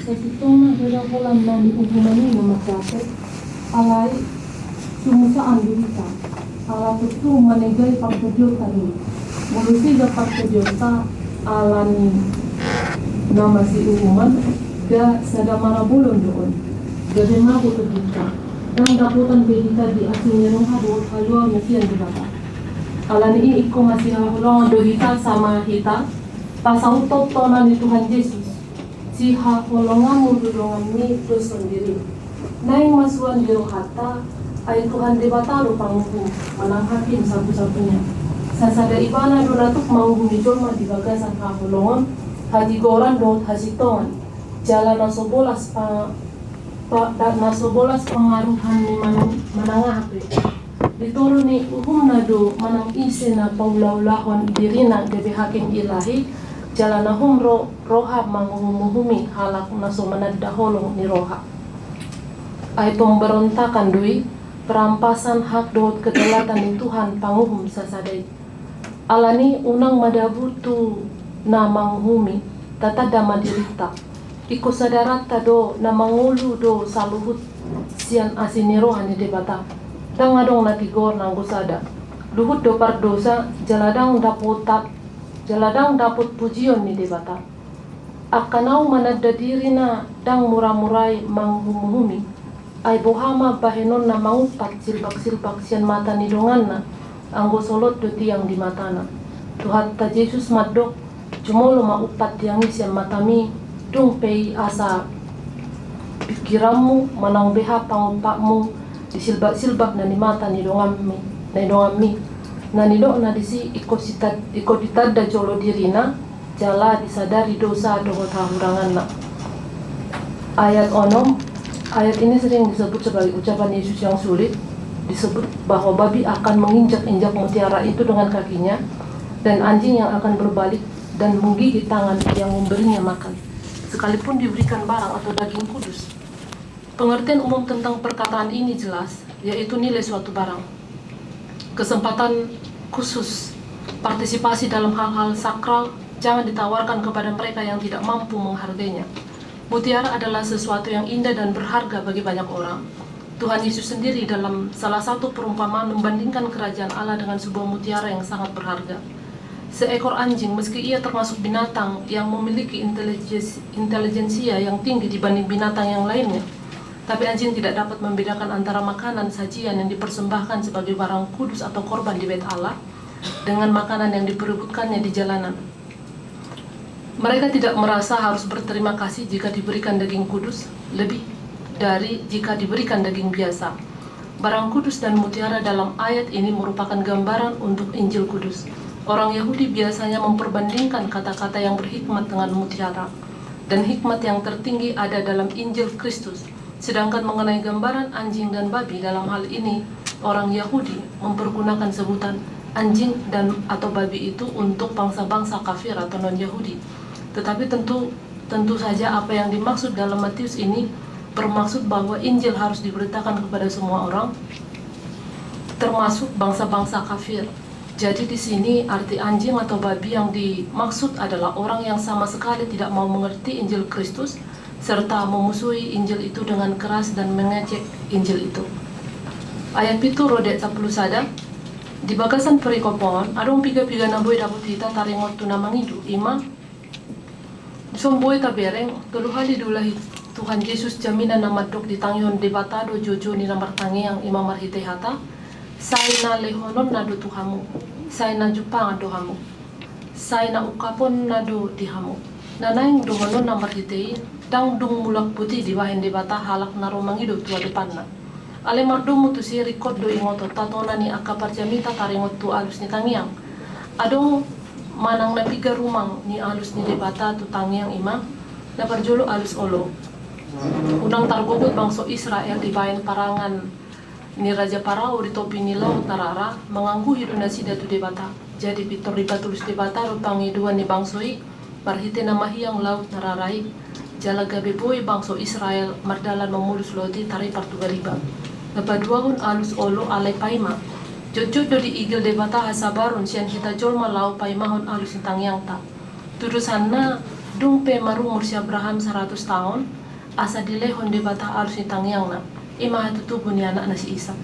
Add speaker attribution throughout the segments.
Speaker 1: Kasitong nagdadakulan na ni Uhumanin na masyate, alay sumusaan dirita, ala tutu manegay pagtudyot tani, mulusiga pagtudyot ta, ala ni nama si Uhuman, ga sada marabulon doon, gabi mabu tudita, dan daputan bedita di asin yang hadu haluang na siyan dibata. Ala ni iko masih hahulong dohita sama hita, pasautot tonan ni Tuhan Yesus. Si haholongan mudulongan mi terus sendiri. Naing masuan biro hata ay Tuhan debataru panghukum manang hakim sapu-sapunya. Sasada ibana donatuk manghumi jolma di bagasan haholongan hadi goran dot hasitongan. Jalan nasobolas nasobolas pengaruhan ni manangah ape. Dituru ni uhum nado manang isi na paulaulahon dirina debe hakim ilahi. Jalan nahum roha manghumuhumi halak naso manadaholong ni roha. Ay pemberontakan dui, perampasan hak dohot kedaulatan ni Tuhan panguhum sasadai. Alani unang madabutu na manghumi, tatada madirita. Iko sadarat tado na mangulu do saluhut sian asini roha ni debata. Dangadong natigor nang gusada. Luhut do pardosa, jaladang dapot pujion ni debata. Akanau manada diri na dang muramurai manghumuhumi. Ay bohama bahenon na mangupat silbak-silbak siyan mata ni dongan na. Anggo solot do tiang di matana. Tuhan ta Yesus madok jumolo maupat tiang siyan matami. Dung pei asa pikiranmu manang beha pangupakmu di silbak-silbak na ni mata ni dongan mi. Nanido na disi iko ditadda jolo dirina jala disadari dosa dohot hahurangan na. Ayat ini sering disebut sebagai ucapan Yesus yang sulit. Disebut bahwa babi akan menginjak-injak mutiara itu dengan kakinya, dan anjing yang akan berbalik dan menggigit tangan yang memberinya makan, sekalipun diberikan barang atau daging kudus. Pengertian umum tentang perkataan ini jelas, yaitu nilai suatu barang, kesempatan khusus, partisipasi dalam hal-hal sakral jangan ditawarkan kepada mereka yang tidak mampu menghargainya. Mutiara adalah sesuatu yang indah dan berharga bagi banyak orang. Tuhan Yesus sendiri dalam salah satu perumpamaan membandingkan kerajaan Allah dengan sebuah mutiara yang sangat berharga. Seekor anjing, meski ia termasuk binatang yang memiliki intelijensia yang tinggi dibanding binatang yang lainnya, tapi anjing tidak dapat membedakan antara makanan sajian yang dipersembahkan sebagai barang kudus atau korban di bait Allah dengan makanan yang diperebutkannya di jalanan. Mereka tidak merasa harus berterima kasih jika diberikan daging kudus lebih dari jika diberikan daging biasa. Barang kudus dan mutiara dalam ayat ini merupakan gambaran untuk Injil kudus. Orang Yahudi biasanya memperbandingkan kata-kata yang berhikmat dengan mutiara, dan hikmat yang tertinggi ada dalam Injil Kristus. Sedangkan mengenai gambaran anjing dan babi, dalam hal ini orang Yahudi mempergunakan sebutan anjing dan atau babi itu untuk bangsa-bangsa kafir atau non-Yahudi. Tetapi tentu saja apa yang dimaksud dalam Matius ini bermaksud bahwa Injil harus diberitakan kepada semua orang, termasuk bangsa-bangsa kafir. Jadi di sini arti anjing atau babi yang dimaksud adalah orang yang sama sekali tidak mau mengerti Injil Kristus serta memusuhi Injil itu dengan keras dan mengejek Injil itu. Ayat pitu rodet 10 sada. Di bagasan perikopon adong piga-piga na boy dapat hita taringot tu namang hidu ima somboy tabereng tuluhali dulahi Tuhan Yesus jaminan na madok di tangyon debatado jojo ni namar tangiang ima marhite hata say na lehonon na do tuhamu, say na jupang adohamu, say na ukapon na do dihamu, nanaing dohonon na marhite dang dung mulak putih di wahen debata halak na romangido tua depan na. Ale mardomu tu si rikod do ingoto tatona ni akapar jamita taringot tu alus ni tangiang. Adong manang na piga rumang ni alus ni debata tu tangiang ima na parjolo alus olo. Unang targogot bangso Israel di bayan parangan ni Raja Parao di topi ni laut narara menganggu hiduna sida tu debata. Jadi pitor riba tulus debata rupangi dua ni bangsoi parhite nama hiang laut nararai jala gabe boy bangso Israel mardalan memulus loti tarai partugariba. Napaduahon alus olo alay paima. Jojod do di igil debata hasabaron siyan kita jolma lau paimahon alus tangyang ta. Tudusan na Dung pe marumur si Abraham 100 tahun, asa dilehon di bata alus ni tangyang na, ima hatutubo ni anak na si Isa.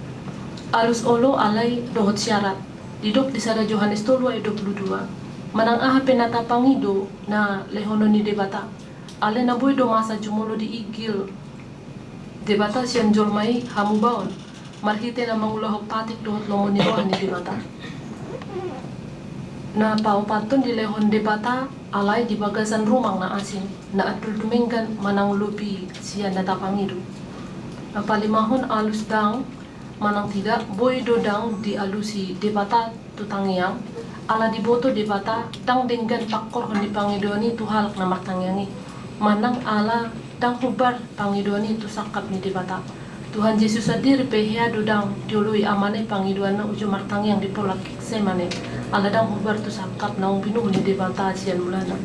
Speaker 1: Alus olo alay dohot syarat, didok di sada Johannes 3:22. Manang aha penatapangido na lehono ni debata. Ale na boy do masa jumulo di igil. Debata siyan jolmai hamu baon. Marhite na mangulahok patik dohot lomo ni rohan ni debata. Na paupaton di lehon debata alay di bagasan rumang na asin na atul duminggan manang lupi siyan natapangido. Na palimahon alus dang manang tidak boy dodang di alusi debata tutangyang ala diboto debata dang dinggan pakor hon di pangidoni tu halak na martangyangi manang ala dang hubar pangidoni tu sakap ni debata Tuhan Yesus hadir pehia dodang diului amane pangiduan na ujo martangyang di polak semane ala dang hubar tu sakap na binuh ni debata sian mulana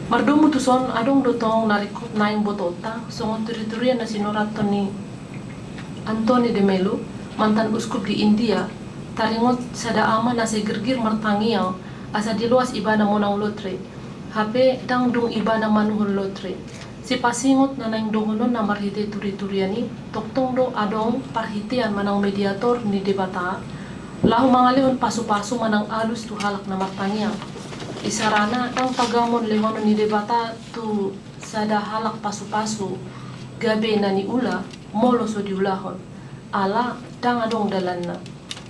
Speaker 1: mardomu tu son adong dotong narikot naing botota songon turi-turian na sinoraton ni Antoni de Melo, mantan uskup di India, taringot sada ama na gergir martangiang asa di luas ibana monang lotre. HP dang dung ibana manuhul lotre. Si pasingot na naing dohonon na marhite turi-turiani, toktong do adong parhitian manang mediator ni debata. Lahu mangaleon pasu-pasu manang alus tu halak na martangiang. Isarana dang pagamon lehono ni debata tu sada halak pasu-pasu gabe na ni ula molo so diulahon ala dang adong dalanna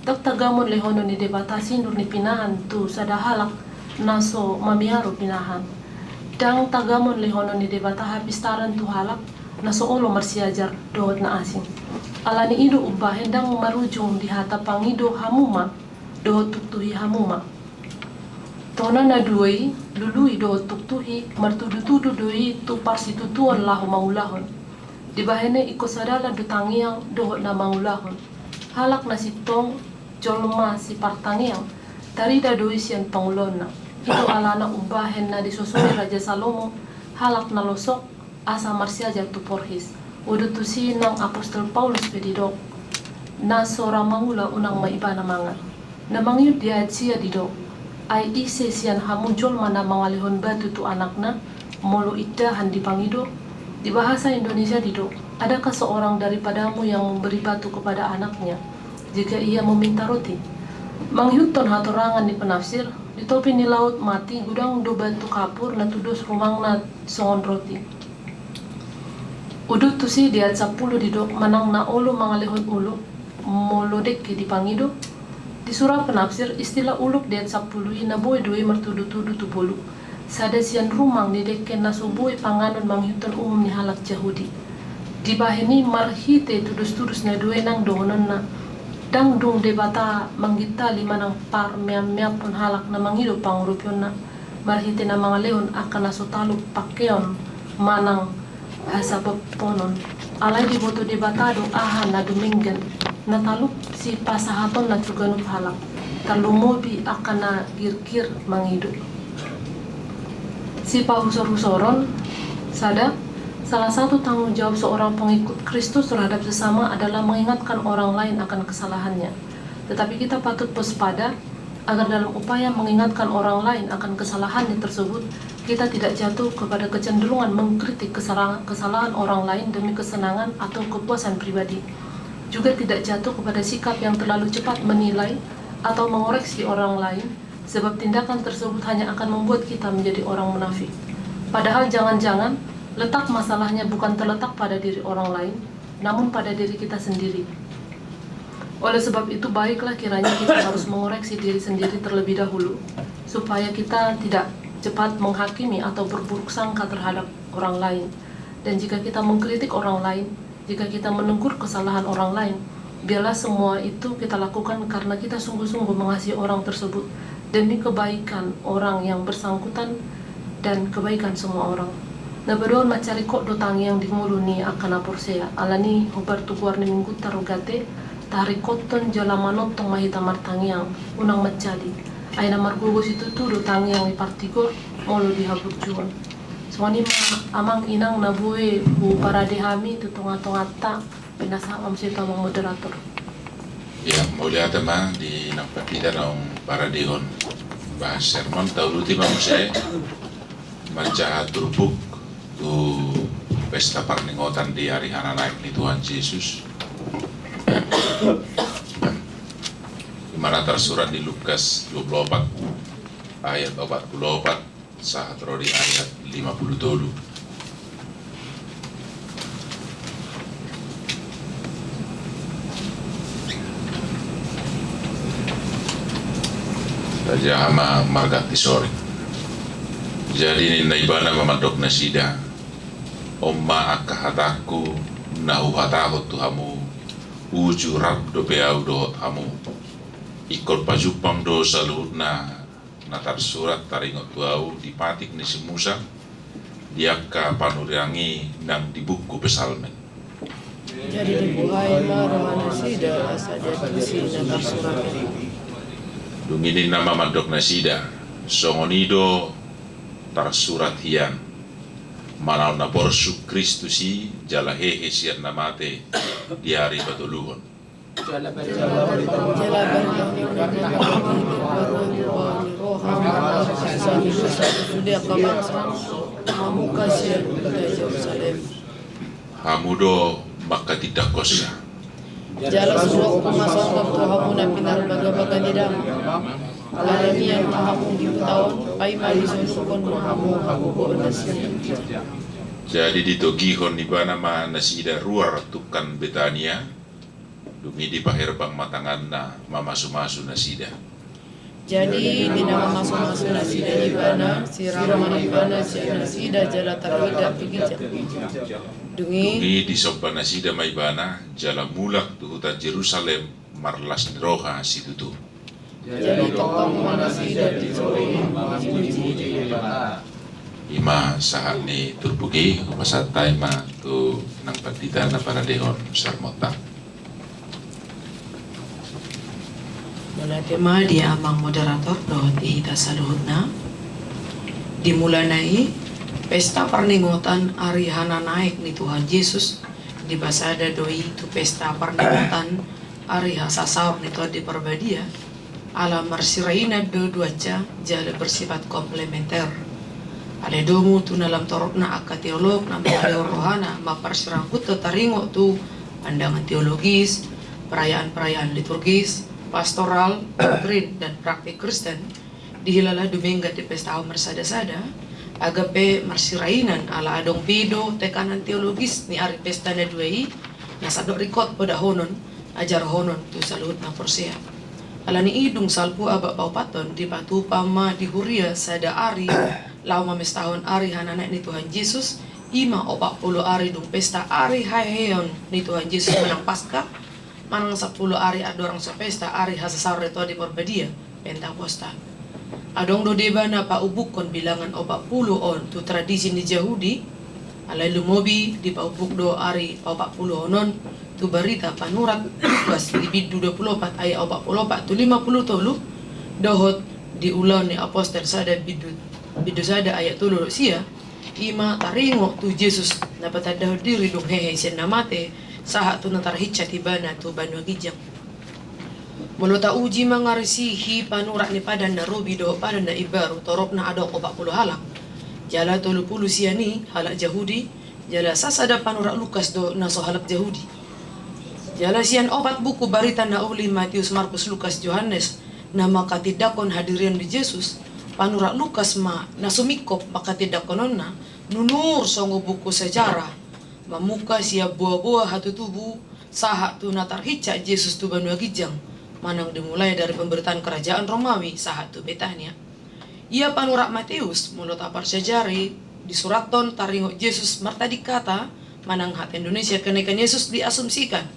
Speaker 1: dak tagamon lehono ni debata sindur ni pinahan tu sada halak naso mamiaro pinahan dang tagamon lehono ni debata habistaran tu halak naso olo marsiajar dohot na asing ala ni ido ubahen dang marujung di hata pangido hamuma dohot tuktuhi hamuma tona na duai lului dohot tuktuhi martudu-tudu doi tu parsitutuan lahu maulahon di bahene iko sadala dutangiang dohot na maulahon halak na sitong jolma si partangiang tarida doi sian pangulon na ito alana ubahen na disusuri Raja Salomo halak na losok asa marsiajar tu porhis udutusi ng Apostol Paulus pedidok na sora mangula unang maiba na mangal na mangyud diad siya didok ay ise siyan hamu jolma na mangalihon batu tu anak na molo idahan di pangido. Di bahasa Indonesia didok, adakah seorang daripadamu yang memberi batu kepada anaknya jika ia meminta roti? Manghyuton hatorangan di penafsir, di topi ni laut mati gudang do batu kapur na tudus rumang na songon roti. Udut tu si diat 10 didok manang na olo mangalihon ulo molodek di pangido. Di surah penafsir istilah uluk diat 10 na boy doi mertudu-tudu tu bolu. Sada sian rumang di deken na subuhi panganon manghyuton umum ni halak Yahudi. Di bahini marhite tudus-tudus na due nang dohonon na dang dung debata manggita lima nang par meam-meam pun halak na manghido pangurupyon na marhite na mga leon akan nasutalo pakkeon manang hasabab ponon. Alay di boto debatado ahan na duminggan na talup si pasahaton na tuganup halak talumobi akan na girkir manghido. Si pahusor-husoron, sada, salah satu tanggung jawab seorang pengikut Kristus terhadap sesama adalah mengingatkan orang lain akan kesalahannya. Tetapi kita patut waspada agar dalam upaya mengingatkan orang lain akan kesalahannya tersebut, kita tidak jatuh kepada kecenderungan mengkritik kesalahan orang lain demi kesenangan atau kepuasan pribadi. Juga tidak jatuh kepada sikap yang terlalu cepat menilai atau mengoreksi orang lain, sebab tindakan tersebut hanya akan membuat kita menjadi orang munafik. Padahal jangan-jangan letak masalahnya bukan terletak pada diri orang lain, namun pada diri kita sendiri. Oleh sebab itu baiklah kiranya kita harus mengoreksi diri sendiri terlebih dahulu, supaya kita tidak cepat menghakimi atau berburuk sangka terhadap orang lain. Dan jika kita mengkritik orang lain, jika kita menegur kesalahan orang lain, biarlah semua itu kita lakukan karena kita sungguh-sungguh mengasihi orang tersebut demi kebaikan orang yang bersangkutan dan kebaikan semua orang. Na berdoon macari kok dotangi yang dimuluni akan aporsea alani hubar tuguar ni minggu tarugate tarikoton jalamanotong mahita martangiang unang macadi ay na margugos itu tu dotangi yang ipartigor molo dihabut juan. Soani amang inang nabuhe bu paradehami tutunga-tungata pinasakam sita mga moderator.
Speaker 2: Ya, mulia teman di nampak kita dong paradihon bahas sermon tahu luti bang saya Manca turbuk tu pesta parningotan di hari hana naik ni Tuhan Yesus. Di mana tersurat di Lukas 24 ayat 44 saat rodi ayat 57. Raja hama margati sore. Jadi ni naibana mamadok na sida. Omma akahataku nahu hatahot tuhamu. Uju rab do beau do hamu. Ikor pajupang do salut na natar surat taringot tuau dipatik ni si Musa. Diaka panuriangi nang di buku pesalmen.
Speaker 3: Jadi dibuhailah rohana sida asal dia berisi natar surat ini.
Speaker 2: Dumini nama madok nasida songonido tar surat hian manau na borsu Kristusi jala hehe sian namate di hari batuluhon.
Speaker 3: Jala
Speaker 2: Hamudo maka tidak kosa.
Speaker 3: Jala suruh kumasong kamu na pinarbaga-baga ni dam. Karamihan mahamong gibutawon ay malisunukon mahamong na siya.
Speaker 2: Jadi ditogihon ni bana ma nasida ruar tukan Betania dumi di paherbang matangan na mamasu-masu nasida.
Speaker 3: Jadi dinama masuk-masuk nasida ni bana si Rama ni bana si nasida jala terhidap begitu.
Speaker 2: Dungi di sopan nasida maibana jala mulak tu hutan Jerusalem marlas roha situtu.
Speaker 3: Jadi tokong nasida di sore
Speaker 2: Ima saat ni turbugi pasatay ma tu nang pagditan na para dehon sarmota.
Speaker 3: Mula tema dia amang moderator doh dihita saluhutna. Dimulanai pesta perningotan ari hana naik ni Tuhan Yesus di basada doi tu pesta perningotan ari hasasaur ni Tuhan di perbadia ala marsiraina do duaca jala bersifat komplementer. Ale domu tu nalam torokna akka teolog na mga rohana maparsirang kuto taringo tu pandangan teologis, perayaan-perayaan liturgis, pastoral, doktrin dan praktik Kristen dihilala dumengga di pesta marsada-sada agape marsirainan ala adong pido tekanan teologis ni ari pesta na duai nasadok rikot pada honon ajar honon tu salut na porsea ala ni idung salpu aba paupaton di patupa ma di huria sada ari lau mamestahon ari hananak ni Tuhan Yesus ima 40 ari dung pesta ari haheon ni Tuhan Yesus menang Paskah manang 10 ari adorang sa pesta ari hasasar reto di perbadia Pentakosta. Adong do debana pa ubukon bilangan 40 on tu tradisi ni Yahudi alay lumobi di paubuk do ari pa 40 onon tu barita panurat Lukas di bidu 24 ayat 44 tu 50 tolu dohot di ulan ni apostel sada bidu sada ayat tulu sia ima taringo tu Yesus na patadaw diri dong hehe siya namate saha tu natarhitsa tibana tu banwa gijang. Mulu ta uji mangarisihi panurak ni padan na rubi do padan na ibaru torok na adong 40 halak. Jala 30 siya ni halak Yahudi, jala sasada panurak Lukas do naso halak Yahudi. Jala siyan 4 buku barita na uli Matius, Markus, Lukas, Yohanes na makatidakon hadirin di Yesus. Panurak Lukas ma nasumikop makatidakonon na nunur songo buku sejarah mamuka siya buah-buah hatu tubuh saha tu natarhica Yesus tu banua gijang manang dimulai dari pemberitaan kerajaan Romawi saha tu Betania. Ia panurak Matius mulut apar sejari di suraton taringo Yesus martadi kata manang hat Indonesia kenaikan Yesus diasumsikan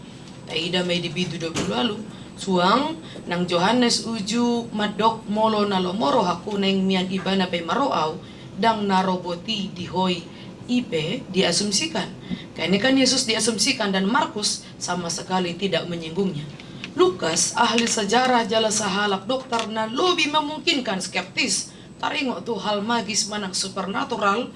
Speaker 3: taida may dibidu 20 lalu suang nang Johannes uju madok molo nalomoro haku neng mian ibana pe maroaw dang naroboti dihoy ipe diasumsikan. Kini kan Yesus diasumsikan dan Markus sama sekali tidak menyinggungnya. Lukas ahli sejarah jala sahalak dokter na lebih memungkinkan skeptis taringo tu hal magis manang supernatural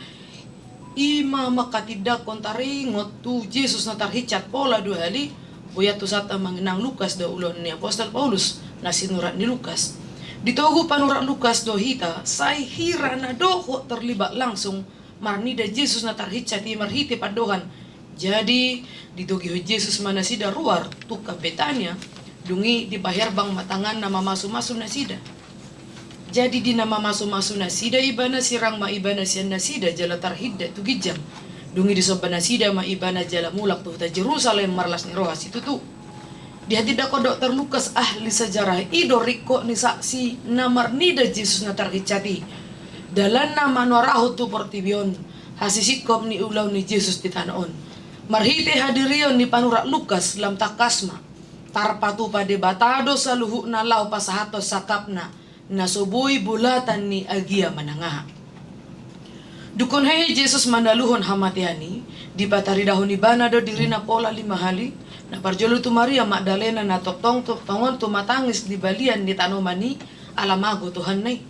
Speaker 3: ima makatidak kon taringo tu Yesus na tarhicat pola 2 hali Buya tu sata manginang Lukas da ulon ni Apostol Paulus na sinurat ni Lukas. Ditogu panurak Lukas dohita, sai hira na doho terlibat langsung marnida Yesus na tarhicati marhiti padohan. Jadi ditogi Yesus mana sida ruar tuka Betania, dungi dibayar bang matangan nama masu-masu na sida. Jadi di nama masu-masu na sida ibana sirang ma ibana sian na sida jala tarhidda tu gijam. Dungi di sobana sida ma ibana jala mulak tu ta Jerusalem marlas ni roha situ tu. Di hati dako Dr. Lukas ahli sejarah ido riko ni saksi namar nida Yesus na tarhicati. Dalan nama norahu tu portibion hasisikop ni ulaw ni Yesus di tanaon. Marhite hadirion ni panurak Lukas lam takasma. Tarpatu pa debatado sa luhu na law pasahatos sakapna na subuy bulatan ni agia manangaha. Dukon hai Yesus mandaluhon hamatiani di patari dahon ni banado diri na pola 5 hali na parjolo tu Maria Magdalena na tongon tu matangis di balian di tanomani alamago Tuhan nay.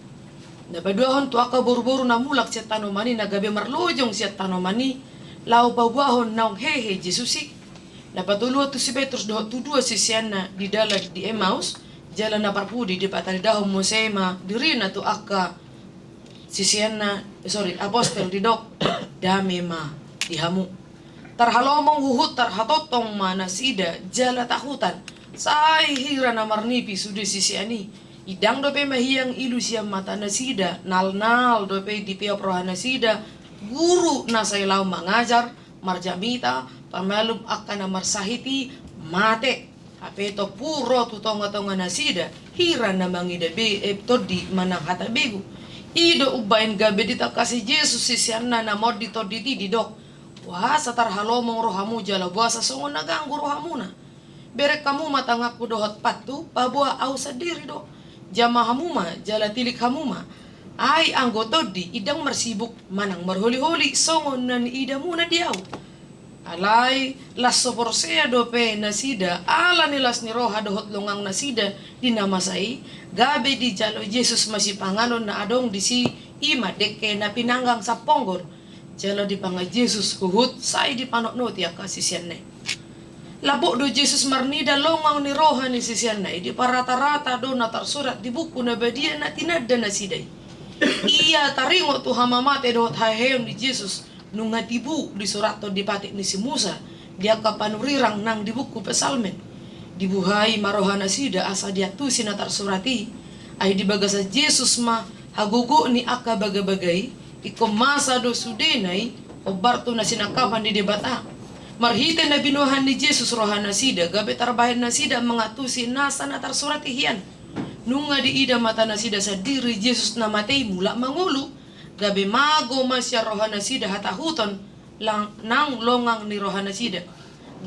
Speaker 3: Na baduahon tu aka buru-buru na mulak siya tanomani na gabi marlojong siya tanomani lao babuahon naong hehe Jesusi. Na patuluwa tu si Petrus doha tu dua sisian na di dalag di Emmaus jalan na parpudi di patari dahon mosema diri na tu aka sisian na apostel di dok dami ma dihamu. Tarhalomong huhut tarhatotong mana sida jala tahutan sai hira na marnipi sude sisi ani idang dope mahiyang ilu siya mata na sida nal dope di pia proha na sida guru na saylaw mangajar marjamita pamalum akan na marsahiti mate apeto puro tutonga-tonga na sida hira na mangidabe todi manang hatabegu ido ubain gabe dita kasi Jesus sisian na modi todi di dok. Wah, satar halomong rohamu jala buasa songon naganggu rohamu na. Berek kamu matangaku dohot patu, pabuah au sadiri do. Jama hamuma, jala tilik hamuma. Ay anggoto di idang marsibuk manang marholi-holi songon nan idamu na diaw. Alay, las soporsea dope nasida, ala nilas ni roha dohot longang nasida dinamasai, gabe di jalo Yesus masih pangalon na adong di si ima deke na pinanggang sa ponggol. Jalo di panga Yesus huhut sai di panok no tiya ka sisian na. Labok do Yesus marnida longang ni roha ni sisian na. Di parata-rata do na tarsurat di buku na badia na tinada na siday. Iya taringo tu hamamate dohot haheyon di Yesus nung ngatibu di surat to di patik ni si Musa. Dia kapanurirang nang di buku pesalmen. Dibuhay maroha na sida asa dia tu sina tarsurati. Ay di bagasa Yesus ma hagugo ni aka bagabagay. Iko masa do sudenay o barto na sinakapan di debata. Marhite na binuhan ni Jesus rohan na sida, gabi tarbahin na sida mga tusi nasa na tarsuratihian. Nung nga di ida mata na sida sa diri Jesus na matay mula mangulo, gabi mago masya rohan na sida hatahuton lang nang longang ni rohan na sida.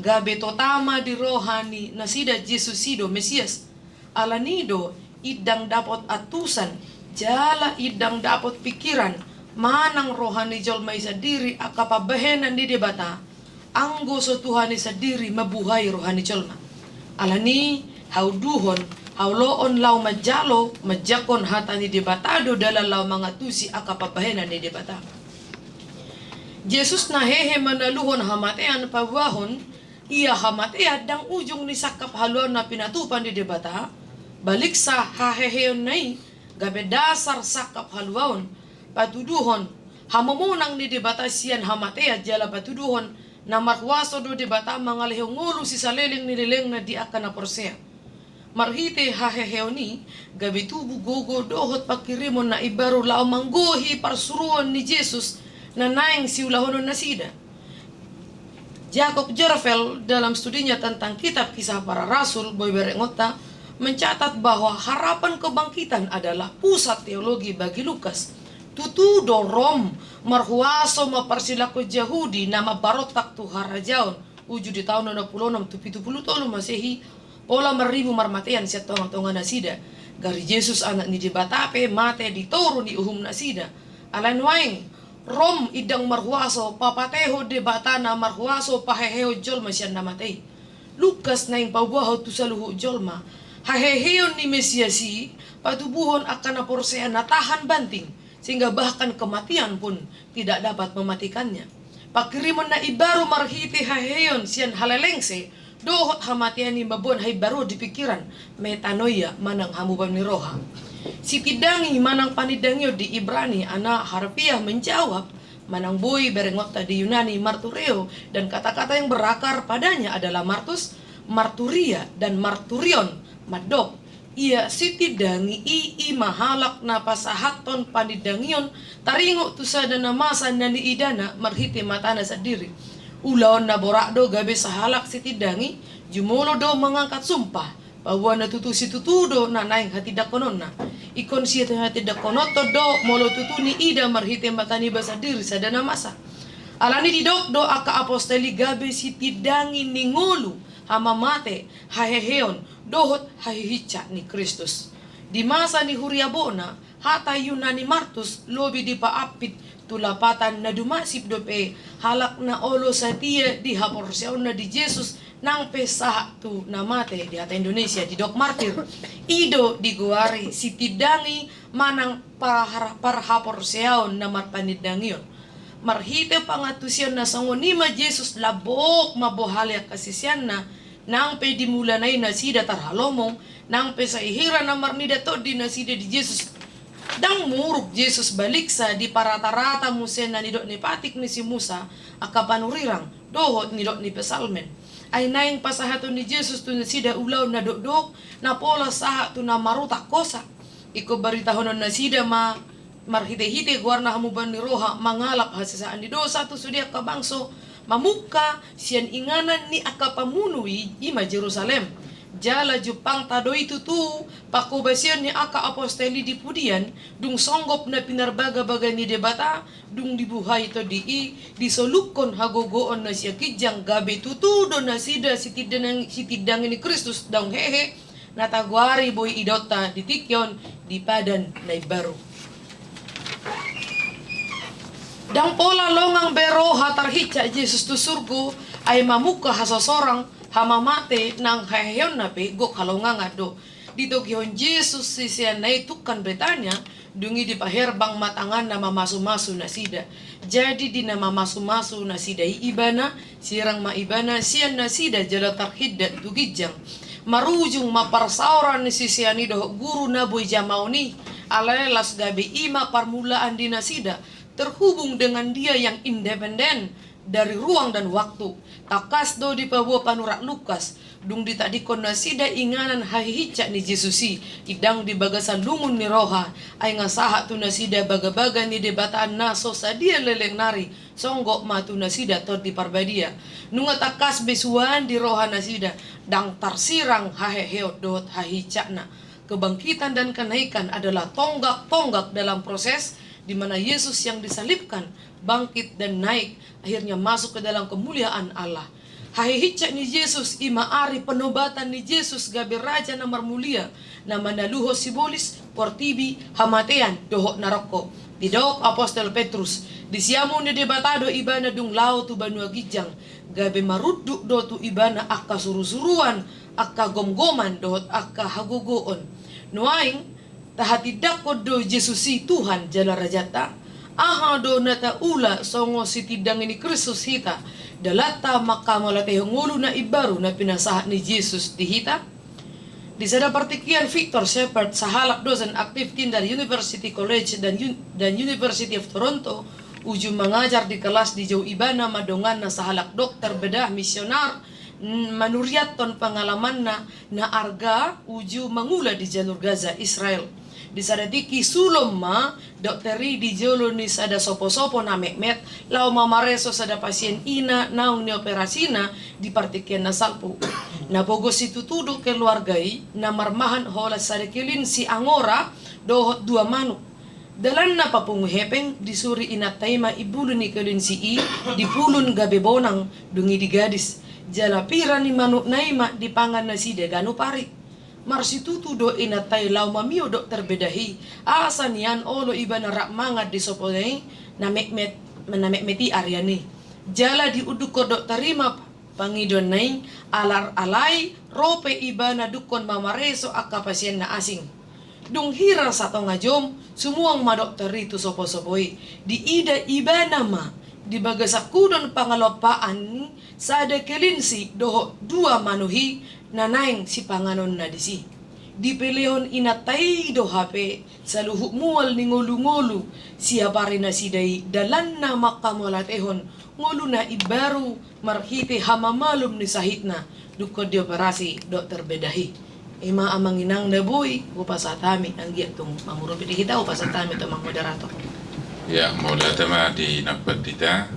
Speaker 3: Gabi to tama di rohan ni na sida Jesus sido Mesias. Alanido idang dapat atusan, jala idang dapat pikiran, manang rohani jolmay sa diri akapabahenan di debata ang gusto tuhani sa diri mabuhay rohani jolma. Alani hauduhon hauloon law majalo majakon hata ni debatado dalalaw mga tusi akapabahenan di debata. Jesus na hehe manaluhon hamatean pawahon iya hamatean dang ujung ni sakap haluan na pinatupan di debata balik sa haheheon nay gabe dasar sakap haluan patuduhon hamumunang ni debata siyan hamatea jala patuduhon na marwaso do debata mga lehongulu si saleling nilileng na di akan na porsea. Marhite haheheoni gabi tubu gogo dohot pakirimon na ibaro lao manggohi parsuruan ni Jesus na naing siulahonon na sida. Jacob Jorfel dalam studinya tentang kitab Kisah Para Rasul Boy Berengota mencatat bahwa harapan kebangkitan adalah pusat teologi bagi Lukas. Tutudo Rom marhuaso maparsilako Yahudi nama barotak tu harajaon uju di tahun 66 tu 70 tolu Masehi pola maribu marmatean siya tonga-tonga nasida gari Yesus anak ni dibatape mate ditoro ni uhum nasida alain waing Rom idang marhuaso papateho debatana marhuaso paheheho jolma siya namatay Lukas na yung pabuaho tu saluhu jolma haheheon ni Mesiasi patubuhon akan na porsean natahan banting sehingga bahkan kematian pun tidak dapat mematikannya. Pakiriman na ibaro marhiti haheyon siyan halalengse dohot hamatian ni babon hay baro di pikiran metanoia manang hamuban ni roha. Si tidangi manang panidangyo di Ibrani ana harfiah menjawab, manang boy berengota di Yunani martureo, dan kata-kata yang berakar padanya adalah martus, marturia, dan marturion, madok. Ia si tidangi ii mahalak na pasahaton panidangion taringo tusada na masa nani idana marhiti matana sa diri. Ulaon na borakdo gabi sahalak si tidangi, jumulo do mengangkat sumpah bahwa natutusi tutudo na naing hati dakonon na. Ikon siya hati dakonoto do molo tutuni ida marhiti matani basa diri sa dana masa. Alani didok do aka apostoli gabi si tidangi ningolu hamamate haheheon dohot hahihica ni Kristus. Di masa ni Huriabona hata Yunani Martus lobi di paapit tulapatan na dumasip dope halak na olo sa tiya di haporsiaw na di Jesus nang pesah tu namate di ata Indonesia di dok martir ido di guari si tidangi manang parhaporsiaw na marpanidangyon marhite pangatusyan na sangonima Jesus labok mabohalya kasisyan na nang pe dimulanay na sida tarhalomong nang pe sa ihira na marnida to di na sida di Jesus dang muruk Jesus balik sa di parata-rata musen na nidok ni patik ni si Musa akapanurirang dohot nidok ni pesalmen ay naing pasahato ni Jesus tu na sida ulaw na dok na pola saha tu na maruta kosa iko baritahonon na sida marhite-hite guarna hamuban ni roha mangalap hasasaan di dosa tu sudia kabangso mamuka sian inganan ni akapamunui ima Jerusalem jala jupang tado itu tu pakubasian ni aka apostoli di pudian dung songgop na pinarbaga-baga ni debata dung dibuhay to disolukon hagogoon na siya kijang gabi tutudo na sida si tidang ni Kristus daung hehe natagwari boy idota di tikyon di padan na baru. Dang pola longang bero hatarhica Jesus tu surgo ay mamuka hasasorang hamamate nang haheyon na pe go kalongang ado. Dito kiyon Jesus sisiyan na itukan Bretanya dungi di paherbang matangan na mamasu-masu na sida. Jadi di na mamasu-masu na sida ibana sirang maibana siyan na sida jala tarhidda tugijang. Marujung maparsauran ni sisiyan ido guru na boy jamau ni alelas gabi ima parmulaan di nasida terhubung dengan dia yang independen dari ruang dan waktu. Takas do di pabuah panurak Lukas, dung ditadikon nasida inganan hahihica ni Jesusi, idang di bagasan lungun ni roha, ay ngasaha tu nasida baga-baga ni debataan naso sa dia leleng nari, songgok matu nasida tor di parbadia. Nunga takas besuan di roha nasida, dang tarsirang haheheot dot hahihica na. Kebangkitan dan kenaikan adalah tonggak-tonggak dalam proses di mana Yesus yang disalibkan, bangkit dan naik, akhirnya masuk ke dalam kemuliaan Allah. Hahihica ni Yesus imaari penobatan ni Yesus gabi raja na marmulia na manaluho sibolis portibi hamatean dohok naroko. Didok apostol Petrus disiamu ni debatado ibana dung lao tu banua gijang gabi maruduk do tu ibana akka suru-suruan akka gom-goman dohot akka hagogoon. Nuaing tahatidak ko do Jesusi Tuhan jala rajata aha do nata ula songo si tidang ini Kristus hita dalata makamalate ngulu na ibaru na pinasahat ni Jesus di hita di sada partikian Victor Shepard sa halak dosen aktif dari University College dan University of Toronto uju mengajar di kelas di jauh ibana madongan na sa halak dokter bedah misionar manuriaton pengalaman na arga uju mangula di jalur Gaza Israel. Di sada tiki sulom ma dokteri di jolo ni sada sopo-sopo na mekmet lau mamareso sada pasien ina naung ni operasina di partikian na salpo na bogos itu tudo keluargai na marmahan hola sada kilin si angora dohot dua manuk dalan na papunguhepeng disuri inataima ibulun ni kilin si di pulun gabe bonang dungi di gadis jalapira ni manuk naima di pangan na sida ganu pari marsitutu do inatay lau mamio dokter bedahi asan yan olo iba na rakmangat di soponay na mekmeti aryani jala di uduko dokter rima pangidon naing alar alay rope iba na dukon mamareso akka pasien na asing dung hira sa to nga jom sumuang madokter itu sopo-sopoy di ida iba nama di bagasakudon pangalopaan sa ada kelinsi doho dua manuhi nanaing si panganon na disi dipelehon inatay do hape sa luhuk mual ni ngolu-ngolu siya pare na siday dalan na makamulatehon ngolu na ibaru marhite hamamalum ni sahitna dukod di operasi dokter bedahi ima amang inang naboy upasatami ang giyatong mamurupit kita upasatami to mang moderator.
Speaker 2: Ya, mula tema di nakbat dita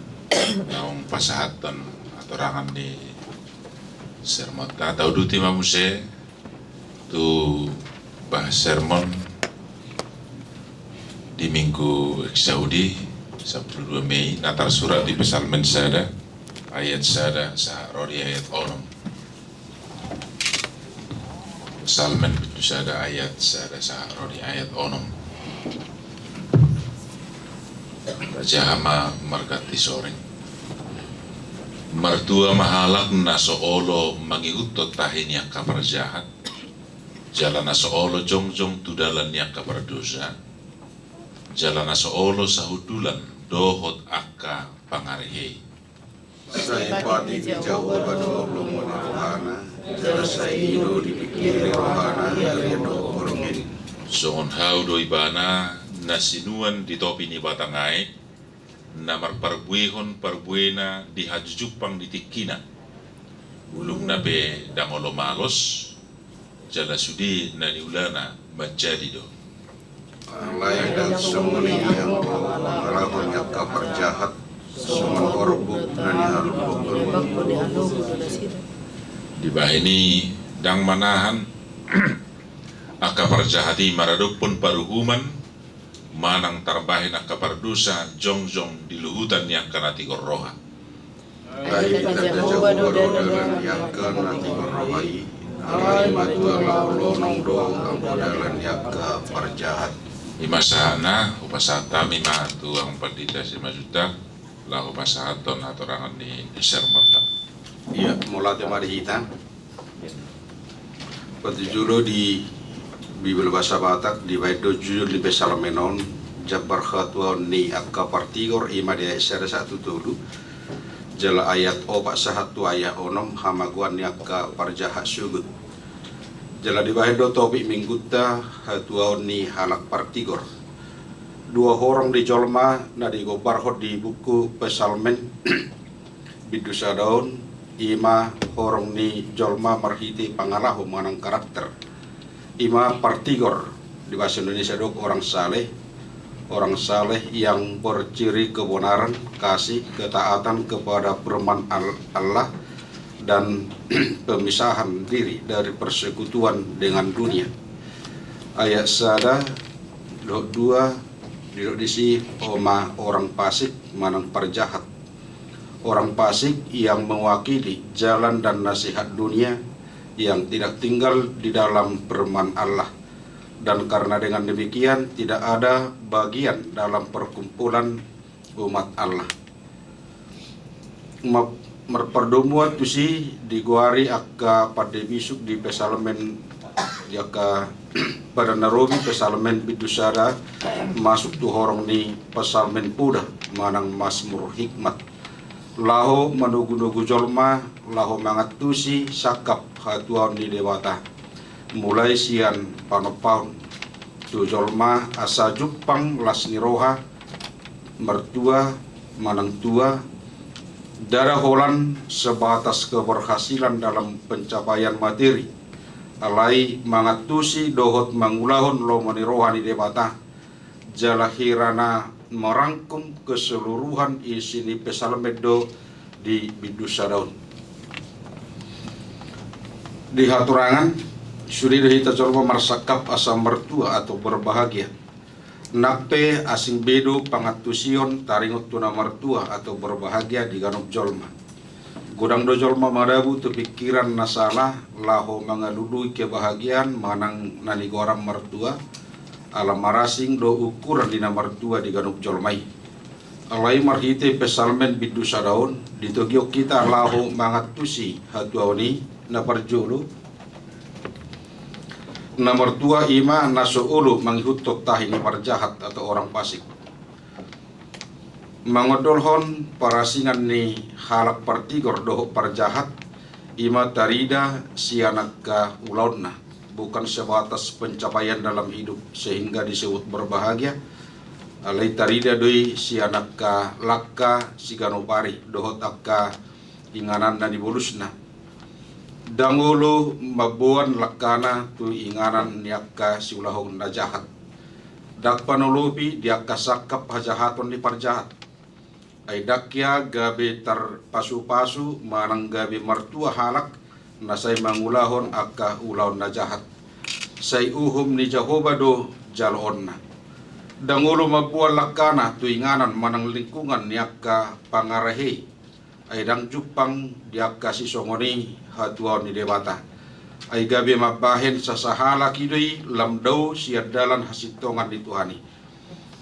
Speaker 2: naong pasahatan atorangan di sermon ta tau duti mamuse tu bahas sermon di minggu Saudi Sabtu 2 Mei natar surat di Pesalmen sada ayat sada saharori ayat onom Pesalmen itu sada ayat sada saharori ayat onom Raja Hama margati sore mertua mahalak na soolo mangiutot tahin yang kabar jahat jalan na soolo jongjong tudalan yang kabar dosa jalan na soolo sahudulan dohot akka pangarihe
Speaker 4: saya pati jauh badu belum rohana jala saya hidup dipikir rohana dari do orangin
Speaker 2: soon hau do ibana nasinuan di topi ni batangai namar parbuehon parbuena di hajujupang di tikina ulung nabe dangolo malos jala sudi nani ulana menjadi do
Speaker 4: alai dan semuni yang melakukan kabar jahat semua korupuk dan halupuk
Speaker 2: di bawah ini dang manahan akabar jahati maradupun paruhuman manang tarbahin akabar dosa jongjong di luhutan yang kena tigor roha
Speaker 4: baik kita jauh dan yang kena tigor rohai alai matua laulonong do ampodalan yang kabar jahat
Speaker 2: imasahana upasata mima tuang pandita si majuta lahu pasahaton atorangan di sermon.
Speaker 4: iya mulai temari hitam Patujuro di Bibel bahasa Batak di Baido jujur di Pesalmenon Jabar khatuan ni akka partigor ima dia sada satu tulu jala ayat opak sahatu ayat onom hamaguan ni akka parjahat sugut jala di Baido topik mingguta hatuan ni halak partigor dua orang di Jolma na di gobarhot di buku Pesalmen bidusa daun ima orang ni Jolma marhiti pangalahu manang karakter ima partigor di bahasa Indonesia dok orang saleh yang berciri kebenaran, kasih, ketaatan kepada firman Allah dan pemisahan diri dari persekutuan dengan dunia. Ayat sada dok dua duduk disi oma orang fasik manang perjahat. Orang fasik yang mewakili jalan dan nasihat dunia yang tidak tinggal di dalam firman Allah dan karena dengan demikian tidak ada bagian dalam perkumpulan umat Allah. Merperdomuan tu si diguari akka pada bisuk di Pesalmen jaka pada narobi Pesalmen bidusada masuk tu orang ni Pesalmen pudah manang Mazmur hikmat laho manugu-nugu jolma laho mangatusi sakap hatuan di dewata mulai sian panopaun tu jolma asa jupang lasni roha mertua manang tua darah holan sebatas keberhasilan dalam pencapaian materi alai mangatusi dohot mangulahon lo maniroha di dewata jalahirana merangkum keseluruhan isi ni Pesalmedo di bidusa daun. Di haturangan suri hita colma marsakap asa mertua atau berbahagia. Nape asing bedo pangatusion taringot tuna mertua atau berbahagia di ganop jolma. Gudang do jolma madabu tu pikiran nasalah laho mangalului kebahagiaan manang nanigoram mertua. Alam marasing do ukuran di nomor 2 di ganuk jolmai alai marhite Pesalmen bidusa daun di togyo kita lahu mangatusi hatuani na parjulu nomor 2 ima nasuulu manghutok tahi ni parjahat atau orang fasik mangodolhon parasingan ni halak partigor doho parjahat ima tarida sianak ka ulauna bukan sebatas pencapaian dalam hidup sehingga disebut berbahagia. Alai tarida doi si anakka lakka si ganopari dohot akka inganan na dibulusna. Dangulu mabuan lakana tu inganan niakka si ulahong najahat. Dak panulupi diakka sakap hajahaton di parjahat. Ay dakya gabi terpasu-pasu manang gabi martua halak nasay mangulahon akka ulahon najahat. Say uhum ni Jehovah do jaloon na. Dangulo mabuan lakana tu inganan manang lingkungan niakka pangarahi. Ay dang jupang diakka si songoni hatuan ni debata. Ay gabi mabahen sa sahala kidoy lamdaw siya dalan hasitongan di Tuhani.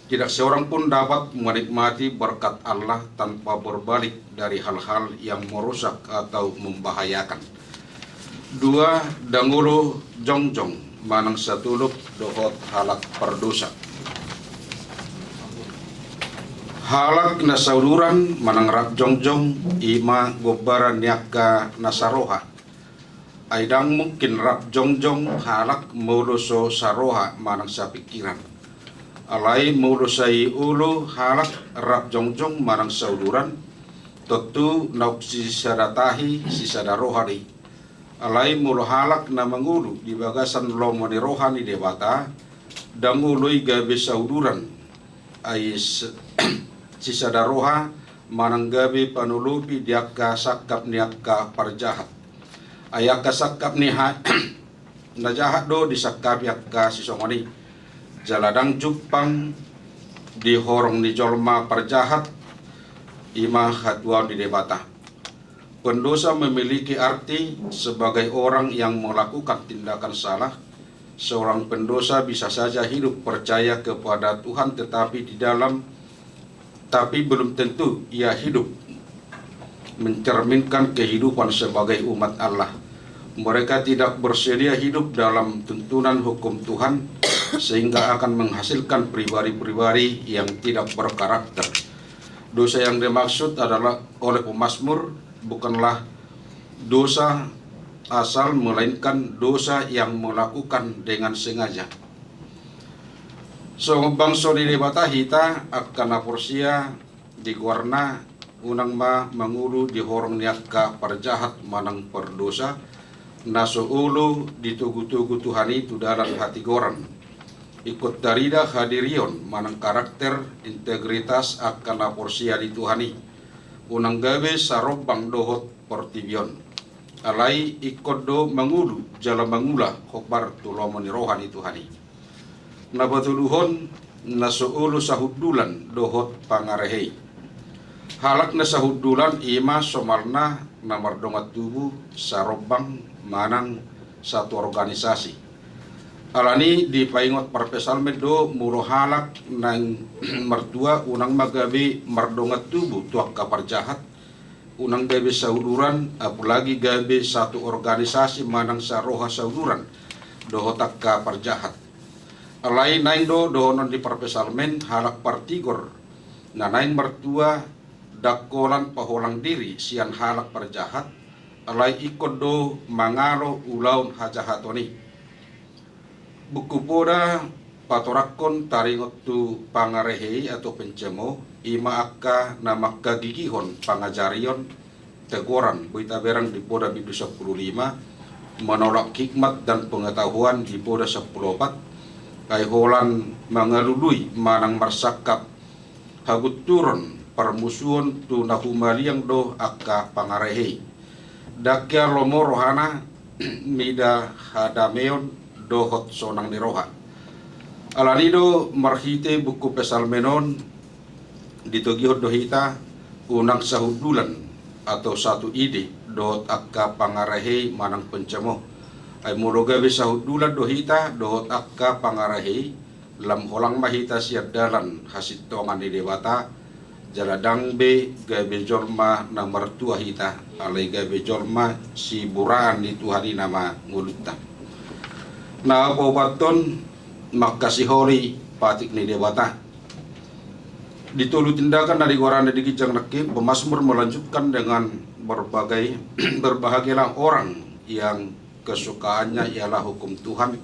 Speaker 4: Tidak seorang pun dapat menikmati berkat Allah tanpa berbalik dari hal-hal yang merusak atau membahayakan. Dua, dangulo jongjong manang satuluk dohot halak perdosa. Halak nasauduran manang rap jongjong ima gobaran niaka nasaroha. Aidang mungkin rap jongjong halak muluso saroha manang sa pikiran. Alai mulusai ulu halak rap jongjong manang sauduran. Tentu nauk si sadatahi si sadarohani. Alai mulu halak na mangulu di bagasan lomo ni rohani debata. Dangului gabe sauduran. Ay si sadaroha mananggabi panulupi diakka sakap niakka parjahat. Ayakka sakap niha najahat do disakap yakka si songoni. Jaladang jupang di horong ni jolma parjahat ima hatuan di debata. Pendosa memiliki arti sebagai orang yang melakukan tindakan salah. Seorang pendosa bisa saja hidup percaya kepada Tuhan tapi belum tentu ia hidup mencerminkan kehidupan sebagai umat Allah. Mereka tidak bersedia hidup dalam tuntunan hukum Tuhan sehingga akan menghasilkan pribadi-pribadi yang tidak berkarakter. Dosa yang dimaksud adalah oleh pemazmur bukanlah dosa asal melainkan dosa yang melakukan dengan sengaja. So bangso di debata hita akan apursia di guarna unang mangulu di horong niakka parjahat manang perdosa naso ulu ditugu-tugu Tuhani tu dalam hati goran ikut darida hadirion manang karakter integritas akan apursia di Tuhani unang gawe sarobang dohot portibion alai ikut do mangulu jala mangula khobar tulomoni rohani Tuhani. Nabatuluhon nasuulu sahudulan dohot pangarehei. Halak na sahudulan ima somalna namardongat tubuh sarobang manang satu organisasi. Alani di paingot parpesalmed do muro halak nang mertua unang magabi mardongat tubuh tuak kapar jahat. Unang gabi sahuduran apalagi gabi satu organisasi manang saroha sahuduran dohotak kapar jahat. Alai naing do dohonon di parpesalmen halak partigor na naing mertua dakolan paholang diri sian halak parjahat alai ikut do mangalo ulaun hajahatoni buku poda patorakon taringot tu pangarehe atau pencemo ima akka namakka gigihon pangajarion teguran buita berang di poda bidu 15 menolak hikmat dan pengetahuan di poda 14 kay holan mangalului manang marsakap hagut turun permusuhan tu nahumaliang do akka pangarehe dakya lomo rohana mida hadameon dohot sonang niroha alanido marhite buku pesalmenon ditogihot dohita unang sahudulan atau satu ide dohot akka pangarehe manang pencemo ay mulogabe sahudulan dohita dohot akka pangarahi lam holang mahita siap dalan hasitongan di debata jaladang be gabe jorma na mertua hita alai gabe jorma si buraan di Tuhani nama ngulutta na pobaton makasihori patik ni debata ditulu tindakan dari goranda di kijang nakib pemazmur melanjutkan dengan berbahagialah orang yang kesukaannya ialah hukum Tuhan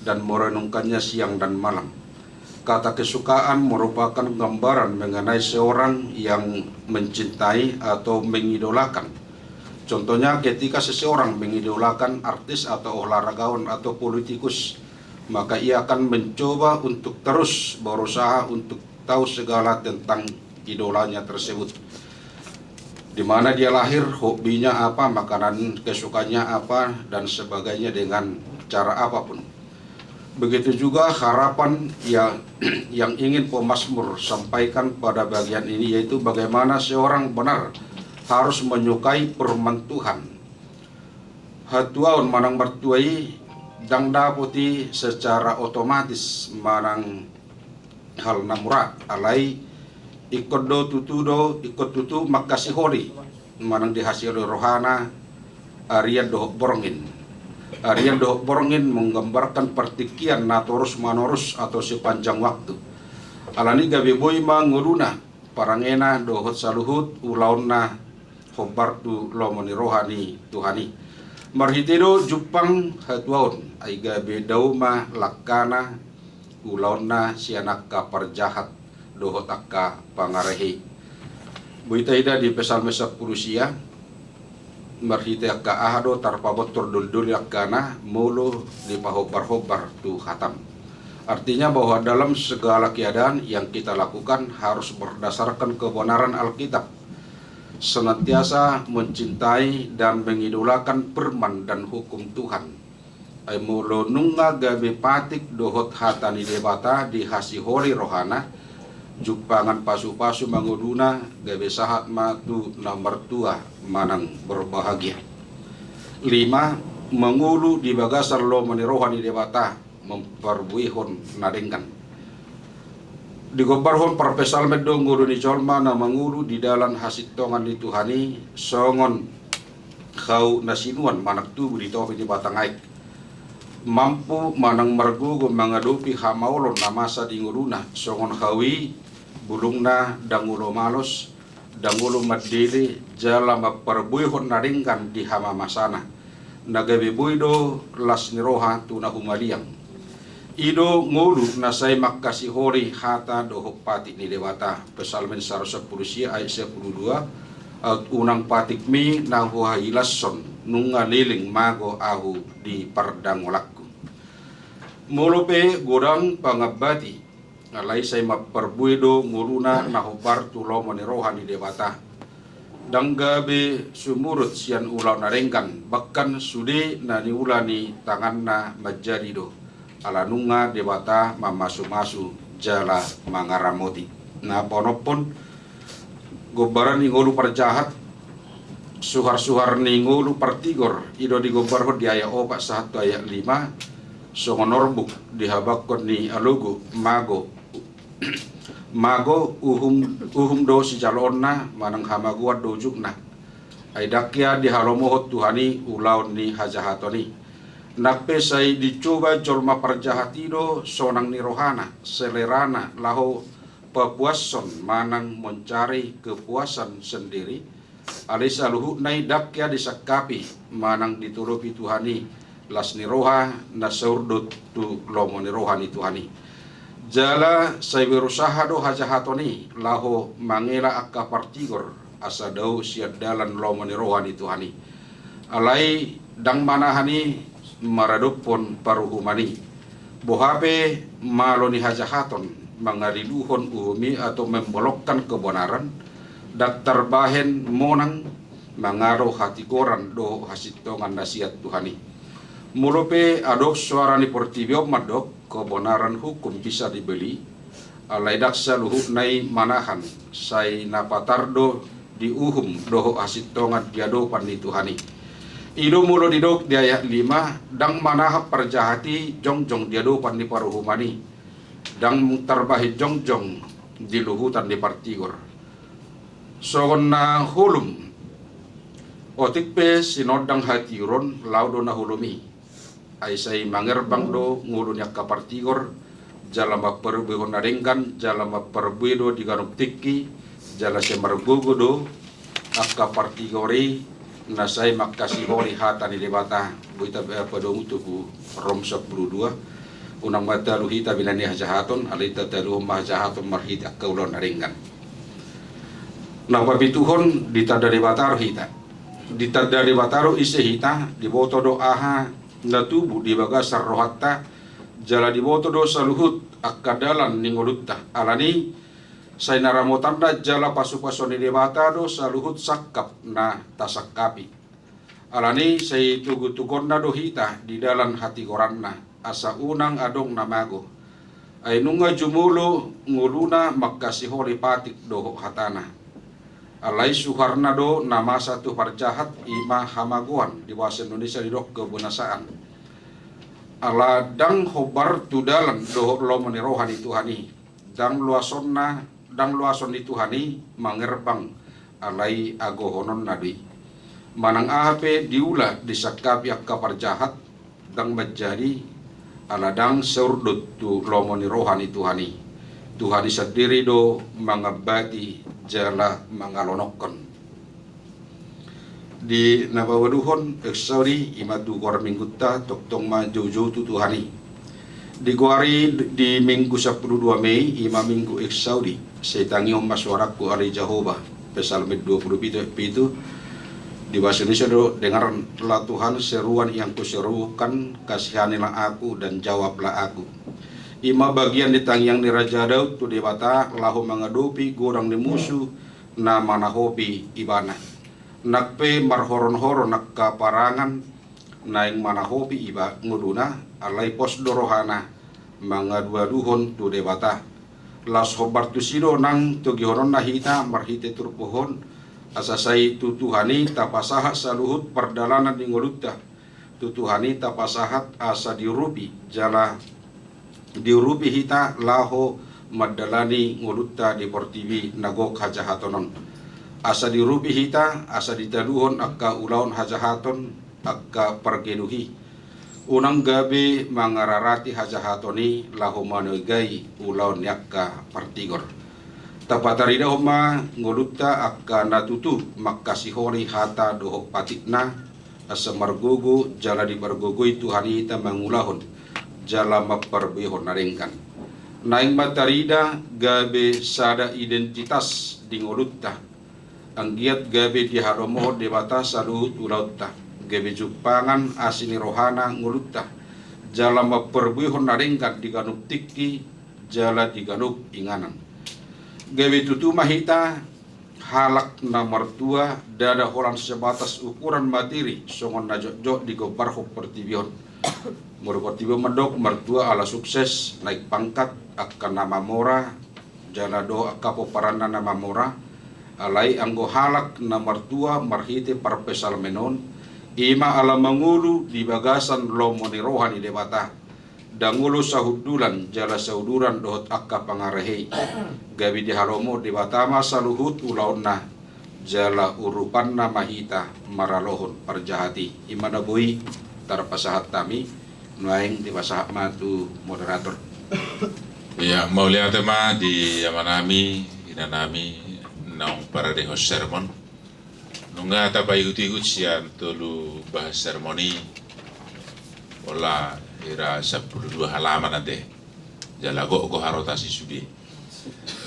Speaker 4: dan merenungkannya siang dan malam. Kata kesukaan merupakan gambaran mengenai seorang yang mencintai atau mengidolakan. Contohnya ketika seseorang mengidolakan artis atau olahragawan atau politikus, maka ia akan mencoba untuk terus berusaha untuk tahu segala tentang idolanya tersebut. Di mana dia lahir, hobinya apa, makanan kesukaannya apa, dan sebagainya dengan cara apapun. Begitu juga harapan yang ingin pemazmur sampaikan pada bagian ini, yaitu bagaimana seorang benar harus menyukai firman Tuhan. Hatuaun manang mertuai dang daputi secara otomatis manang hal namurat alai ikut tutu makasih holi manang dihasil rohana Arian dohok borongin. Arian dohok borongin menggambarkan pertikian natorus manorus atau sepanjang waktu. Alani gabi boy manguluna parangena dohot saluhut ulauna hobartu lomoni rohani Tuhani. Marhitido jupang hatuaun ay gabi dauma lakana ulauna sianaka parjahat dohot akka pangarehi. Buitaida di Psalm 10 sia marhite akka ahado tarpabotor duldul yakana mulu di pahobar-hobar tu khatam. Artinya bahwa dalam segala keadaan yang kita lakukan harus berdasarkan kebenaran Alkitab, senantiasa mencintai dan mengidolakan firman dan hukum Tuhan. Ay mulu nunga gabi patik dohot hatani debata di hasiholi rohana jupangan pasu-pasu manguduna gabe sahat matu nomor 2 manang berbahagia. 5. Mengulu di bagasar lo menirohani debata memperbuihon nadengkan. Digobarhon parpesal medong ngulu ni jolma na mangulu di dalan hasitongan ni Tuhani songon kau nasinuan manak tubuh di topi di batang aik. Mampu manang mergugo mengadupi hamaulon na masa di nguluna songon hawi bulungna dangulo malos dangulo madili jala maperbuihon naringkan di hama masana nagabi buido las niroha tuna humaliang ido ngulu nasay makasi hori hata dohok patik ni dewata. Pesalmen 110 ayat 12 at unang patik mi nahuha ilason nunga liling mago ahu di pardangolakku mulupe godang pangabati alai say maperbuido nguluna nahobar tulo monirohani debata danggabe sumurut sian ulau narengkan bahkan sude nani ulani tanganna majarido alanunga debata mamasu-masu jala mangaramoti. Nah ponopon gobaran ni ngulu parjahat suhar-suhar ni ngulu partigor ido di gobarho di ayat 4 1 ayat 5 songonorbuk dihabakon ni alugu mago uhum do si jalonna manang hamaguat dojukna aidakia di halomohot Tuhani ulaun ni hajahatoni nape say dicoba jolma parjahatido sonang ni rohana selerana laho pepuason manang mencari kepuasan sendiri alisa luhut nai dakia disakapi manang diturupi Tuhani las ni roha na saurdut tu lomo ni rohani Tuhani jala say berusaha do hajahatoni laho mangela akka partigor asa dau siad dalan lomo ni rohani Tuhani alai dang manahani maradupon paruhumani bohape maloni hajahaton mangariluhon uhumi atau membolokkan kebenaran daftar bahen monang mangaro hati koran do hasitongan nasihat Tuhani mulupe adok suara ni portibio madok kebenaran hukum bisa dibeli alai daksa luhut nai manahan say napatardo di uhum doho hasitongan diadopan ni Tuhani ido mulo didok di ayat 5 dang manahap perjahati jongjong diadopan ni paruhumani dang tarbahit jongjong di luhutan di partigor sogon na hulum otikpe sinodang hatiron laudo na hulumi ay say mangerbang do ngulun yak kapartigor jala maperbuihon naringkan jala maperbuido di ganop tiki jala se margugo do akka partigori nasay makasih hori hata ni debata buita padong tuku rom 12 unang mata luhita binani hajahaton alita taluhum hajahaton marhita kaulon naringan na papituhon ditada debata rohita ditada debata ro ise hita diboto do aha na tubu di bagasar rohatta jala diboto do saluhut akadalan ningolutta alani say naramotanda jala pasu-pasu ni debata do saluhut sakap na tasakapi alani say tugu-tugon na do hita di dalam hati koranna asa unang adong namago ay nunga jumulo nguluna magkasihori patik do hatana alay suharna do nama satu parjahat ima hamaguan di bahasa Indonesia di dok kebunasaan aladang hobar tudalan do lo menirohani Tuhani dang luason di Tuhani mangerbang alai agohonon nadi manang ahape diula disakapi akka parjahat dang menjadi aladang surdut tu lo menirohani Tuhani sendiri do mangabati jala mangalonokon di nabawaduhon eksauri imadu gor minggutta toktong ma jojo tu Tuhani di guari di minggu 12 Mei ima minggu eksauri setangiom maswaraku ari Jehovah pesalmet 27 di bahasa Indonesia do dengar lah Tuhan seruan yang kuserukan kasihanilah aku dan jawablah aku ima bagian di tangiang ni Raja Daud tu debata lahu mengadopi gorang ni musuh na manahopi ibana nakpe marhoron-horon nak kaparangan naing manahopi iba nguduna alai pos dorohana mangaduaduhon tu debata las hobar tu sido nang tu gihoron nahita marhite turpohon asasai tu Tuhani tapasahat saluhut perdalanan di ngolutta tu Tuhani tapasahat asa dirupi jala diurupi hita laho madalani ngolutta di portibi nagok hajahatonon asa diurupi hita asa ditaluhon akka ulaon hajahaton akka pergenuhi unang gabi mangararati hajahatoni laho manegai ulaon yakka partigor tapatarida homa ngolutta akka natutu makasihori hata dohok patikna asa margogo jala di margogoi Tuhani hita mangulahon jala maperbehon naringkan naing matarida gabe sada identitas di ngolutta anggiat gabe di haromo debata salut ulautta gabe jupangan asini rohana ngolutta jala maperbehon naringkan di ganuk tiki jala di ganuk inganan gabe tutu mahita halak na mertua dada holan sebatas ukuran materi songon najok di gobarho pertibion Murupatiba medok mertua ala sukses naik pangkat akan nama mora jala do akapo parana nama mora alai anggo halak na mertua marhite parpesal menon ima ala mangulu di bagasan lo monirohan di debata dangulu sahudulan jala sahuduran dohot akka pangarehei gabi di haromo debata masa luhut ulauna jala urupanna mahita maralohon parjahati imana boi tarpasahat tami nuaing di pasahat matu moderator
Speaker 2: ya mau lihat tema di yamanami inanami naung para dehos sermon nunga tapa ikut sian tulu bahas sermoni ola ira 12 halaman ade jalago ko harotasi sudi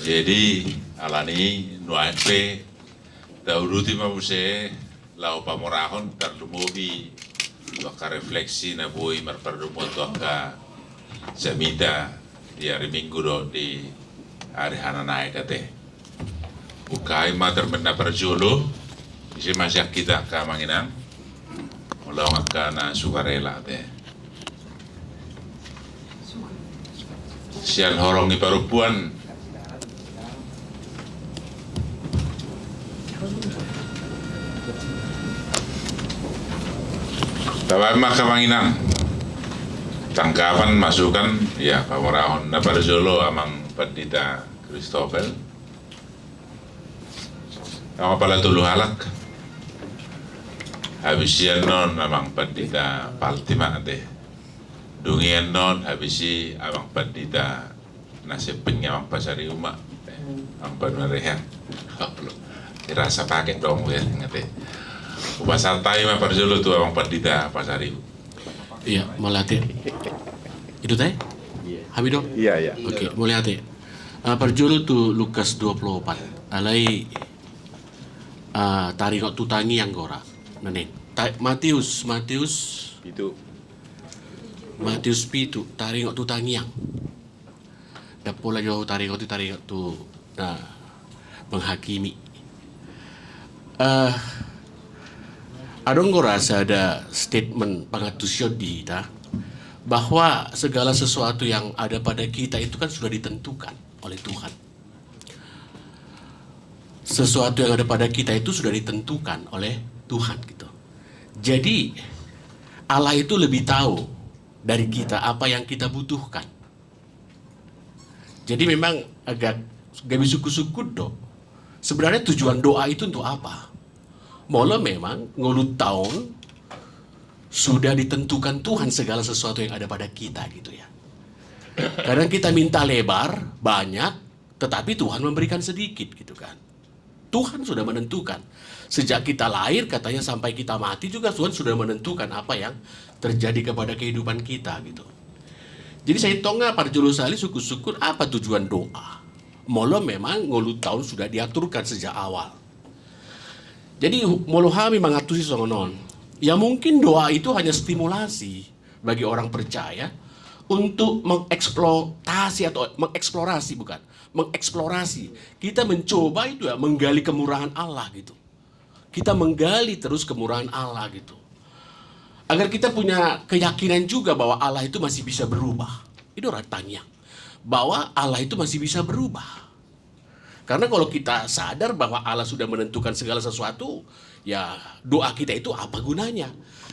Speaker 2: jadi alani nuape dauruti mabuse lau pamorahon tarlumobi waka refleksi na buhay marpardumo to ka samita di hari Minggu do di hari hananay kate ukay mater menna perjolo isi masyak kita ka manginang ulawang ka na sukarela te sian horong iparupuan Tabama kamanginang tangkapan masukan ya pamorahon na Parzolo amang Pandita Christopher ama pala tulu halak habisian non amang Pandita Paltima ate dungian non habisi amang Pandita nasipin amang pasari uma ang panwarehan dirasa paket dong wer ngate Basantai mah parjolo tu abang pandita pasari.
Speaker 5: Iya, mulai hati. Itu teh? Hamido?
Speaker 6: Iya.
Speaker 5: Oke, mulai hati. Parjolo tu Lukas 24. Alai taringot tutangi yang gora. Neneng. Matius
Speaker 6: Itu
Speaker 5: pitu taringot tutangi yang. Dapola jauh taringot tu menghakimi. Adong rasa ada statement pangatusyo di kita bahwa segala sesuatu yang ada pada kita itu kan sudah ditentukan oleh Tuhan. Sesuatu yang ada pada kita itu sudah ditentukan oleh Tuhan gitu. Jadi Allah itu lebih tahu dari kita apa yang kita butuhkan. Jadi memang agak gak bisa suku-suku dok. Sebenarnya tujuan doa itu untuk apa? Mula memang ngulut tahun sudah ditentukan Tuhan segala sesuatu yang ada pada kita gitu ya. Kadang kita minta lebar, banyak, tetapi Tuhan memberikan sedikit gitu kan. Tuhan sudah menentukan. Sejak kita lahir katanya sampai kita mati juga Tuhan sudah menentukan apa yang terjadi kepada kehidupan kita gitu. Jadi saya tonga parjolo sali syukur-syukur apa tujuan doa. Mula memang ngulut tahun sudah diaturkan sejak awal. Jadi molohami mengatusi songonon. Ya mungkin doa itu hanya stimulasi bagi orang percaya untuk mengeksplorasi. Kita mencoba itu ya menggali kemurahan Allah gitu. Kita menggali terus kemurahan Allah gitu. Agar kita punya keyakinan juga bahwa Allah itu masih bisa berubah. Itu ratanya. Bahwa Allah itu masih bisa berubah. Karena kalau kita sadar bahwa Allah sudah menentukan segala sesuatu, ya doa kita itu apa gunanya?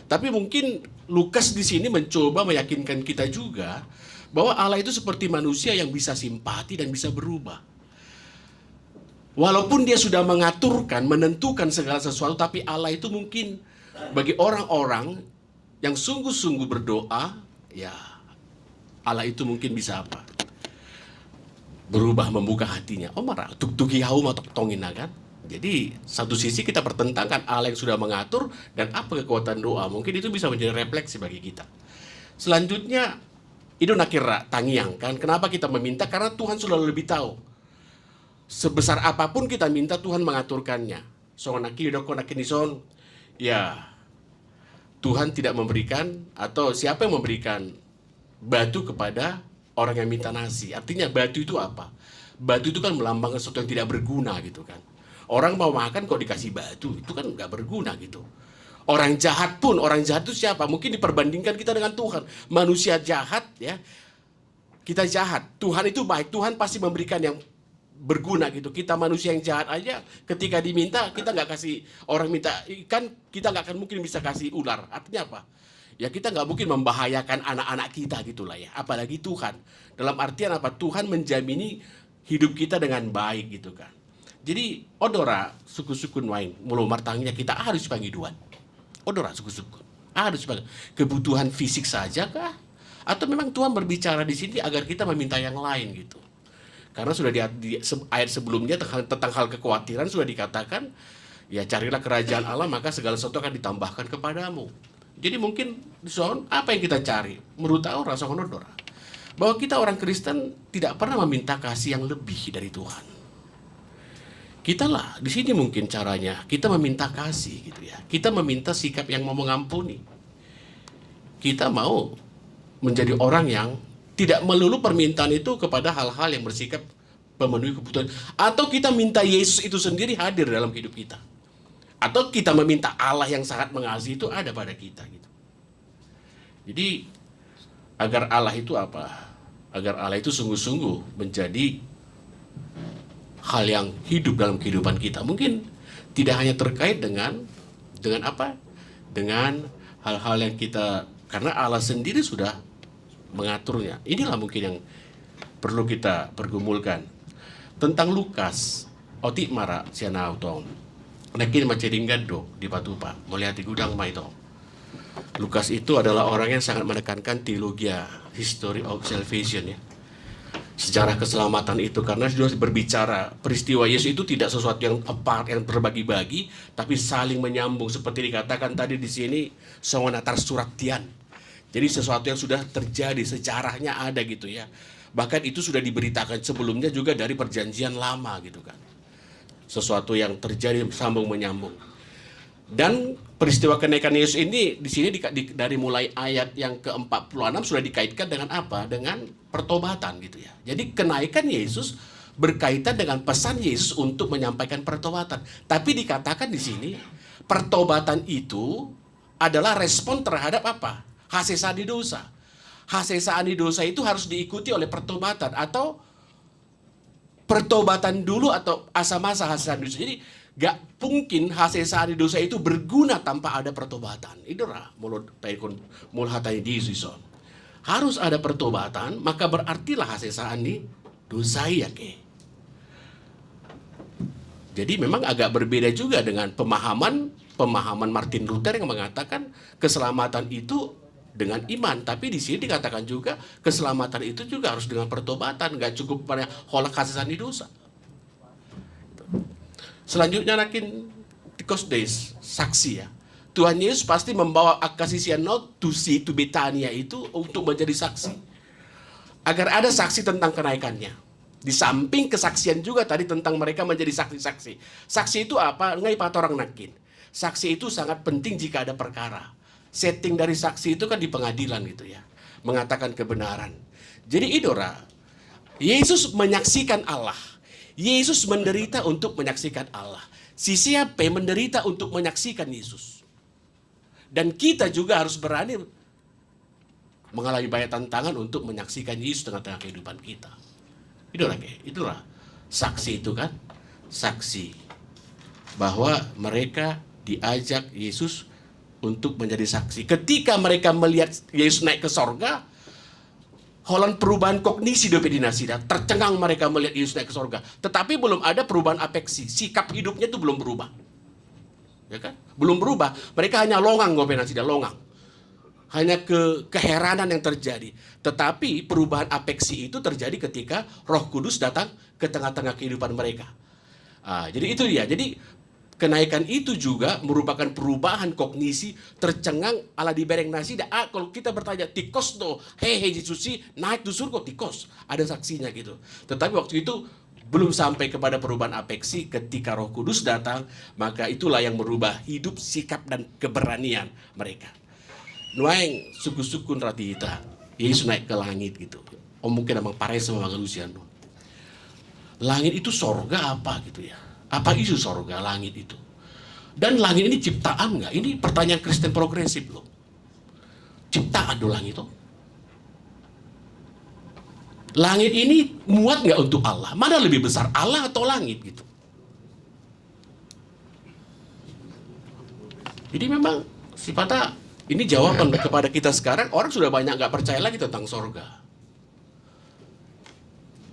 Speaker 5: Tapi mungkin Lukas di sini mencoba meyakinkan kita juga bahwa Allah itu seperti manusia yang bisa simpati dan bisa berubah. Walaupun dia sudah mengaturkan, menentukan segala sesuatu, tapi Allah itu mungkin bagi orang-orang yang sungguh-sungguh berdoa, ya Allah itu mungkin bisa apa? Berubah, membuka hatinya. Oh marah, tuk-tuki hau matok tongin kan? Jadi satu sisi kita pertentangkan Allah yang sudah mengatur dan apa kekuatan doa. Mungkin itu bisa menjadi refleksi bagi kita. Selanjutnya, itu nakira tangiang kan? Kenapa kita meminta? Karena Tuhan sudah lebih tahu. Sebesar apapun kita minta, Tuhan mengaturkannya. So nakir doko nakinison, ya Tuhan tidak memberikan atau siapa yang memberikan batu kepada orang yang minta nasi. Artinya batu itu apa? Batu itu kan melambangkan sesuatu yang tidak berguna gitu kan. Orang mau makan kok dikasih batu, itu kan nggak berguna gitu. Orang jahat itu siapa? Mungkin diperbandingkan kita dengan Tuhan. Manusia jahat ya, kita jahat. Tuhan itu baik, Tuhan pasti memberikan yang berguna gitu. Kita manusia yang jahat aja, ketika diminta kita nggak kasih, orang minta ikan kita nggak akan mungkin bisa kasih ular. Artinya apa? Ya kita nggak mungkin membahayakan anak-anak kita gitulah ya. Apalagi Tuhan. Dalam artian apa? Tuhan menjamini hidup kita dengan baik gitu kan. Jadi odora suku-sukun wain mulu martangnya kita harus pangiduan. Odora suku-sukun harus panggil. Kebutuhan fisik saja kah? Atau memang Tuhan berbicara di sini agar kita meminta yang lain gitu. Karena sudah di ayat sebelumnya tentang hal kekhawatiran sudah dikatakan, ya carilah kerajaan Allah maka segala sesuatu akan ditambahkan kepadamu. Jadi mungkin apa yang kita cari? Menurut orang rasa honor bahwa kita orang Kristen tidak pernah meminta kasih yang lebih dari Tuhan. Kita lah di sini mungkin caranya kita meminta kasih gitu ya. Kita meminta sikap yang mau mengampuni. Kita mau menjadi orang yang tidak melulu permintaan itu kepada hal-hal yang bersikap memenuhi kebutuhan. Atau kita minta Yesus itu sendiri hadir dalam hidup kita. Atau kita meminta Allah yang sangat mengasihi itu ada pada kita gitu. Jadi agar Allah itu apa? Agar Allah itu sungguh-sungguh menjadi hal yang hidup dalam kehidupan kita. Mungkin tidak hanya terkait dengan apa? Dengan hal-hal yang kita, karena Allah sendiri sudah mengaturnya. Inilah mungkin yang perlu kita pergumulkan. Tentang Lukas, otik mara sianau tong. Nakin maceringado di Patupa, melihat di gudang maito. Lukas itu adalah orang yang sangat menekankan teologi history of salvation ya. sejarah keselamatan itu, karena sudah berbicara peristiwa Yesus itu tidak sesuatu yang apart, yang terbagi-bagi, tapi saling menyambung seperti dikatakan tadi di sini songonatar surat tian. Jadi sesuatu yang sudah terjadi, sejarahnya ada gitu ya. Bahkan itu sudah diberitakan sebelumnya juga dari perjanjian lama gitu kan. Sesuatu yang terjadi sambung menyambung. Dan peristiwa kenaikan Yesus ini di sini dari mulai ayat yang ke-46 sudah dikaitkan dengan apa? Dengan pertobatan gitu ya. Jadi kenaikan Yesus berkaitan dengan pesan Yesus untuk menyampaikan pertobatan. Tapi dikatakan di sini pertobatan itu adalah respon terhadap apa? Hasesani dosa. Hasesani dosa itu harus diikuti oleh pertobatan, atau pertobatan dulu atau asa-masa hasesani dosa. Jadi gak mungkin hasesani dosa itu berguna tanpa ada pertobatan. Itulah mulut hatai di Yesus. Harus ada pertobatan, maka berartilah hasesani dosa ya ke. Jadi memang agak berbeda juga dengan pemahaman Martin Luther yang mengatakan keselamatan itu dengan iman, tapi di sini dikatakan juga keselamatan itu juga harus dengan pertobatan, nggak cukup pada holak hasesani dosa. Selanjutnya nakin Tikos Days, saksi ya. Tuhan Yesus pasti membawa Akasisiano to Betania itu untuk menjadi saksi. Agar ada saksi tentang kenaikannya. Di samping kesaksian juga tadi tentang mereka menjadi saksi-saksi. Saksi itu apa? Ngai patorang nakin. Saksi itu sangat penting jika ada perkara. Setting dari saksi itu kan di pengadilan gitu ya. Mengatakan kebenaran. Jadi idora, Yesus menyaksikan Allah. Yesus menderita untuk menyaksikan Allah. Si siapa menderita untuk menyaksikan Yesus. Dan kita juga harus berani mengalami banyak tantangan untuk menyaksikan Yesus tengah-tengah kehidupan kita. Itulah saksi itu kan. Saksi bahwa mereka diajak Yesus untuk menjadi saksi. Ketika mereka melihat Yesus naik ke sorga, holan perubahan kognisi dope dinasida, tercengang mereka melihat Yesus naik ke sorga. Tetapi belum ada perubahan apeksi, sikap hidupnya itu belum berubah. Ya kan? Belum berubah. Mereka hanya longang gope nasida, longang. Hanya keheranan yang terjadi. Tetapi perubahan apeksi itu terjadi ketika Roh Kudus datang ke tengah-tengah kehidupan mereka. Jadi itu dia. Jadi kenaikan itu juga merupakan perubahan kognisi, tercengang ala dibereng nasi. Kalau kita bertanya tikos do, hehe Yesusi naik di surga, tikos, ada saksinya gitu. Tetapi waktu itu belum sampai kepada perubahan apeksi. Ketika Roh Kudus datang, maka itulah yang merubah hidup, sikap dan keberanian mereka. Nuaeng suku-suku ratita, Yesus naik ke langit gitu. Mungkin emang parai sama Luciano. Langit itu sorga apa gitu ya? Apa isu sorga, langit itu? Dan langit ini ciptaan nggak? Ini pertanyaan Kristen progresif loh. Ciptaan do langit itu? Langit ini muat nggak untuk Allah? Mana lebih besar, Allah atau langit gitu? Jadi memang sifatnya ini jawaban kepada kita sekarang. Orang sudah banyak nggak percaya lagi tentang sorga.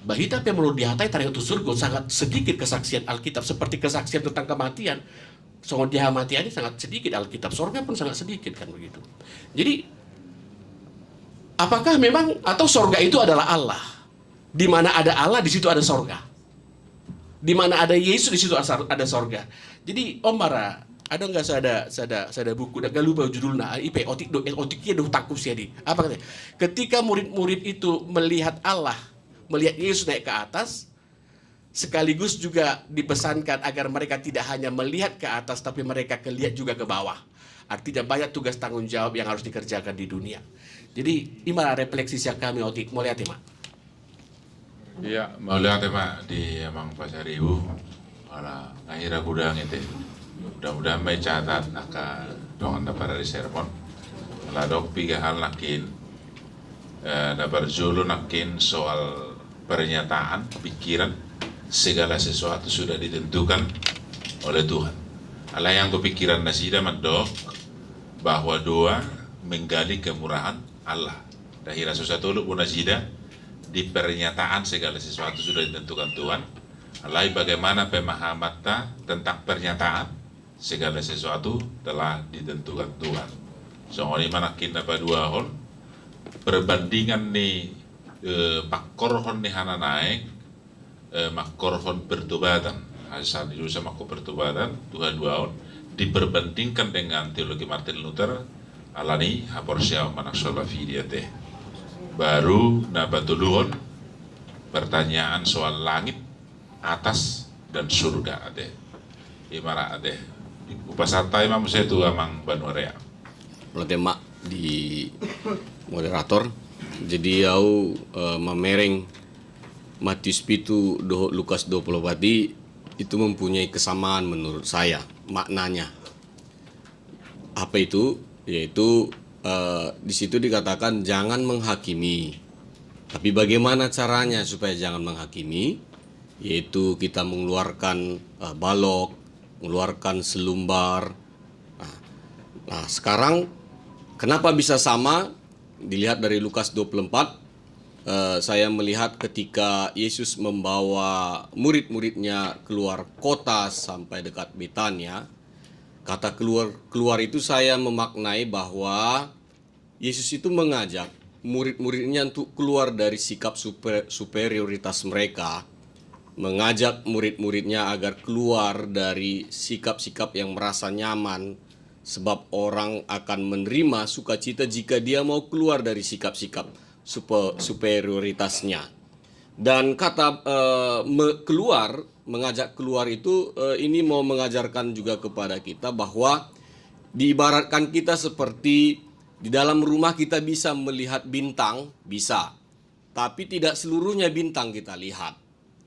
Speaker 5: Bahita yang menurut dihatai tarik itu surga sangat sedikit kesaksian Alkitab, seperti kesaksian tentang kematian. Soal dia kematian ini sangat sedikit Alkitab, sorga pun sangat sedikit kan begitu. Jadi apakah memang atau sorga itu adalah Allah? Di mana ada Allah di situ ada sorga. Di mana ada Yesus di situ ada sorga. Jadi Omara ada nggak ada buku? Nggak lupa judulnya. IP otiknya do takus ya di. Apa katanya? Ketika murid-murid itu melihat Allah, melihat Yesus naik ke atas, sekaligus juga dipesankan agar mereka tidak hanya melihat ke atas, tapi mereka lihat juga ke bawah. Artinya banyak tugas tanggung jawab yang harus dikerjakan di dunia. Jadi, gimana refleksi siap kami, Otik? Mau lihat ya, Mak?
Speaker 2: Iya, mau lihat ya, Mak, di Emang Pasaribu. Wala, ngahira gudang itu. Mudah-mudahan may catat, naka doon na para di sermon. Wala dok, piga hal nakin. Na berjulu nakin soal pernyataan, pikiran, segala sesuatu sudah ditentukan oleh Tuhan. Allah yang kepikiran nasida mandok bahwa doa menggali kemurahan Allah. Dahira susah tuluk pun nasida di pernyataan segala sesuatu sudah ditentukan Tuhan. Allah bagaimana pemahaman tentang pernyataan segala sesuatu telah ditentukan Tuhan. Soalnya manakin apa dua hal perbandingan nih makkorhon ni hana naik makkorhon pertobatan asal itu sama makko pertobatan Tuhan dua diperbandingkan dengan teologi Martin Luther alani haporsia manaksola fidia teh baru nabatuluhon pertanyaan soal langit atas dan surga ade imara ade upasata imam setu amang Banuarea
Speaker 5: tema di moderator jadi au mamereng Matius pitu doh Lukas 20 tadi itu mempunyai kesamaan menurut saya maknanya apa itu yaitu di situ dikatakan jangan menghakimi tapi bagaimana caranya supaya jangan menghakimi yaitu kita mengeluarkan balok mengeluarkan selumbar nah sekarang kenapa bisa sama dilihat dari Lukas 24 saya melihat ketika Yesus membawa murid-muridnya keluar kota sampai dekat Betania, kata keluar itu saya memaknai bahwa Yesus itu mengajak murid-muridnya untuk keluar dari sikap superioritas mereka, mengajak murid-muridnya agar keluar dari sikap-sikap yang merasa nyaman, sebab orang akan menerima sukacita jika dia mau keluar dari sikap-sikap superioritasnya. Dan kata mengajak keluar itu ini mau mengajarkan juga kepada kita bahwa diibaratkan kita seperti di dalam rumah kita bisa melihat bintang, bisa. Tapi tidak seluruhnya bintang kita lihat.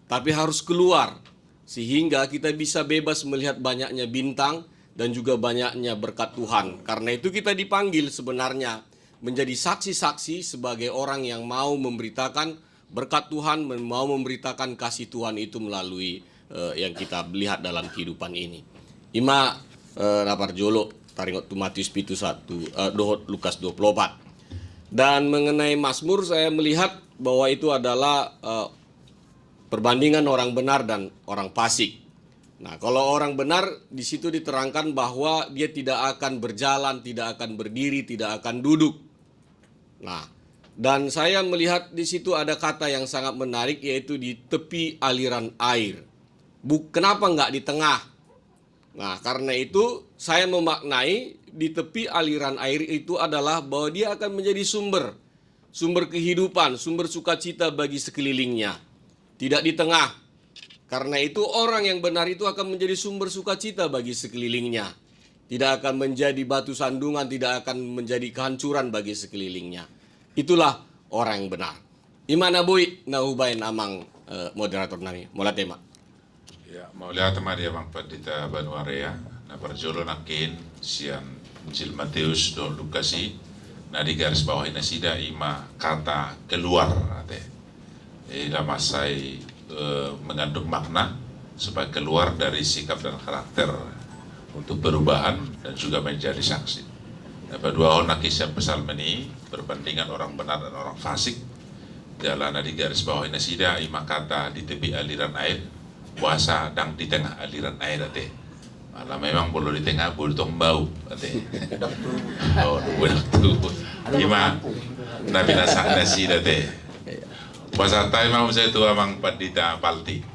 Speaker 5: Tapi harus keluar sehingga kita bisa bebas melihat banyaknya bintang dan juga banyaknya berkat Tuhan. Karena itu kita dipanggil sebenarnya menjadi saksi-saksi sebagai orang yang mau memberitakan berkat Tuhan, mau memberitakan kasih Tuhan itu melalui yang kita lihat dalam kehidupan ini. Ima rapar jolo taringot tu Matius pitu 1 dohot Lukas 24. Dan mengenai Mazmur saya melihat bahwa itu adalah perbandingan orang benar dan orang fasik. Nah, kalau orang benar di situ diterangkan bahwa dia tidak akan berjalan, tidak akan berdiri, tidak akan duduk. Nah, dan saya melihat di situ ada kata yang sangat menarik yaitu di tepi aliran air. Kenapa enggak di tengah? Nah, karena itu saya memaknai di tepi aliran air itu adalah bahwa dia akan menjadi sumber kehidupan, sumber sukacita bagi sekelilingnya. Tidak di tengah. Karena itu orang yang benar itu akan menjadi sumber sukacita bagi sekelilingnya. Tidak akan menjadi batu sandungan, tidak akan menjadi kehancuran bagi sekelilingnya. Itulah orang yang benar. Imana bui nahubain amang moderator nami. Mola tema.
Speaker 2: Ya, mau lihat teman dia bang Pandita Banuarea, na perjolo nakin sian Injil Matius don Lukasi, na di garis bawah ini sida ima kata keluar ate. Dalam masai mengandung makna supaya keluar dari sikap dan karakter untuk perubahan dan juga menjadi saksi. Dua orang kisah pasal ini perbandingan orang benar dan orang fasik. Jalan di garis bawah ini sida ima kata di tepi aliran air, puasa dan di tengah aliran air ate. Malah memang boleh di tengah boleh tong bau ate. Oh, waktu ima nabi nasak nasi ate. Puasa tay mau saya tua mang Pandita Palti.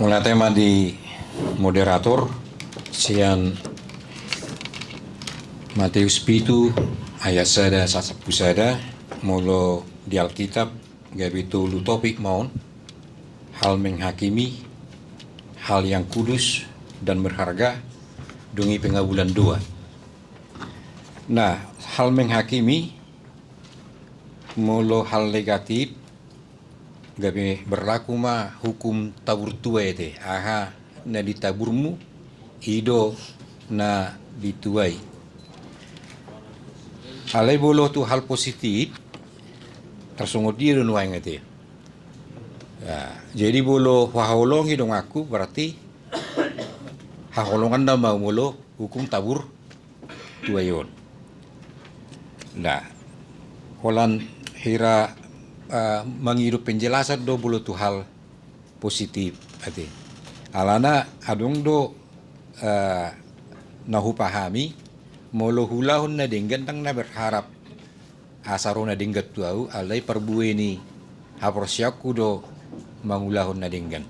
Speaker 6: Mulai tema di moderator sian Matius pitu ayat sada sasapu sada mulu di Alkitab gabitu lu topik maun hal menghakimi hal yang kudus dan berharga dungi pengabulan dua. Nah, hal menghakimi mulu hal negatif gabe berlaku mah hukum tabur tua itu aha na ditaburmu ido na dituai alai bolo tu hal positif tersungut dia dan waing itu ya, jadi bolo waholong hidung aku berarti haholongan dah mau mulu hukum tabur tuayon nah holan hira menghidup penjelasan do bulu tu hal positif ati alana adung do nahu pahami molo hulahun na dinggan tang na berharap asaro na dinggat tuau alay perbueni haprosyaku do mangulahun na dinggan.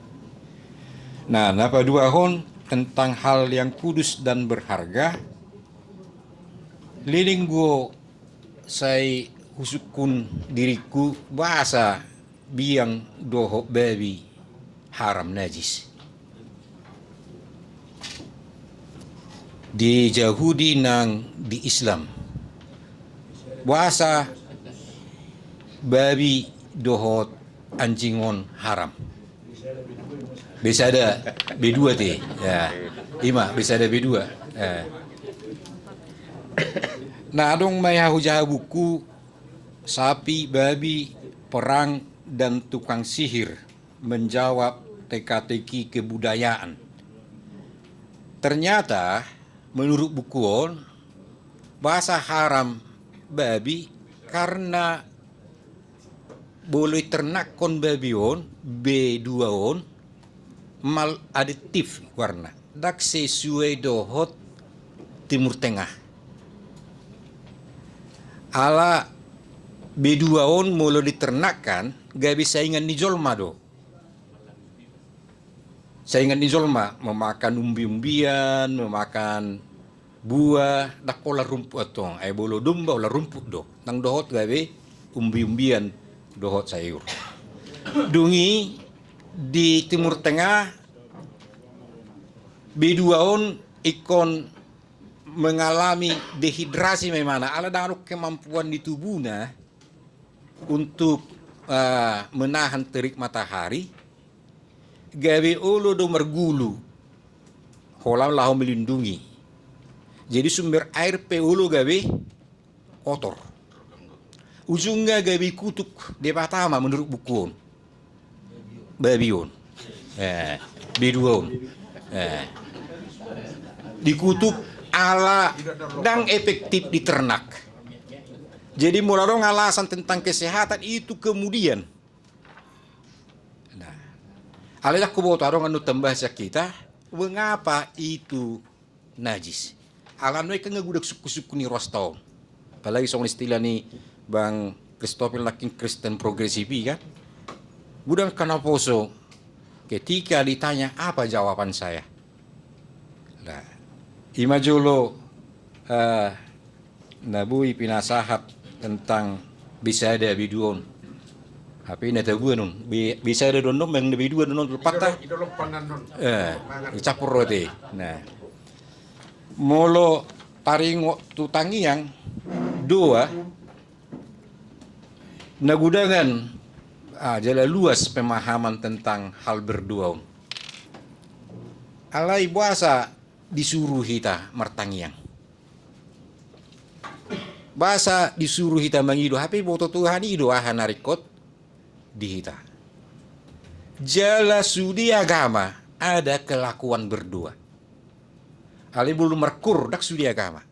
Speaker 6: Nah, napaduahon tentang hal yang kudus dan berharga lilinggo say husukun diriku bahasa biang doho babi haram najis. Di Yahudi nang di Islam bahasa babi dohot anjingon haram. Bisa ada B2 teh. Ya. Ima bisa ada B2. Nah, adong may jaha buku sapi, babi, perang dan tukang sihir menjawab teka-teki kebudayaan. Ternyata menurut bukuon bahasa haram babi karena boleh ternak kon babion B2 on mal aditif warna dak sesuai dohot Timur Tengah ala B2 on mulu diternakkan gak bisa ingat di jolma do saya ingat di jolma memakan umbi-umbian memakan buah dak olah rumput atong ay bolo domba olah rumput do nang dohot gawe umbi-umbian dohot sayur dungi di Timur Tengah B2 on ikon mengalami dehidrasi memang ala dengan kemampuan di tubuhnya untuk menahan terik matahari gawe olo do mergulu holam lahu melindungi jadi sumber air peolo gawe kotor ujungnya gawe kutuk di pertama menurut bukuon babion B2on dikutuk ala dan efektif diternak. Jadi muladong alasan tentang kesehatan itu kemudian. Nah, alalah kubo tarong anu tambah kita, mengapa itu najis? Alam mereka ngudak suku-suku ni rostong. Apalagi soal istilah ni Bang Christopher lakin Kristen progresif kan? Budang kanaposo ketika ditanya apa jawaban saya. Nah, imajolo nabui pinasahat tentang bisa ada biduon. Tapi nata buan bisa ada donom yang lebih dua donom patah. Capur rote. Nah, molo taring tutangi yang dua nagudangan jala luas pemahaman tentang hal berdua. Alai bahasa disuruh kita mertangiang. Bahasa disuruh kita mengido tapi boto Tuhan ido narikot di kita. Jala sudi agama ada kelakuan berdua. Ale belum merkur dak sudi agama.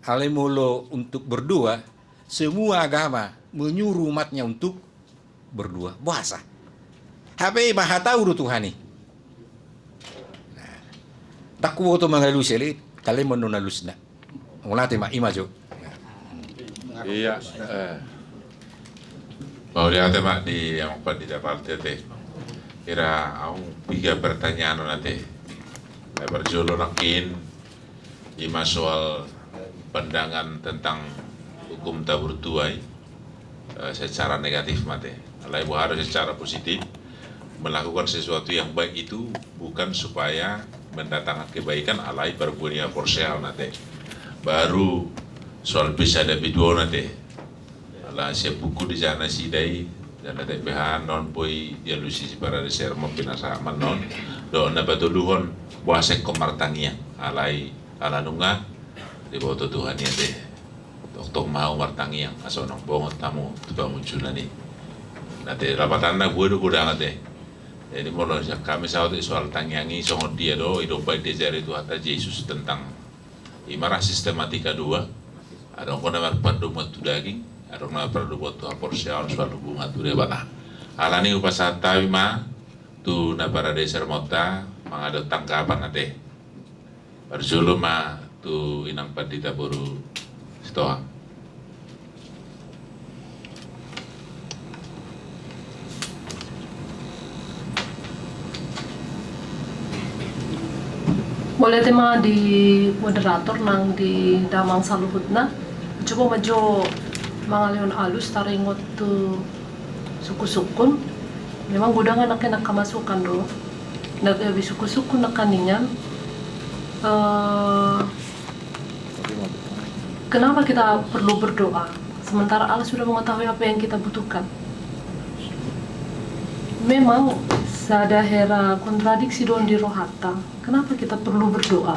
Speaker 6: Ale mulu untuk berdua semua agama menyuruh umatnya untuk berdua bahasa. Tapi maha tahu Tuhan ini. Tak kubo to mangalus elit kalian menonalus na. Mulate ma imajo.
Speaker 2: Iya. Mau lihat mak di yang apa di Jakarta teh. Kira aku tiga pertanyaan nanti. Berjolo nakin ima soal pandangan tentang hukum tabur tuai secara negatif mate. Alai harus secara positif melakukan sesuatu yang baik itu bukan supaya mendatangkan kebaikan alai berbunia porsial nate. Baru soal bisa ada video nate. Ala siap buku di sana sidai dan ada BH non poi dia lusi para deser mempinasa non do na batuduhon buase komartangia alai ala nunga di bawah Tuhan ya deh. Tok mau martangiang asonong bongot tamu tuba muncul nih. Nanti rapatan na gue udah deh. Jadi mulai kami soal tangiangi soal dia do hidup baik diajari itu kata Yesus tentang imarah sistematika dua. Ada orang nama pandumat tu daging, ada orang nama pandumat tu porsial soal hubungan tu dia bana. Alani upasata bima tu na para desa mota mengadot tangkapan nate. Berjuluma tu inang pandita boru stoa.
Speaker 1: Boleh tema di moderator nang di damang saluhutna coba majo mangaleon alus taringot tu suku-sukun memang gudangan nak kamasukan do nagabi suku-sukun nakaningan kenapa kita perlu berdoa sementara Allah sudah mengetahui apa yang kita butuhkan. Memang sada hera kontradiksi don di rohata. Kenapa kita perlu berdoa?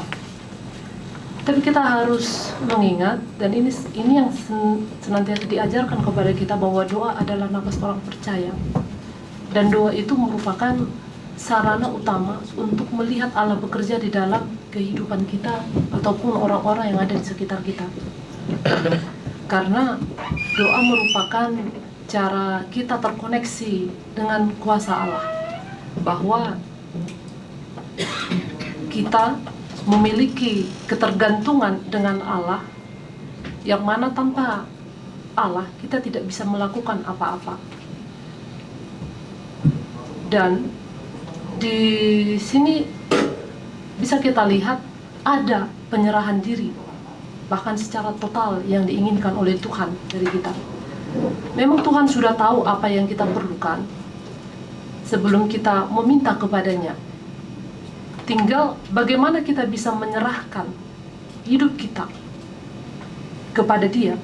Speaker 1: Tapi kita harus mengingat dan ini yang senantiasa diajarkan kepada kita bahwa doa adalah nafas orang percaya. Dan doa itu merupakan sarana utama untuk melihat Allah bekerja di dalam kehidupan kita ataupun orang-orang yang ada di sekitar kita. Karena doa merupakan cara kita terkoneksi dengan kuasa Allah, bahwa kita memiliki ketergantungan dengan Allah yang mana tanpa Allah kita tidak bisa melakukan apa-apa. Dan di sini bisa kita lihat ada penyerahan diri bahkan secara total yang diinginkan oleh Tuhan dari kita. Memang Tuhan sudah tahu apa yang kita perlukan sebelum kita meminta kepadanya. Tinggal bagaimana kita bisa menyerahkan hidup kita kepada Dia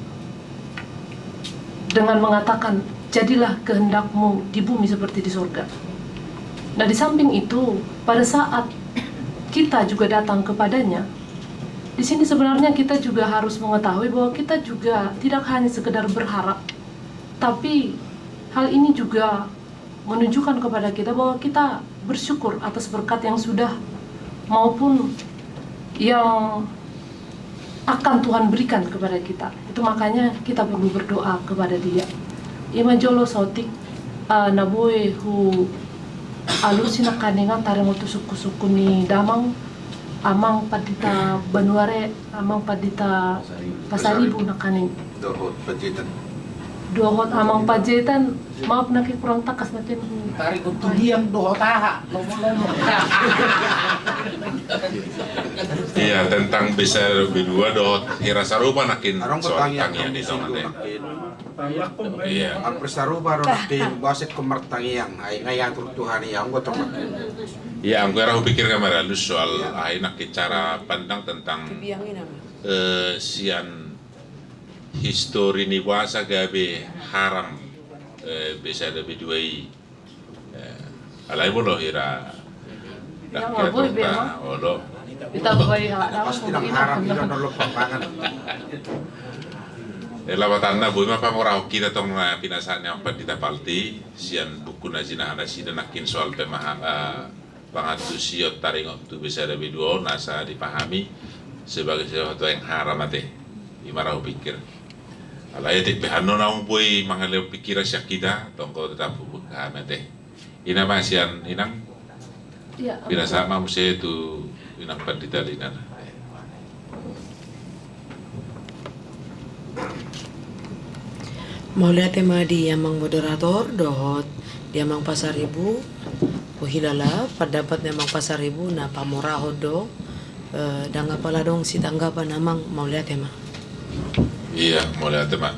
Speaker 1: dengan mengatakan, jadilah kehendakmu di bumi seperti di surga. Nah, di samping itu, pada saat kita juga datang kepadanya, di sini sebenarnya kita juga harus mengetahui bahwa kita juga tidak hanya sekedar berharap, tapi hal ini juga menunjukkan kepada kita bahwa kita bersyukur atas berkat yang sudah maupun yang akan Tuhan berikan kepada kita. Itu makanya kita perlu berdoa kepada Dia. Ima jolo sotik naboe hu alusina kaningan taremotu suku-suku ni damang amang padita Banuare, amang padita Pasaribu nakaning.
Speaker 4: Dohot Pajitan.
Speaker 1: Dohot amang Pajitan, maaf naki kurang takas natin.
Speaker 7: Tarik untuk diam doa taha.
Speaker 2: Iya, tentang bisa lebih dua dohot hira sarupa nakin
Speaker 4: Arong
Speaker 2: soal
Speaker 4: pertanyaan
Speaker 2: tangian di
Speaker 4: singgung
Speaker 2: tongate.
Speaker 4: nakin.
Speaker 2: Iya.
Speaker 4: Ang persarupa ro nakin basit kemertangiang ay ngayan Tuhan yang gotong.
Speaker 2: Ya, aku kira pikir kamera lu soal nak cara pandang tentang sian histori ni wasa gabe haram bisa lebih duai alai bolo hira
Speaker 1: Yang aboy bema.
Speaker 2: olo
Speaker 1: Kita boy ha,
Speaker 4: Pasti nang haram ilo nolo pampangan.
Speaker 2: Lawatanna bui mapa morau kita tong na pinasaan yang pandita palti sian buku na jina sida nakin soal pangatu siot taringot tu bisa lebih dua nasa dipahami sebagai sesuatu yang haram ate imarau pikir alai te behano na bui mangaleu pikiran syakida tongko tetap buka mate ina masian inang
Speaker 1: Ya,
Speaker 2: pinasa ma muse tu inang pandita linan.
Speaker 3: Mau lihat tema di Amang moderator dohot di Amang Pasaribu Hilala pendapat Amang Pasaribu na pamorahod do danga pala dong si tanggapan Amang mau lihat tema.
Speaker 2: Iya, mau lihat tema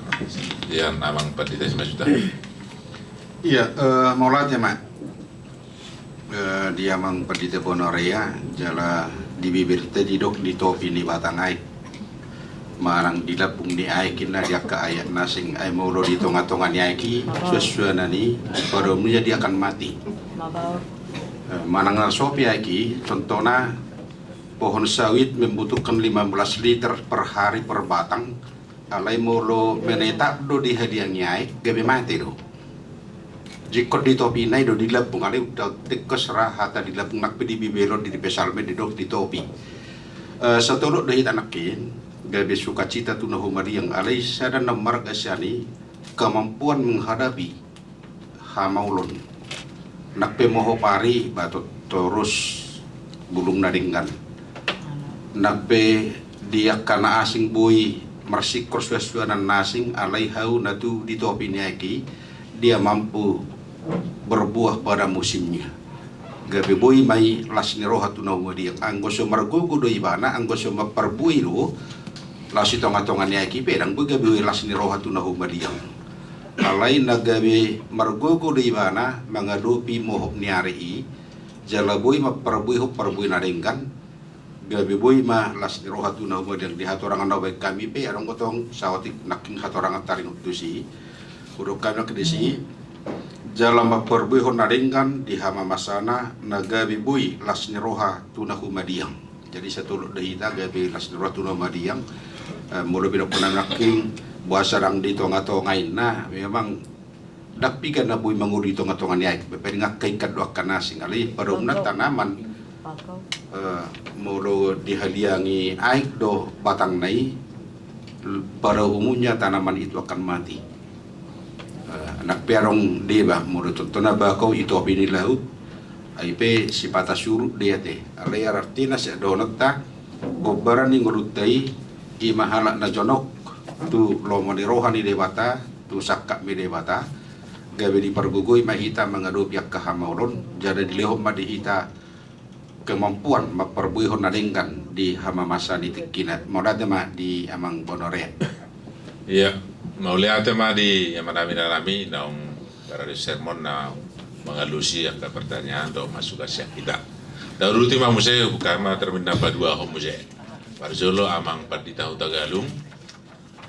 Speaker 2: yang amang pandita sudah.
Speaker 4: Iya, maulat ya mak. Dia mang Pandita Bonorea jala di bibir tadi dok di topi ni batang ai. Marang dilapung ni ai kina dia ke ayat nasing ai maulo di tonga-tonga ni ai ki sesuai nani pada umumnya dia akan mati. Manang sopi ai ki contohnya pohon sawit membutuhkan 15 liter per hari per batang. Alai maulo menetap do di hadiah ni ai gabe mati do. Jika di topi nai do dilapung ale udah tekes rahata dilapung nak di bibelon di pesalme di dok di topi. Satuluk dahi tanakin gabe sukacita tu nahumari yang alai sada namar gasyani kemampuan menghadapi hamaulon. Nak pemoho pari batot terus bulung naringgan. Nape dia kana asing bui marsik kursuasuanan nasing alai hau natu di topi niaki dia mampu berbuah pada musimnya. Gabi bui mai lasni roha tu nau dia anggoso margogo do ibana anggoso maperbui lo lasi tonga-tonga niaki pedang bu gabi lasni roha tu nau dia. Alai nagabi margogo do ibana mangadopi mohok niari jala bui maperbui hop perbui nadengkan gabi bui ma lasni roha tu nau dia di hatorangan nau baik kami pe arong gotong sawatik naking hatorangan taring utusi uruk kami kedisi jala maperbui hon nadengkan di hama masana nagabi bui lasni roha tu nau madiang. Jadi satu dahita gabi lasni roha tu nau madiang mulu bila pernah naking buasa rang di tonga-tongain nah memang dak pigan na bui manguri tonga-tonga niai beperingat kaikat doakan nasing alih perumna tanaman mulu dihaliangi aik do batang nai pada umumnya tanaman itu akan mati. Anak perong deba mulu tontona bakau itu opini laut aipe sipata surut dia teh alih artina se donat ta gobaran ni ngurutai i mahala na jonok tu lomo di rohani debata tu sakak mi debata gabe di pergugui mahita mengadu pihak kehamauron jadi dilehom ma dihita kemampuan maperbuihon nadengkan di hama masa di tekinat modate ma di amang bonore.
Speaker 2: Iya, mau lihat ma di yang nami naung dari sermon na mengalusi yang pertanyaan do masuk asia kita. Dahulu timah musai bukan ma terminal dua hom musai. Barzolo amang padita Hutagalung,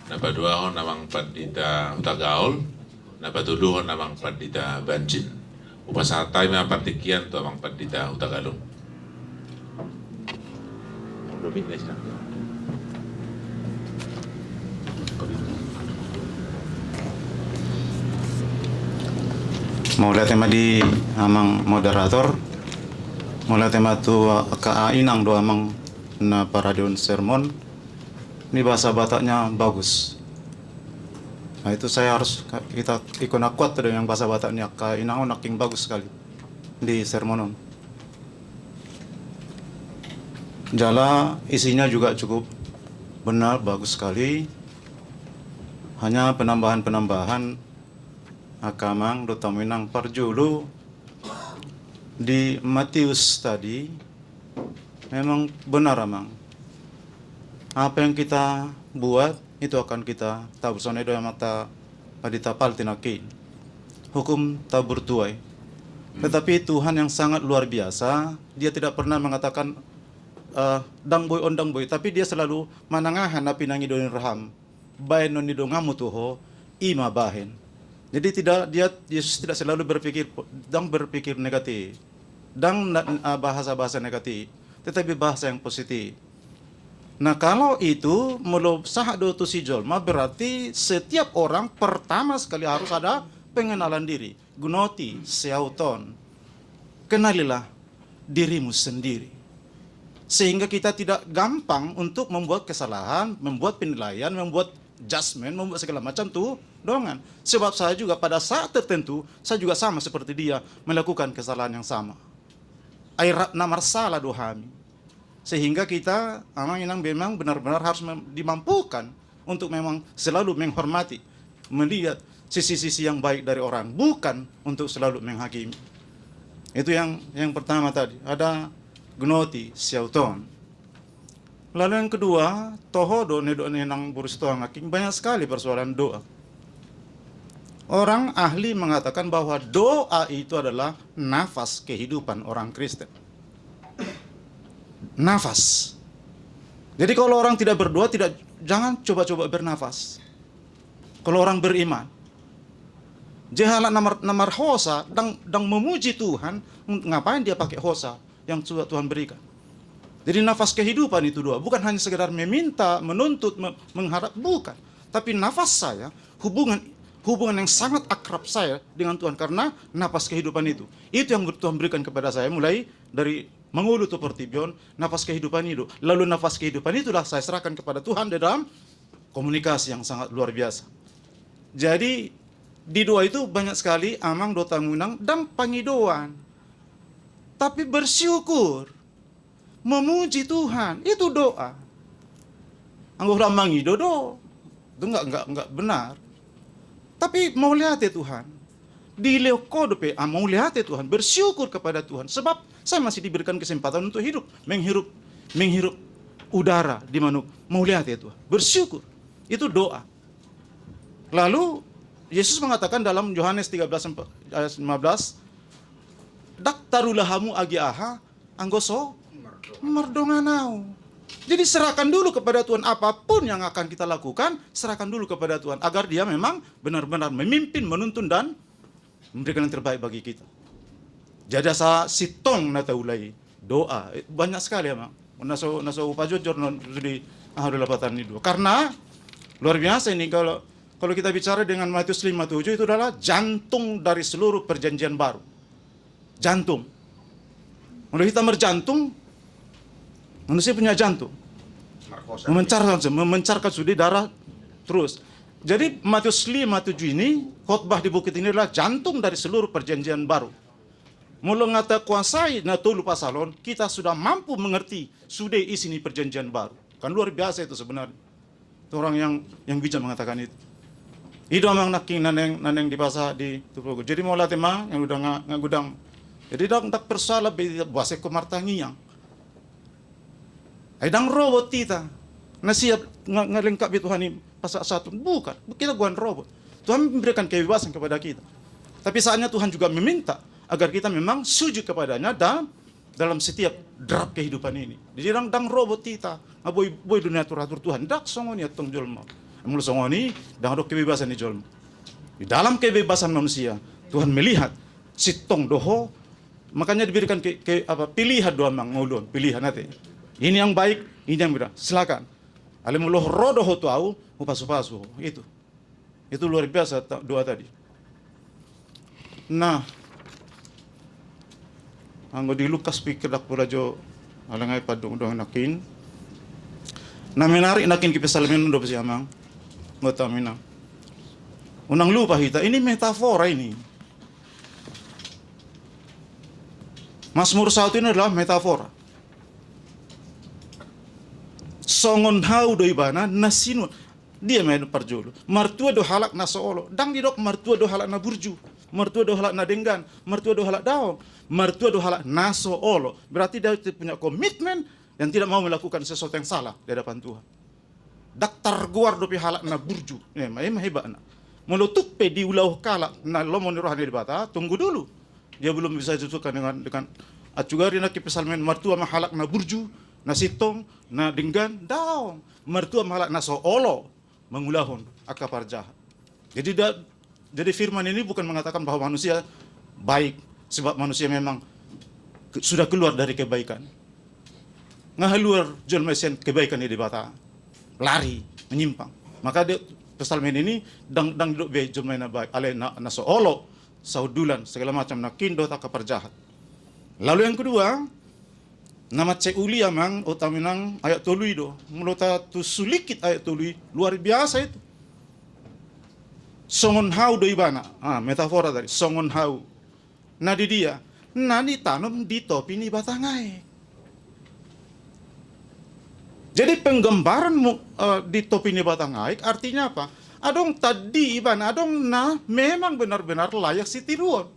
Speaker 2: napa dua hon amang padita Hutagaol, napa tuluhon amang padita Banjin. Upasatai ma patikian tu amang padita Hutagalung.
Speaker 8: Mulai tema di amang moderator, mulai tema tu ka inang do amang na paradion sermon ini bahasa Bataknya bagus. Nah itu saya harus kita ikon kuat dengan yang bahasa Bataknya ka inang naking bagus sekali di sermonon. Jala isinya juga cukup benar bagus sekali. Hanya penambahan akamang do taminang parjulu di Matius tadi memang benar amang. Apa yang kita buat itu akan kita tahu. Soalnya itu yang mata paditapal tinakin. Hukum tabur tuai. Tetapi Tuhan yang sangat luar biasa, dia tidak pernah mengatakan dang boy on dang boy, tapi dia selalu manangahan api nangi donin raham. Bain non didongamu tuho ima bahen. Jadi Yesus tidak selalu berpikir negatif. Bahasa-bahasa negatif. Tetapi bahasa yang positif. Nah kalau itu mulu sahado tu si jolma berarti setiap orang pertama sekali harus ada pengenalan diri. Gunoti seauton. Kenalilah dirimu sendiri. Sehingga kita tidak gampang untuk membuat kesalahan, membuat penilaian, membuat judgment, membuat segala macam tuh dongan. Sebab saya juga pada saat tertentu saya juga sama seperti dia melakukan kesalahan yang sama. Airat namar salah dohami. Sehingga kita memang benar-benar harus dimampukan untuk memang selalu menghormati, melihat sisi-sisi yang baik dari orang, bukan untuk selalu menghakimi. Itu yang pertama tadi, ada gnoti siauton. Lalu yang kedua, tohodo nedo nenang burus toang aking, banyak sekali persoalan doa. Orang ahli mengatakan bahwa doa itu adalah nafas kehidupan orang Kristen. Nafas. Jadi kalau orang tidak berdoa, jangan coba-coba bernafas. Kalau orang beriman, jahala namar hosa, dang memuji Tuhan, ngapain dia pakai hosa yang sudah Tuhan berikan? Jadi nafas kehidupan itu doa, bukan hanya sekedar meminta, menuntut, mengharap, bukan. Tapi nafas saya, hubungan yang sangat akrab saya dengan Tuhan karena nafas kehidupan itu. Itu yang Tuhan berikan kepada saya mulai dari mengulu tu pertibion, nafas kehidupan itu. Lalu nafas kehidupan itulah saya serahkan kepada Tuhan dalam komunikasi yang sangat luar biasa. Jadi di doa itu banyak sekali amang dota ngunang dan pangidoan. Tapi bersyukur. memuji Tuhan, itu doa. Anggo lamangi dodo, itu enggak benar. Tapi mau lihat ya Tuhan, di leokodope, mau lihat ya Tuhan, bersyukur kepada Tuhan, sebab saya masih diberikan kesempatan untuk hidup, menghirup udara di mana mau lihat ya Tuhan, bersyukur, itu doa. Lalu Yesus mengatakan dalam Yohanes 13 ayat 15, daktarulahamu agi aha, anggoso merdonganau. Jadi serahkan dulu kepada Tuhan, apapun yang akan kita lakukan, serahkan dulu kepada Tuhan, agar dia memang benar-benar memimpin, menuntun, dan memberikan yang terbaik bagi kita. Jadi sa sitong na taulay doa banyak sekali ya, naso upajojor di lapatan itu. Karena luar biasa ini kalau kita bicara dengan Matius 5:7, itu adalah jantung dari seluruh perjanjian baru. Jantung. Kalau kita berjantung, manusia punya jantung. Memencarkan sudah darah terus. Jadi Matius 5:7 ini, khotbah di bukit ini adalah jantung dari seluruh perjanjian baru. Mula ngata kuasai na tolu pasalon, kita sudah mampu mengerti sudah isi ini perjanjian baru. Kan luar biasa itu sebenarnya. Itu orang yang bijak mengatakan itu. Itu amang naking naneng di pasar di Tupogo. Jadi mau latih yang udah ngagudang. Jadi tak persoalan bahasa kemartangiang. Aidang robot kita. Na siap ngelengkap Tuhan ini pasal 1. Bukan. Kita bukan robot. Tuhan memberikan kebebasan kepada kita. Tapi saatnya Tuhan juga meminta agar kita memang sujud kepadanya dalam setiap drap kehidupan ini. Jadi dang robot kita. Boy dunia atur Tuhan. Dak songoni atong jolma. Mulu songoni dang ada kebebasan di jolma. Di dalam kebebasan manusia, Tuhan melihat sitong doho. Makanya diberikan pilihan doa mang ngulun, pilihan nanti. Ini yang baik, ini yang benar. Silakan. Alimullah rodoh tuau, upasu-pasu. Itu luar biasa doa tadi. Nah, anggo di Lukas pikir dak purajo alangai padung dong nakin. Na menarik nakin kipesalmen do pasiamang. Ngota mina. Unang lupa kita, ini metafora ini. Mazmur 1 ini adalah metafora. Songon hau do ibana nasinu dia main parjolo. Martua do halak na soolo. Dang didok martua do halak na burju. Martua do halak na denggan. Martua do halak daong. Martua do halak na soolo. Berarti dia punya komitmen dan tidak mau melakukan sesuatu yang salah di hadapan Tuhan. Daktar guar do pi halak na burju. Hebat na. Melutuk pe di ulau kala na lomon rohani di bata. Tunggu dulu. Dia belum bisa disatukan dengan acugari na kipesalmen martua mahalak na burju. Na sitong, na dinggan, daong. Mertua mahalak na soolo, mengulahon akapar jahat. Jadi firman ini bukan mengatakan bahwa manusia baik, sebab manusia memang sudah keluar dari kebaikan. Ngahaluar jual mesin kebaikan di bata, lari, menyimpang. Maka dia pesalmen ini dang duduk be jual mesin baik, ale na soolo, saudulan, segala macam na kindo akapar jahat. Lalu yang kedua, nama cek uli amang utaminang ayat tului do. Mulota tu sulikit ayat tului luar biasa itu. Songon hau do ibana. Metafora tadi. Songon hau. Nah di dia. Nah ditanam di topi ni batangai. Jadi penggambaran di topi ni batangai artinya apa? Adong tadi ibana. Adong na memang benar-benar layak sitiruan.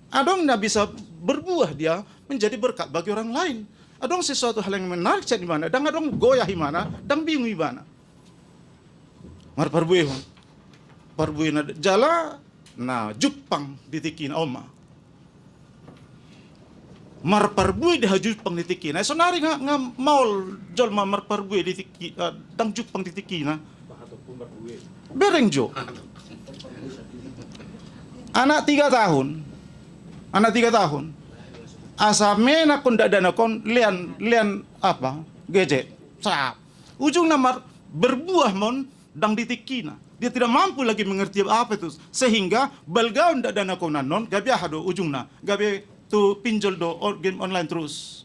Speaker 8: Adong na bisa berbuah dia menjadi berkat bagi orang lain. Adong sesuatu hal yang menarik di mana, dang adong goyah di mana, dang bingung di mana. Mar parbuih na jala na Jepang ditikin oma. Mar parbuih dah Jepang ditikin. So nari nga maul jol mar parbuih ditikin dang Jepang ditikin na. Bereng jo. Anak 3 tahun. Asa mena kon dadana kon lian apa? Gadget. Sap. Ujung namar berbuah mon dang ditikina. Dia tidak mampu lagi mengerti apa itu. Sehingga balgaon dadana kon nanon gabi hado ujungna. Gabi tu pinjol do game online terus.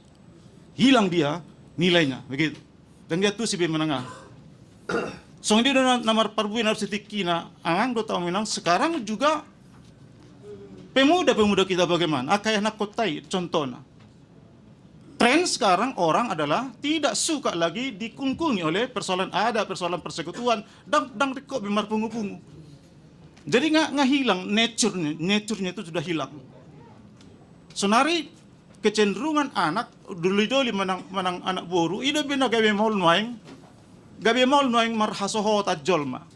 Speaker 8: Hilang dia nilainya begitu. Dan dia tu si menengah. So dia namar parbuin harus ditikina. Angang do tahu menang sekarang juga pemuda kita bagaimana? Akaya nak kotai contohnya. tren sekarang orang adalah tidak suka lagi dikungkungi oleh persoalan adat, persoalan persekutuan, dan kok bimar pungu-pungu. Jadi nggak hilang nature-nya itu sudah hilang. Sonari kecenderungan anak doli menang anak boru, ida bina gawe maul noing marhasoho tajolma.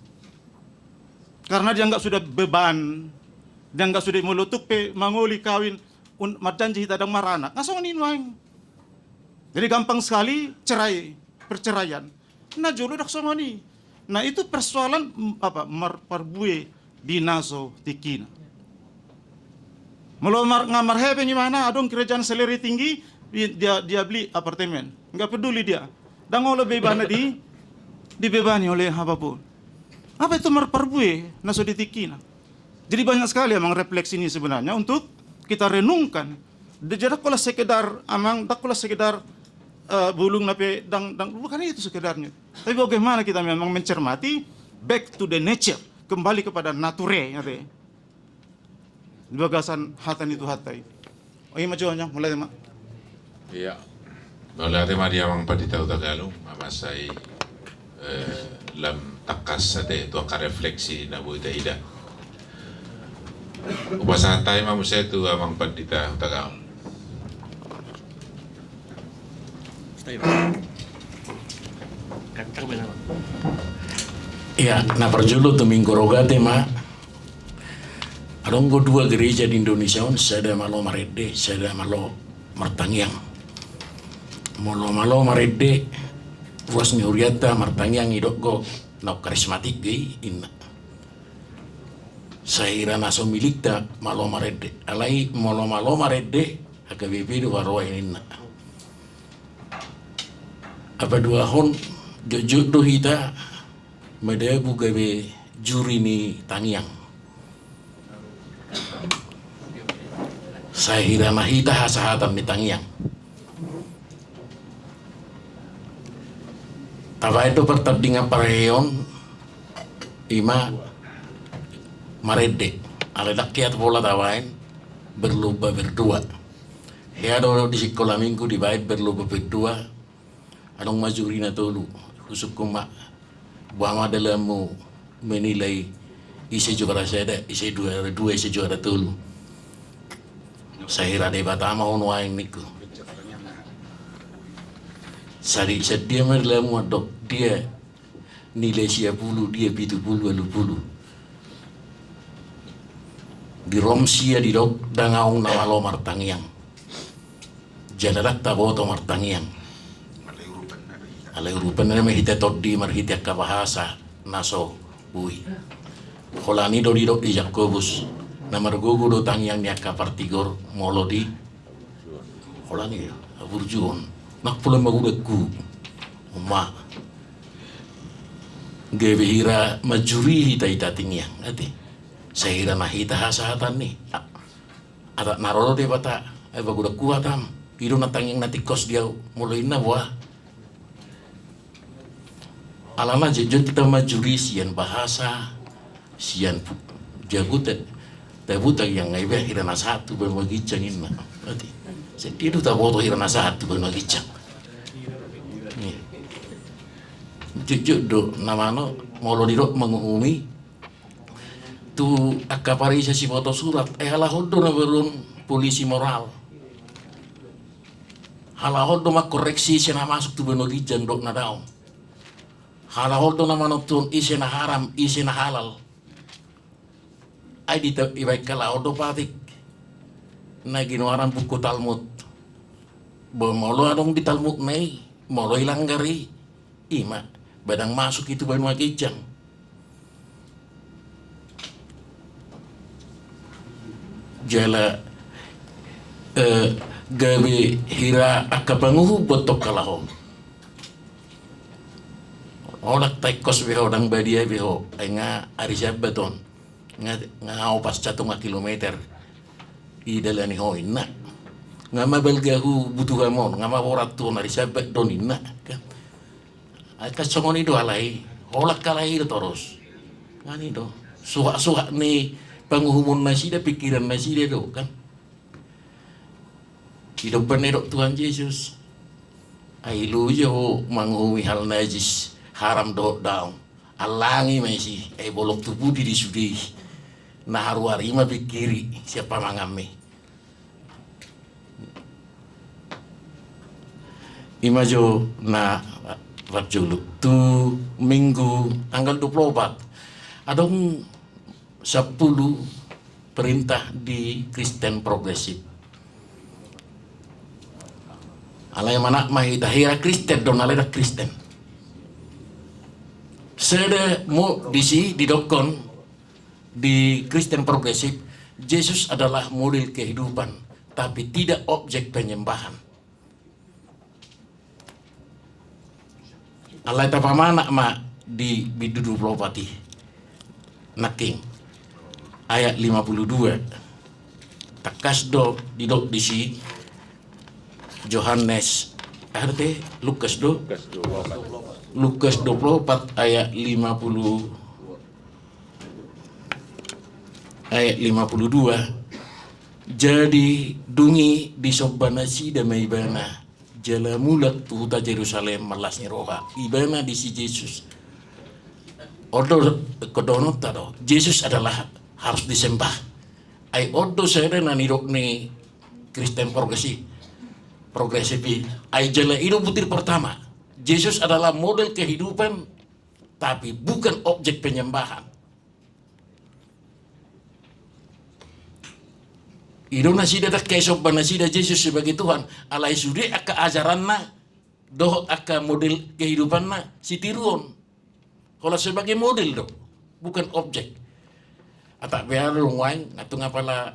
Speaker 8: Karena dia nggak sudah beban, dia nggak sudah mulutuk pe mangoli kawin marjanji tadang maranak, ngasong ni noing. Jadi gampang sekali perceraian. Nah jolo dak songoni. Nah itu persoalan parbue dinaso tikina. Melo ngamar hebe gimana? Adong kerjaan salary tinggi, dia beli apartemen. Enggak peduli dia. Dan ngolo bebana dibebani oleh apapun. Apa itu parbue naso ditikina? Jadi banyak sekali emang refleksi ini sebenarnya untuk kita renungkan. Jadi dakola sekedar bulung nape dang bukan itu sekedarnya. Tapi bagaimana kita memang mencermati back to the nature, kembali kepada nature ya teh. Bagasan hatan itu hatai. Oh iya majuannya mulai mak.
Speaker 2: Iya. Mulai tema dia mang padita Tagalog, mamasay lam takas ate to ka refleksi na buita ida. Upasahan tayo mamusay tu amang padita Tagalog.
Speaker 5: Ya, na perjulu tu minggu rogate ma. Adong dua gereja di Indonesia, sada malo marede, sada malo martangyang. Malo marede, puas ni uriata martangyang idok go na karismatik gay inna. Saira naso milikta malo marede, alai malo marede, hakabibi do warwa inna. Apa dua hon jujur do hita medebu gawe juri ni tangyang. Saya hira mahita hasahatan ni tangyang. Tava itu pertandingan pareon ima marede. Ala dakyat bola tawain berlomba berdua. Heado di sekolah minggu dibaik berlomba berdua. Anong majuri na tolu husuk kuma buama dalam menilai isi juara saya isi dua isi juara tolu saya rada batama onwaing niku sari sedia dalam wadok dia nilai sia bulu dia pitu bulu alu bulu di romsia di dok dangaung na malo martangyang jalalat taboto martangyang alai rupan na mahita toddi marhita ka bahasa naso bui holani do didok di Jakobus na margogo do tangyang niya ka partigor molodi holani aburjuon nakpula magudagku umma gebehira majuri hita tingyang ati sahira mahita hasatan ni ada narolo de bata ay bagudagku atam iro na tangyang natikos dia mulai na buah alama jujur kita majuri sian bahasa sian jagutet tabuta yang ngaibe hirana satu bermagicang inna berarti setiap tak boto hirana satu bermagicang jujur do namano molo dirok menghumi tu akapari si foto surat halahodo na berun polisi moral halahodo mak koreksi siana masuk tu bermagicang dok na daong halahodo na manutun isi na haram isi na halal ay di ibay kalahodo patik na ginawaran buku Talmud molo adong di Talmud nay molo ilang gari ima badang masuk itu baru magijang jala gawe hira akabanguhu botok kalahom olak taikos beho dang badia beho ay nga arisab baton nga pas catung kilometer idala ni ho inna nga mabalgahu butuh gamon nga maborat to arisab don inna kan ay kasongon ido alai olak kalai terus ngani do suha ni panguhumun na sida pikiran na sida do kan hidup penedok Tuhan Yesus. Ai lujo mangumi hal najis haram do daun. Alangi mesi ai bolok tubuh di sudi. Nah haruari ma pikiri siapa mangame. Imajo na Wajulu tu minggu tanggal 24 adong 10 perintah di Kristen progresif. Alay mana mahi dahira Kristen don alay Kristen. Sede mo disi didokon di Kristen progresif, Yesus adalah model kehidupan tapi tidak objek penyembahan. Alay tapamana ma di bidudu Propati naking ayat 52 takas do didok disi Yohanes Lukas 24 ayat 50 ayat 52 jadi dungi di sobbanasi damai bana jala mulat tuhuta Jerusalem malasnya roha ibana di si Yesus odo kodono tado Yesus adalah harus disembah ai odo saya nanirok ni Kristen progresif ai jala itu butir pertama Yesus adalah model kehidupan tapi bukan objek penyembahan. Ido nasida dak kesok banasida Yesus sebagai Tuhan alai sudi aka ajaranna doh aka model kehidupanna si tiruon kalau sebagai model do bukan objek atak biar luang ngatu ngapala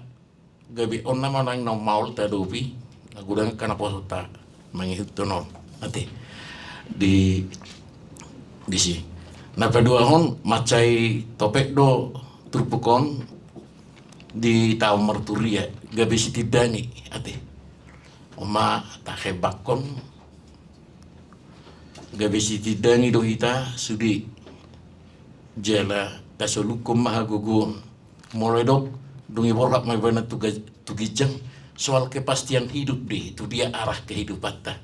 Speaker 5: gabi onna manang no maul tadopi agudang kana posota mangihut tono ati di si napa dua hon macai topek do turpukon di tahun merturia gabi si tidani ati oma tak hebakon gabi si tidani do hita sudi jela tasolukum mahagugun mulai dok dungi borak mai bana tugijang soal kepastian hidup deh itu dia arah kehidupan ta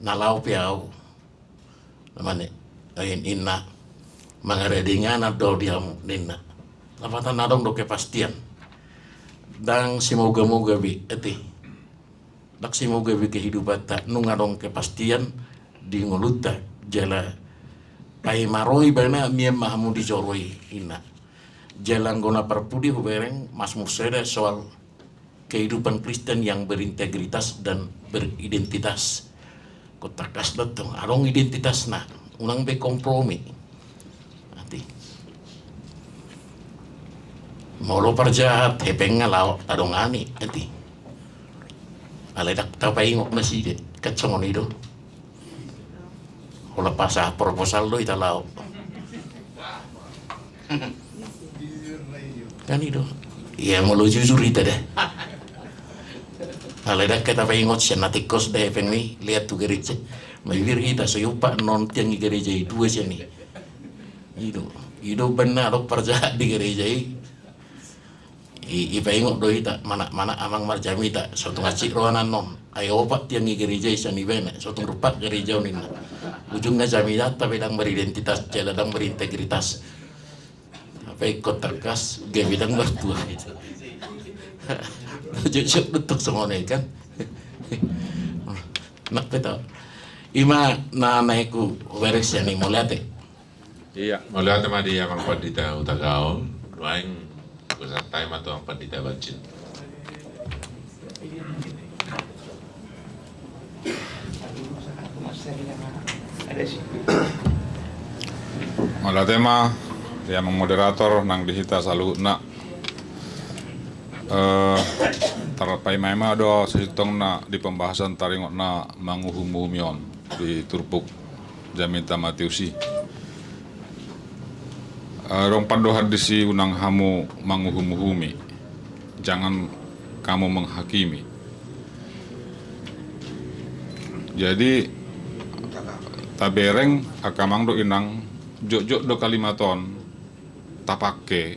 Speaker 5: nalau piau namanya ain inna mangaredingana do diamu ninna lapatan nadong do kepastian dang simoga-moga bi eti dak simoga bi kehidupan tak nungadong kepastian di ngoluta jala pai maroi bana miem mahamu di joroi ina jalan gona perpudi hubereng mas museda soal kehidupan Kristen yang berintegritas dan beridentitas kotakas datang adong identitas na unang be kompromi nanti molo parjahat hepeng ngalaw adong ani ati alay dak tapay ngok na si katsongon ido wala pasah proposal do italaw kan ido iya molo jujur ita deh alay dak katapay ngok siya natikos deh hepeng ni lihat tu gereja mayur ita sayupa non tiang di gereja dua siya ni ido benar dok parjahat di gereja ipaingok do ita mana amang marjami ta suatu ngacik rohanan non ayo opat tiang gereja isan ibena suatu rupak gereja nina ujungnya jamidah tapi dang beridentitas jala dang berintegritas apa ikut terkas gebidang bertua itu jujur betul semuanya kan nak betul ima na naiku beres yani moliate
Speaker 2: iya moliate madi amang pandita utagao luaing pusat time atau apa di Bacin.
Speaker 9: Mala tema dia moderator nang dihita salu na tarapai mema do sitong na di pembahasan taringot na manguhumumion di Turpuk Jaminta Matiusi. Rong pando hadisi unang hamu manguhumuhumi jangan kamu menghakimi jadi tabereng akamang do inang jok do kalimaton tapake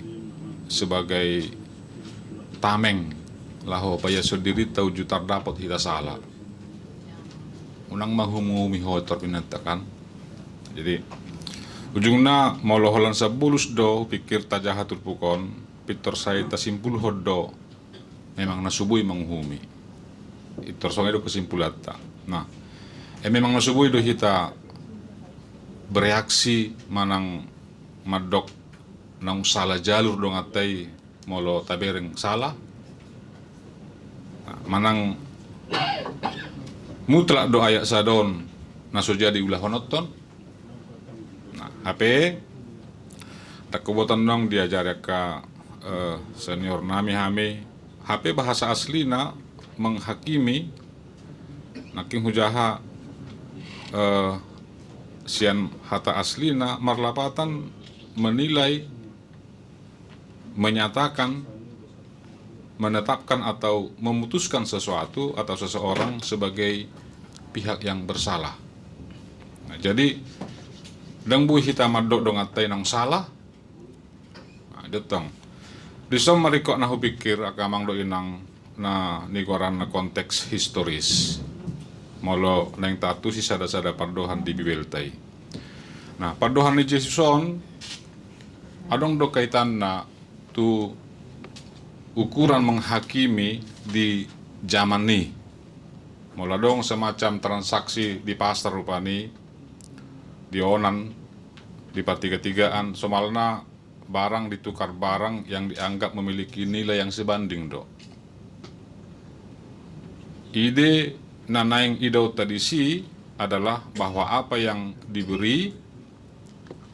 Speaker 9: sebagai tameng laho paya sendiri tahu jutar dapat kita salah. Unang mahumumi hotor pinatakan. Jadi ujungnya mau loholan sabulus do pikir tajaha turpukon pitor saya tasimpul hodo memang nasubui menghumi. Itor songai do kesimpulan. Nah, memang nasubui do kita bereaksi manang madok nang salah jalur dong atai molo tabereng salah. Nah, manang mutlak do ayak sadon naso jadi ulah honoton. Nah, HP tak kebuatan dong diajar ke senior nami hame HP bahasa aslina menghakimi naking hujaha sian hata aslina marlapatan menilai, menyatakan, menetapkan atau memutuskan sesuatu atau seseorang sebagai pihak yang bersalah. Nah, jadi dang bui hitam madok dong atai nang salah. Nah, detong. Disom marikok nahu pikir akamang do inang na nikoran na konteks historis. Molo neng tatu si sada-sada pardohan di bibeltai. Nah, pardohan ni Jesuson adong do kaitan na tu ukuran menghakimi di zaman ni. Mula dong semacam transaksi di pasar rupani, di onan, di patiga-tigaan, somalna barang ditukar barang yang dianggap memiliki nilai yang sebanding do. Ide nanaing idau tadi si adalah bahwa apa yang diberi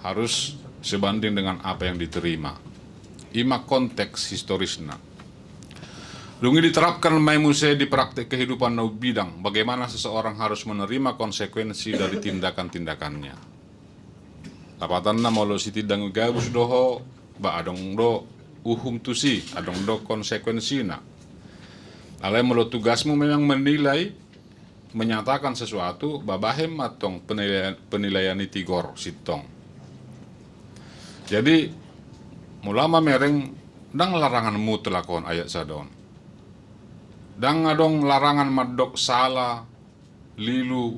Speaker 9: harus sebanding dengan apa yang diterima. Ima konteks historisna. Lungi diterapkan mai muse di praktek kehidupan nau bidang bagaimana seseorang harus menerima konsekuensi dari tindakan-tindakannya. Tapatanna molo si tidang gabus doho ba adong do uhum tusi adong do konsekuensina. Alai molo tugasmu memang menilai, menyatakan sesuatu babahem atong penilaian itigor sitong. Jadi mulama mereng dang larangan mutlakon ayat sadon. Dang adong larangan madok salah lilu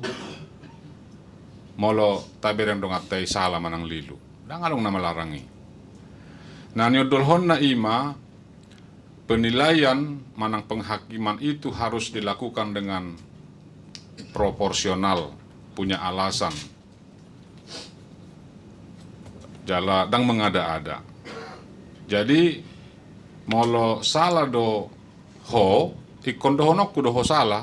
Speaker 9: molo tabereng dong atai salah manang lilu. Dang adong nama larangi. Nah nyodolhon na ima penilaian manang penghakiman itu harus dilakukan dengan proporsional, punya alasan. Jala dang mengada-ada. Jadi molo salah do ho ikon dohonok ku doho salah.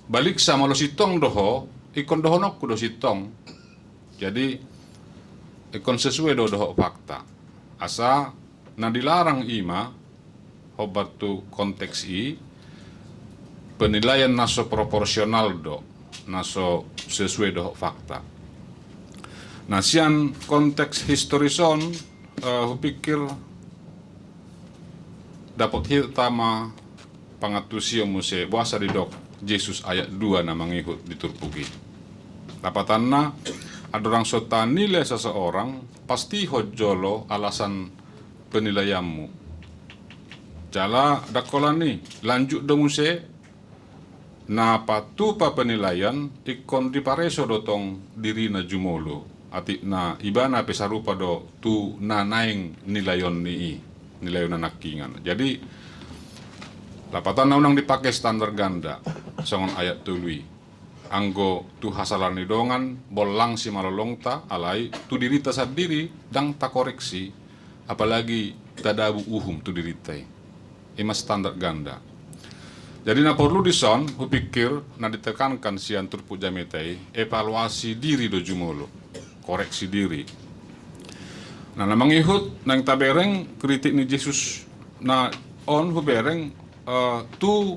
Speaker 9: Balik sa molo sitong doho ikon dohonok ku do sitong. Jadi ikon sesuai do doho fakta. Asa na dilarang ima hobat tu konteks i penilaian naso proporsional do naso sesuai do fakta. Nah sian konteks historison pikir dapat hitama pangatusio muse buasa di dok Yesus ayat 2 na mangihut diturpugi. Dapatanna ada orang sota nilai seseorang pasti hojolo alasan penilaianmu. Jala dakolani lanjut do muse na patupa penilaian ikon di pareso dotong diri na jumolo ati na ibana pesarupa do tu na naing nilayon ni nilayon na nakingan. Jadi lapatan na unang dipakai standar ganda songon ayat tului anggo tu hasalan nidongan bolang si malolongta alai tu dirita sadiri dang ta koreksi apalagi tadabu uhum tu diritai ima standar ganda. Jadi na perlu dison hupikir na ditekankan sian turpu jametai evaluasi diri do jumolo koreksi diri. Nah namang ihut nang tabereng kritik ni Yesus na on hubereng tu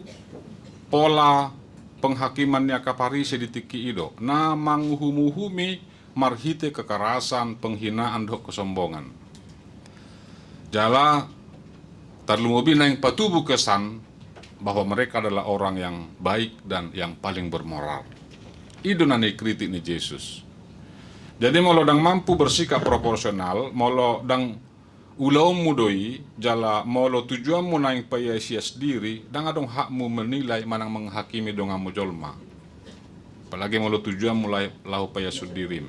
Speaker 9: pola penghakimannya kaparisi ditiki ido na manghumuhumi marhite kekerasan penghinaan do kesombongan. Jala tarlumubi nang patubu kesan bahwa mereka adalah orang yang baik dan yang paling bermoral. Itu nani kritik ni Yesus. Jadi molo dang mampu bersikap proporsional, molo dang ulau mudoi jala molo tujuanmu naing paya sia sendiri dan adong hakmu menilai manang menghakimi dongamu jolma. Apalagi molo tujuan mulai lau paya sudirim.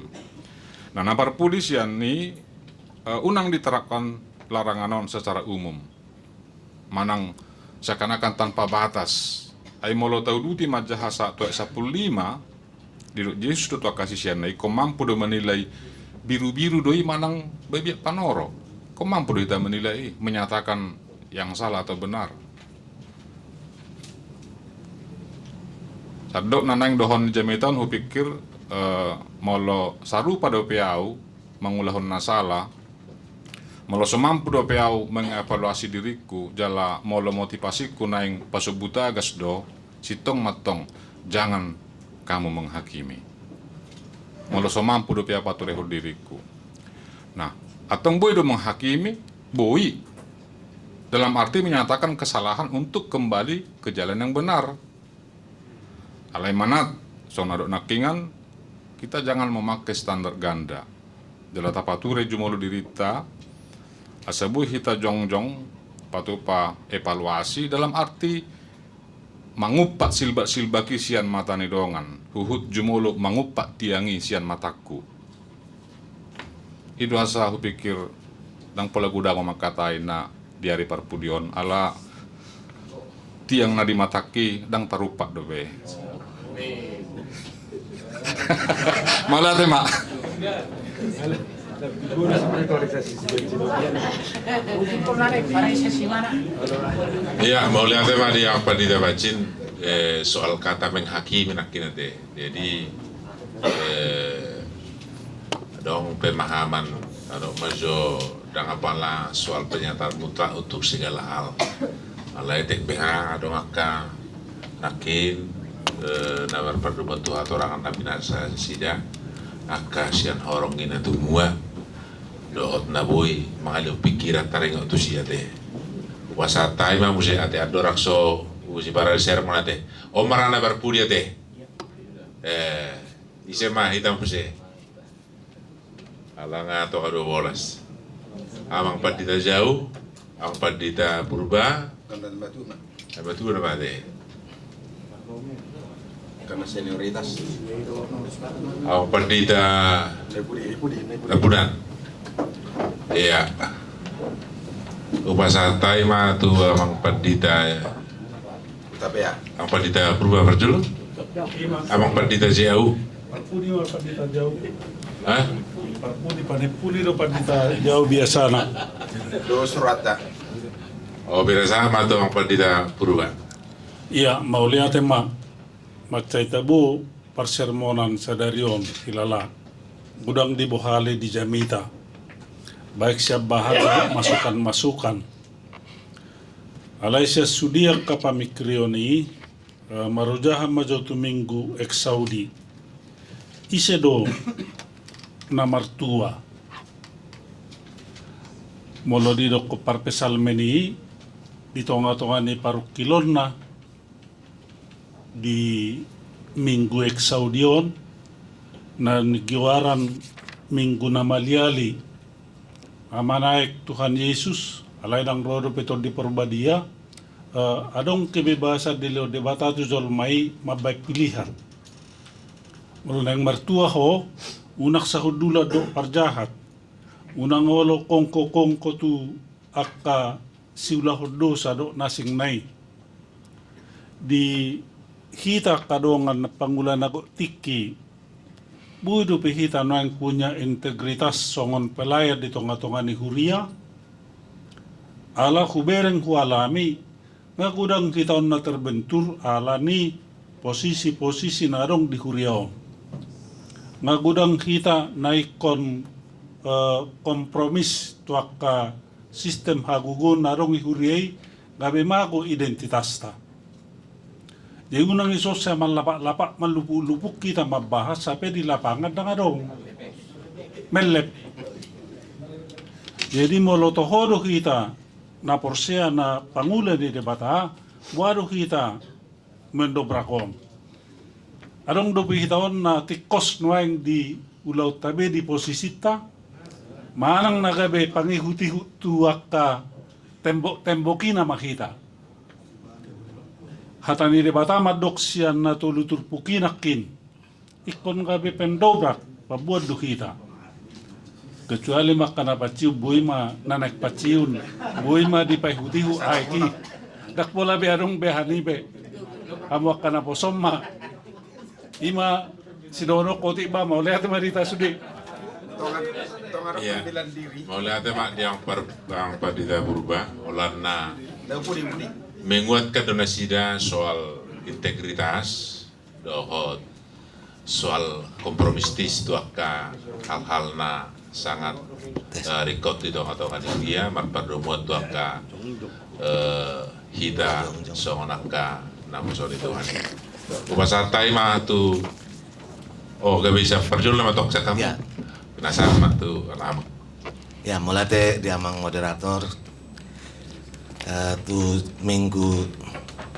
Speaker 9: Nah, napar polisian ni unang diterapkan larangan secara umum. Manang seakan-akan tanpa batas. Ai molo tau duti majahasa tu 15 di Yesus tu kasih sianai ko mampu do menilai biru-biru doi manang bebiak panoro. Ko mampu do kita menilai menyatakan yang salah atau benar. Sadok nanang dohon jamitan hu pikir molo saru pada piau mengulahun nasalah molo semampu do piau mengevaluasi diriku jala molo motivasiku naing pasubuta agas do sitong matong jangan kamu menghakimi molo semampu do piau paturehu diriku. Nah, atong boy do menghakimi boy dalam arti menyatakan kesalahan untuk kembali ke jalan yang benar. Alai manat sonadok nakingan kita jangan memakai standar ganda. Jala tapature jumolo dirita asabu hita jongjong patupa evaluasi dalam arti mangupak silbaki sian mata nidongan huhut jumolo mangupak tiangi sian mataku. Itu asa aku pikir dang pola guda makatai na diari parpudion ala tiang na di mataki dang tarupak dobe. Malah tema.
Speaker 2: Iya, mau lihat tema dia apa di bacin soal kata menghakimi nakin deh. Jadi dong pemahaman atau majo dan apalah soal pernyataan mutlak untuk segala hal. Alai tek BH dong akka nakin nawar perlu bantu atau orang anda binasa sida akka sian horong ina tu mua doot na boy mangalio pikiran taring tu sia teh wasatai ma musi ate adorak so usi para ser manate omarana berpudia teh isema hitam musi alanga to kado bolas amang padita jauh amang padita purba batu na mate
Speaker 4: karena senioritas.
Speaker 2: Amang padita Lapunan. Iya. Upasatai ma tu amang padita
Speaker 4: Tapi ya
Speaker 2: amang padita purba perjulu amang padita jauh
Speaker 10: Parpudi mah pandita jauh.
Speaker 2: hah
Speaker 10: Parpudi do pandita jauh biasa na.
Speaker 4: do surata.
Speaker 2: oh beda sama tuh amang padita purba.
Speaker 10: Iya, mau lihat emak macai tabu persermonan sadarion hilala. Gudang di bohale di jamita. Baik siap bahan masukan-masukan. Alai siya sudiak kapamikrioni marujahan majotu minggu ex Saudi. Ise do na martua. Molo di do ko parpesal meni di tonga-tonga ni parukilon na di minggu ex Saudion na giwaran minggu na Maliali amanaik Tuhan Yesus alay ng rodo petor di porbadia adong kebebasan di leo debata tu jol mai mabaik pilihan mulunang martua ho unak sa hudula do parjahat unang olo kongko tu akka siula hodo sa do nasing nai di hita kadongan na pangulan ako tiki budo pihita no ang punya integritas songon pelayat di tonga-tonga ni Huria ala kubereng hualami nga kudang kita na terbentur ala ni posisi-posisi narong di Huria nga kudang kita naikon kompromis tuaka sistem hagugon narong i Huria gabi mako identitas ta. Jadi unang isos sa malapak-lapak malupuk kita mabahas sampai di lapangan na dong melep. Jadi molotohodo kita na porsea na pangulan di debata, wado kita mendobrakon. Adong dobi kita on na tikos nuang di ulaw tabi di posisita, manang nagabe pangihuti tuaka tembok-tembokina makita. Hatani de bata madoksian na tulutur pukinakin. Ikon gabe pendobrak pabuat dukita. Kecuali makana paciu bui ma nanak paciun, bui ma di pahutihu aiki. Dak pola be arung be hani be. Amo kana posomma. Ima sidono koti ba mau lihat marita sudi.
Speaker 2: Iya. Mau lihat mak yang padita berubah olana menguatkan donasida soal integritas dohot soal kompromistis itu akan hal-hal na sangat rekod di dongan-dongan dia marpado muat tu akan hida songonaka namun soal itu hani upasatai mah tu gak bisa perjual lama tok kamu
Speaker 11: ya.
Speaker 2: Penasaran mah tu lama
Speaker 11: Ya, mulai dia mang moderator tu minggu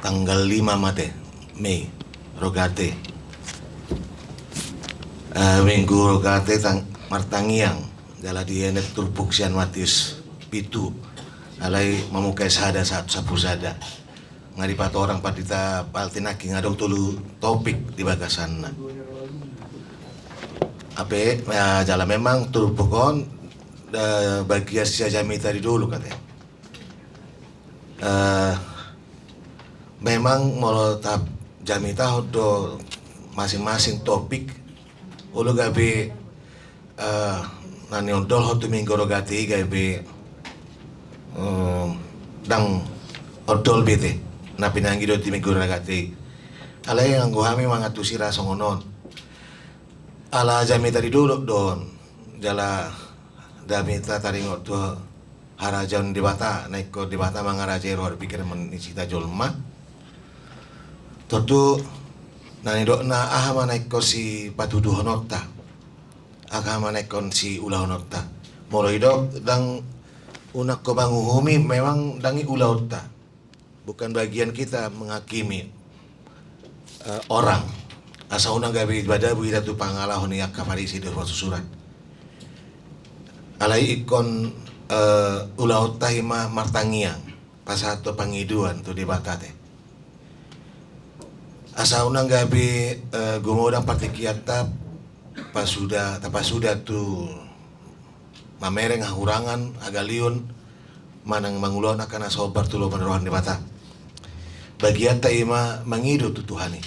Speaker 11: tanggal 5 mate Mei rogate minggu rogate martangiang jala dienet turpuksian Matius pitu alai mamukai sada satu sapusada ngaripat orang padita paltinaki ngadong tulu topik di bagasanna ape jala memang turpukon bagian sia jami tadi dulu katanya. Memang mau tahap jami tahu do masing-masing topik ulu gabe nani ondol hotu minggu rogati gabe dang odol bete napi nangi do ti minggu rogati alai yang gua hami mangatusi rasongonon ala jami tadi dulu don jala damita taringot tu harajan di bata naik ko di bata mangaraje roh pikir menisita jolma tentu nani dok na ahama naik ko si patudu honota agama naik kon si ulah honota moro idok dang unak ko banguhumi memang dangi ulah honota bukan bagian kita menghakimi orang asa unang gabi ibadah bu ida tu pangalahon yak kafarisi di surat alai ikon ulau tahima martangiang pasato pangiduan tu di batate asa unang gabi gumodang partikiata pasuda tu mamereng hahurangan agaliun manang mangulon akan asobar tu lo penerohan di bata bagian taima mangidu tu Tuhani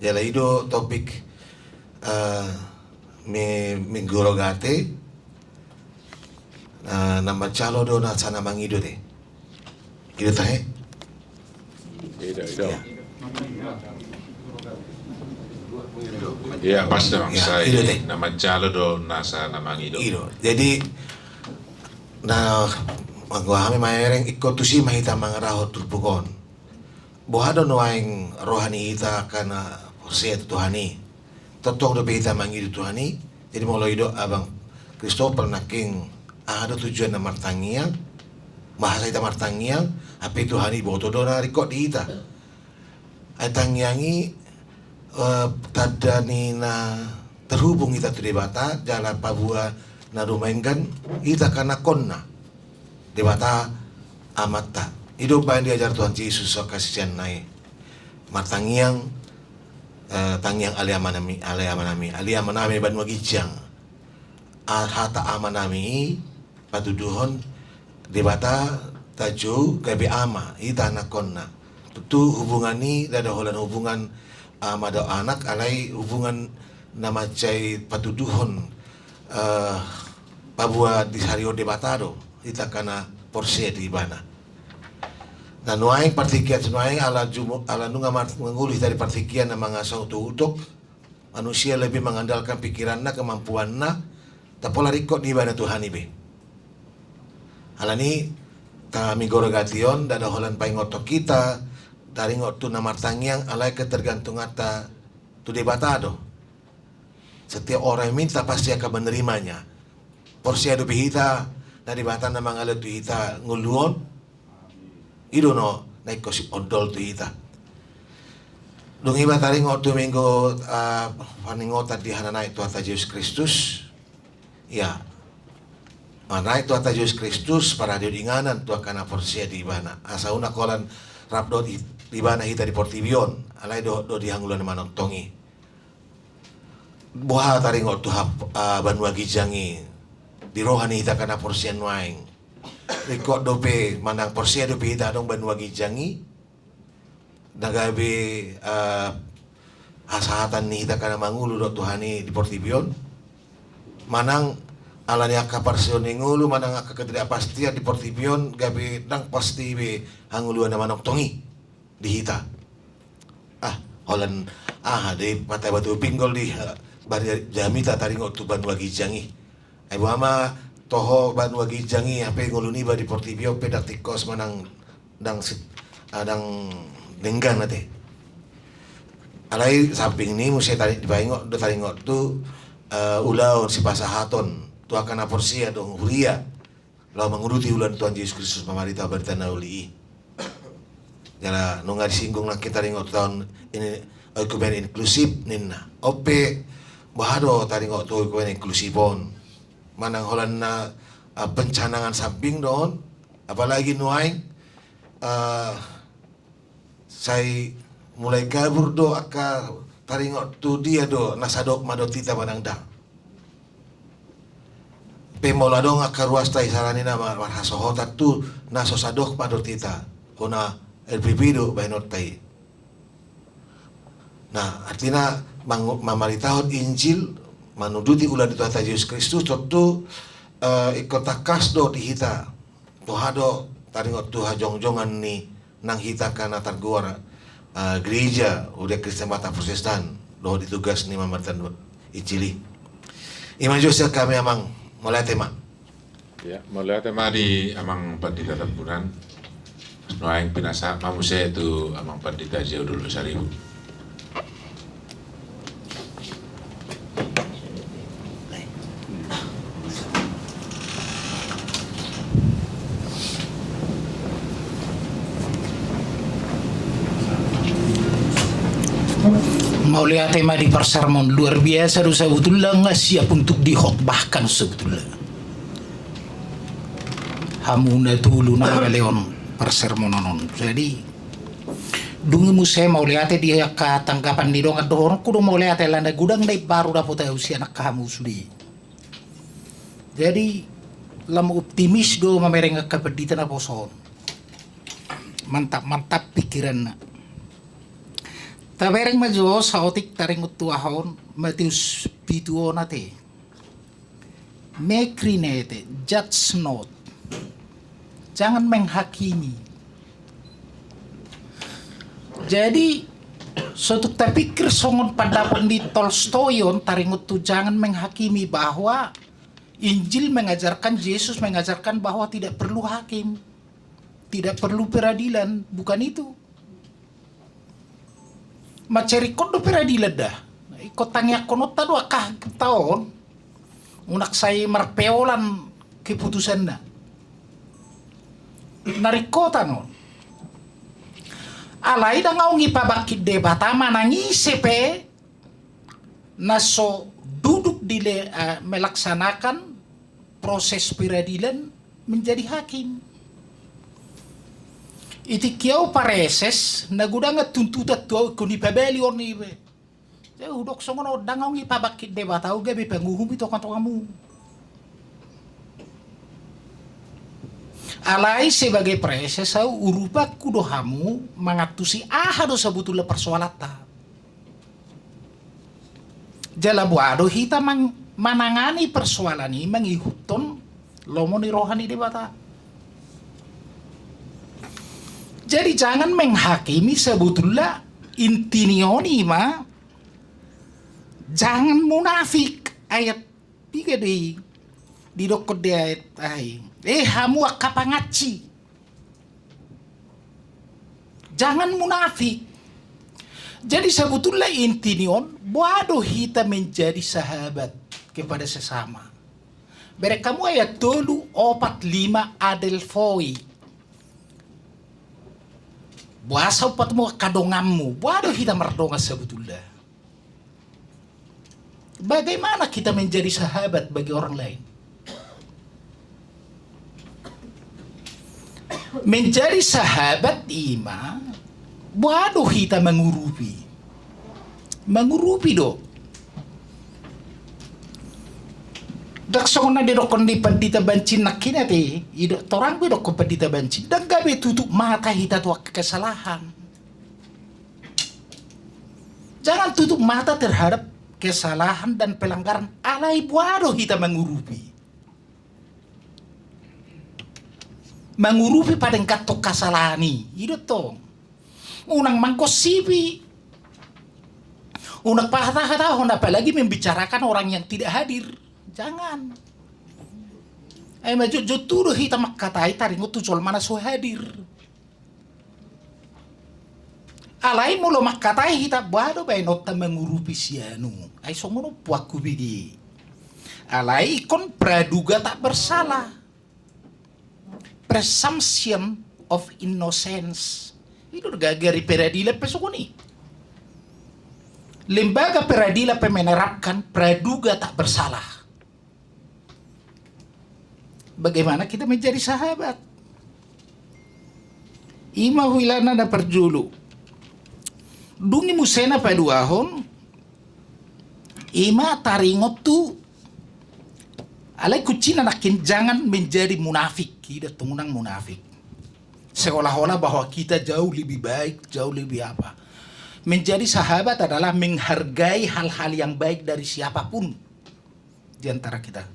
Speaker 11: jala ido topik minggu rogate nama calo do na sana mangido deh. Itu tahe.
Speaker 2: Ido. Iya pas dong saya nama calo do nasa nama mangido.
Speaker 11: Ido. Jadi na gua hame maereng ikut tusi mahita mangaraho turpukon. Bohado noaing rohani ita kana porsia Tuhani. Totong do behita mangido Tuhani. Jadi mau ido abang Christopher naking ada tujuan na martangiang bahasa ita martangiang api Tuhani boto dona rikot di ita ay tangiangi tada ni na terhubung ita tu debata jala pabua na rumenggan ita kana konna debata amata hidup yang diajar Tuhan Yesus so kasihan nai martangiang tangiang aliamanami ban magijang hata amanami patuduhon debata taju gabe ama ita anakonna tutu hubungan ni dada holan hubungan ama do anak alai hubungan nama cai patuduhon pabua di hario debatado ita kana porse di bana na nuaing partikian nuaing ala nunga mengulih dari partikian na mangasau tu utok manusia lebih mengandalkan pikiranna kemampuanna tapola rikot di bana Tuhani be alani kami gorogation dada holan paingoto kita dari ngotu namartangiang alai ketergantungan ta tu debatado setiap orang yang minta pasti akan menerimanya porsi adu pihita dari bata namang ala tu hita nguluon idono naik kosip ondol tu hita dung iba taring ngotu minggu paningota di hananai tu hata Yesus Kristus ya Mana itu ata Yesus Kristus para dio inganan tu akan porsia di bana. Asauna kolan rapdo di bana hita di portibion. Alai do dihanggulan manok tongi. Buah taringot tu banua gijangi. Di rohani hita kana porsia nuaing. Rikot dope manang porsia dope hita dong banua gijangi. Nagabe asahatan ni hita kana mangulu do tuhani di portibion. Manang alanya kaparsion ngulu manang ketidakpastian di portibion gabi dang pasti be hanguluan manok tongi di hita. Holan de patai batu pinggol di bari jamita taringot tu banua gijangi. Ai buama toho banua gijangi ape nguluni ba di portibio pedak tikos manang dang denggan ate. Alai samping ni musi taringot tu ulau si pasahaton tu akan aporsia dong huria lau menguruti ulan Tuhan Yesus Kristus pemerintah bertanah uli jala nunga disinggung nak kita ringot tahun ini ekumen inklusif ninna ope bahado taringot tu ekumen inklusipon manang holan na pencanangan samping don apalagi nuaing saya mulai kabur do aka taringot tu dia do nasadok madotita manang pemola dong akar ruas tai saranina marhasohotat tu naso sadok madotita hona LPP do bainot tai. Nah artinya mamaritahot Injil manuduti ulan itu ata Yesus Kristus tu ikut takas do di hita tuhado taringot tu hajong-jongan ni nang hita kana targuara gereja udah Kristen Batak Protestan do ditugas ni mamaritan Injili. Iman Joseph kami amang mulai tema.
Speaker 2: Ya, mulai tema di amang pandita tampunan. Noaing pinasa mamuse itu amang pandita jauh dulu saribu.
Speaker 7: Mau lihat tema di persermon luar biasa dosa sebetulnya nggak siap untuk dihotbahkan sebetulnya. Hamuna tulu nama leon persermonon. Jadi dungu saya mau lihat dia ke tanggapan di dong adon kudu mau lihat landa gudang dai baru dapat usia anak kamu sudi. Jadi lama optimis do mamereng ke pendidikan apa son. Mantap pikiran. Tabereng majo saotik taring utuahon Matius pituo nate. Mekrinete judge not. Jangan menghakimi. Jadi suatu terpikir songon pada di Tolstoyon taring utu jangan menghakimi bahwa Injil mengajarkan Yesus mengajarkan bahwa tidak perlu hakim. Tidak perlu peradilan, bukan itu. Maceri kodo peradilan dah. Ikut tanya konota dua kah tahun. Unak saya marpeolan keputusan dah. Narikota non. Alai dah ngau ngipabakit debatama nangise pe. Naso duduk melaksanakan proses peradilan menjadi hakim. Iti kiau pareses nagudanga tuntutat tuau kuni pabeli orni be. Jadi udok songono dangau ngi pabakit debatau gabe penguhum itu kanto kamu. Alai sebagai preses au urupa kudo hamu mangatusi ahado sebetulnya persoalata. Jala buado hita manangani persoalan ini mengihuton lomoni rohani debata. Jadi jangan menghakimi sebetulnya intinioni mah jangan munafik ayat 3 di dokod di ayat hamu akapangaci jangan munafik. Jadi sebetulnya intinion bodoh kita menjadi sahabat kepada sesama. Berekamu ayat 3 4 5 adelphoi. Buasa upat mo kadongammu, bodoh kita merdonga sebetulnya. Bagaimana kita menjadi sahabat bagi orang lain? menjadi sahabat ima, waduh kita mengurupi do. Dak sona de dokon di pandita bancin nakina te, ido torang be dokon pandita bancin. Dan gabe tutup mata kita tuh kesalahan. Jangan tutup mata terhadap kesalahan dan pelanggaran. Alai waduh kita mengurupi. Mengurupi pada katok kasalani, ido tong. Unang mangkosipi. Unang patah-patah, apalagi membicarakan orang yang tidak hadir. Jangan. Maju tuduh kita makatai taringut tujuan mana so hadir. Alai mulo makatai kita bado bay nota mengurupi sianu. Ai songono puaku bidi. Alai kon praduga tak bersalah. Presumption of innocence. Itu gagari peradilan pesukuni. Lembaga peradilan menerapkan praduga tak bersalah. Bagaimana kita menjadi sahabat? Ima huilana na perjulu. Dungi musena paduahon. Ima taringot tu. Alai kucina nakin jangan menjadi munafik. Kita tungunang munafik. Seolah-olah bahwa kita jauh lebih baik, jauh lebih apa. Menjadi sahabat adalah menghargai hal-hal yang baik dari siapapun di antara kita.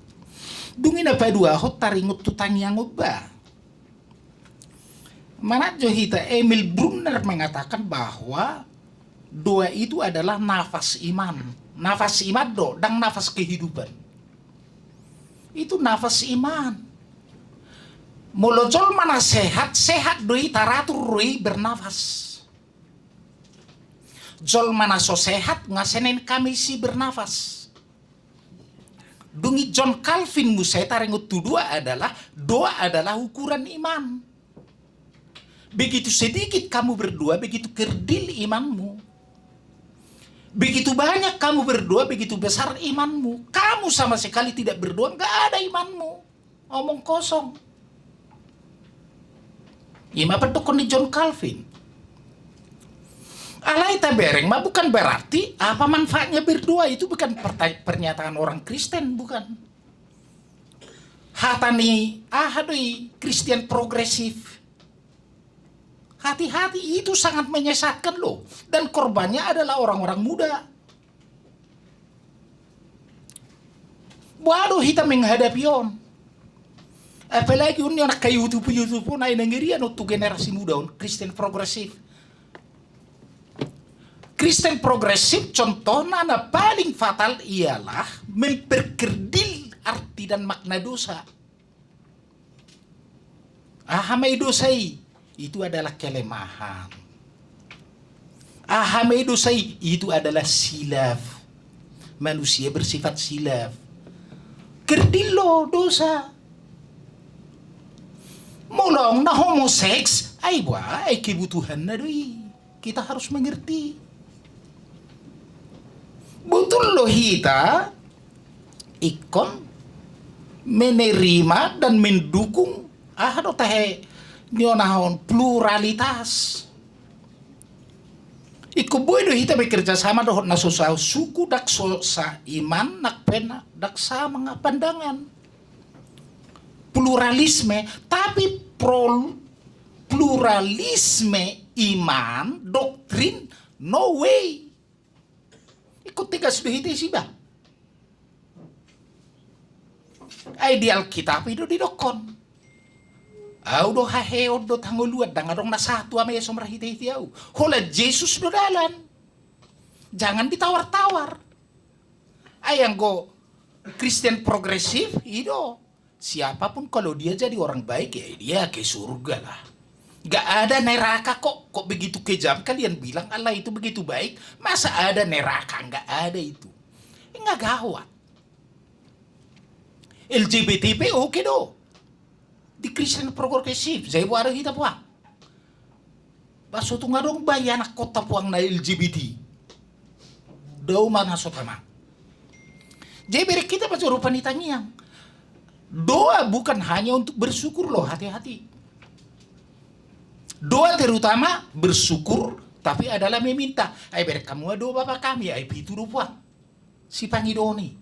Speaker 7: Dungin apa dua hot taringut tutang yang ubah. Mana Johita Emil Brunner mengatakan bahwa doa itu adalah nafas iman. Nafas iman do dan nafas kehidupan. Itu nafas iman. Mulojol mana sehat doi taratur doi bernafas. Jol mana so sehat ngasenen kamisi bernafas. Dungi John Calvin museta rengut tudua adalah doa adalah ukuran iman. Begitu sedikit kamu berdoa, begitu kerdil imanmu. Begitu banyak kamu berdoa, begitu besar imanmu. Kamu sama sekali tidak berdoa, nggak ada imanmu. Omong kosong. Ima pedokon di John Calvin. Alai tabereng mah bukan berarti apa manfaatnya berdoa, itu bukan pernyataan orang Kristen, bukan. Hatani ahadui Kristen progresif. Hati-hati, itu sangat menyesatkan loh. Dan korbannya adalah orang-orang muda. Waduh, kita menghadapi on. Apalagi on yang kayak YouTube pun ay nangirian untuk generasi muda on Kristen progresif. Kristen progresif contohnya na paling fatal ialah memperkerdil arti dan makna dosa. Ahamai dosai itu adalah kelemahan. Ahamai dosai itu adalah silaf. Manusia bersifat silaf. Kerdil lo dosa. Mulong na homoseks ay kebutuhan na doi. Kita harus mengerti. Betul loh kita ikon menerima dan mendukung nionahon pluralitas. Iko boy do kita bekerja sama dohot nasosa suku dak sa iman nak pena dak sama nga pandangan. Pluralisme tapi pluralisme iman doktrin no way. Ikut tiga sudah sih bah. Ideal kitab itu didokon. Audo hahe odo tanguluat dangadong na satu ame somra hiti au. Hola Jesus do dalan. Jangan ditawar-tawar. Ayang go Kristen progresif itu siapapun kalau dia jadi orang baik ya dia ke surga lah. Gak ada neraka kok begitu kejam kalian bilang Allah itu begitu baik, masa ada neraka? Gak ada itu. Nggak gawat. LGBTP oke do. Di Kristen progresif, saya buat kita puang. Baso tu ngadong bayi anak kota puang na LGBT. Do mana sotama. Jadi beri kita baca rupa nitanya. Doa bukan hanya untuk bersyukur loh, hati-hati. Doa terutama bersyukur, tapi adalah meminta. Ay berkamu doa Bapa kami, ay pitu rupuan. Si pangidoni.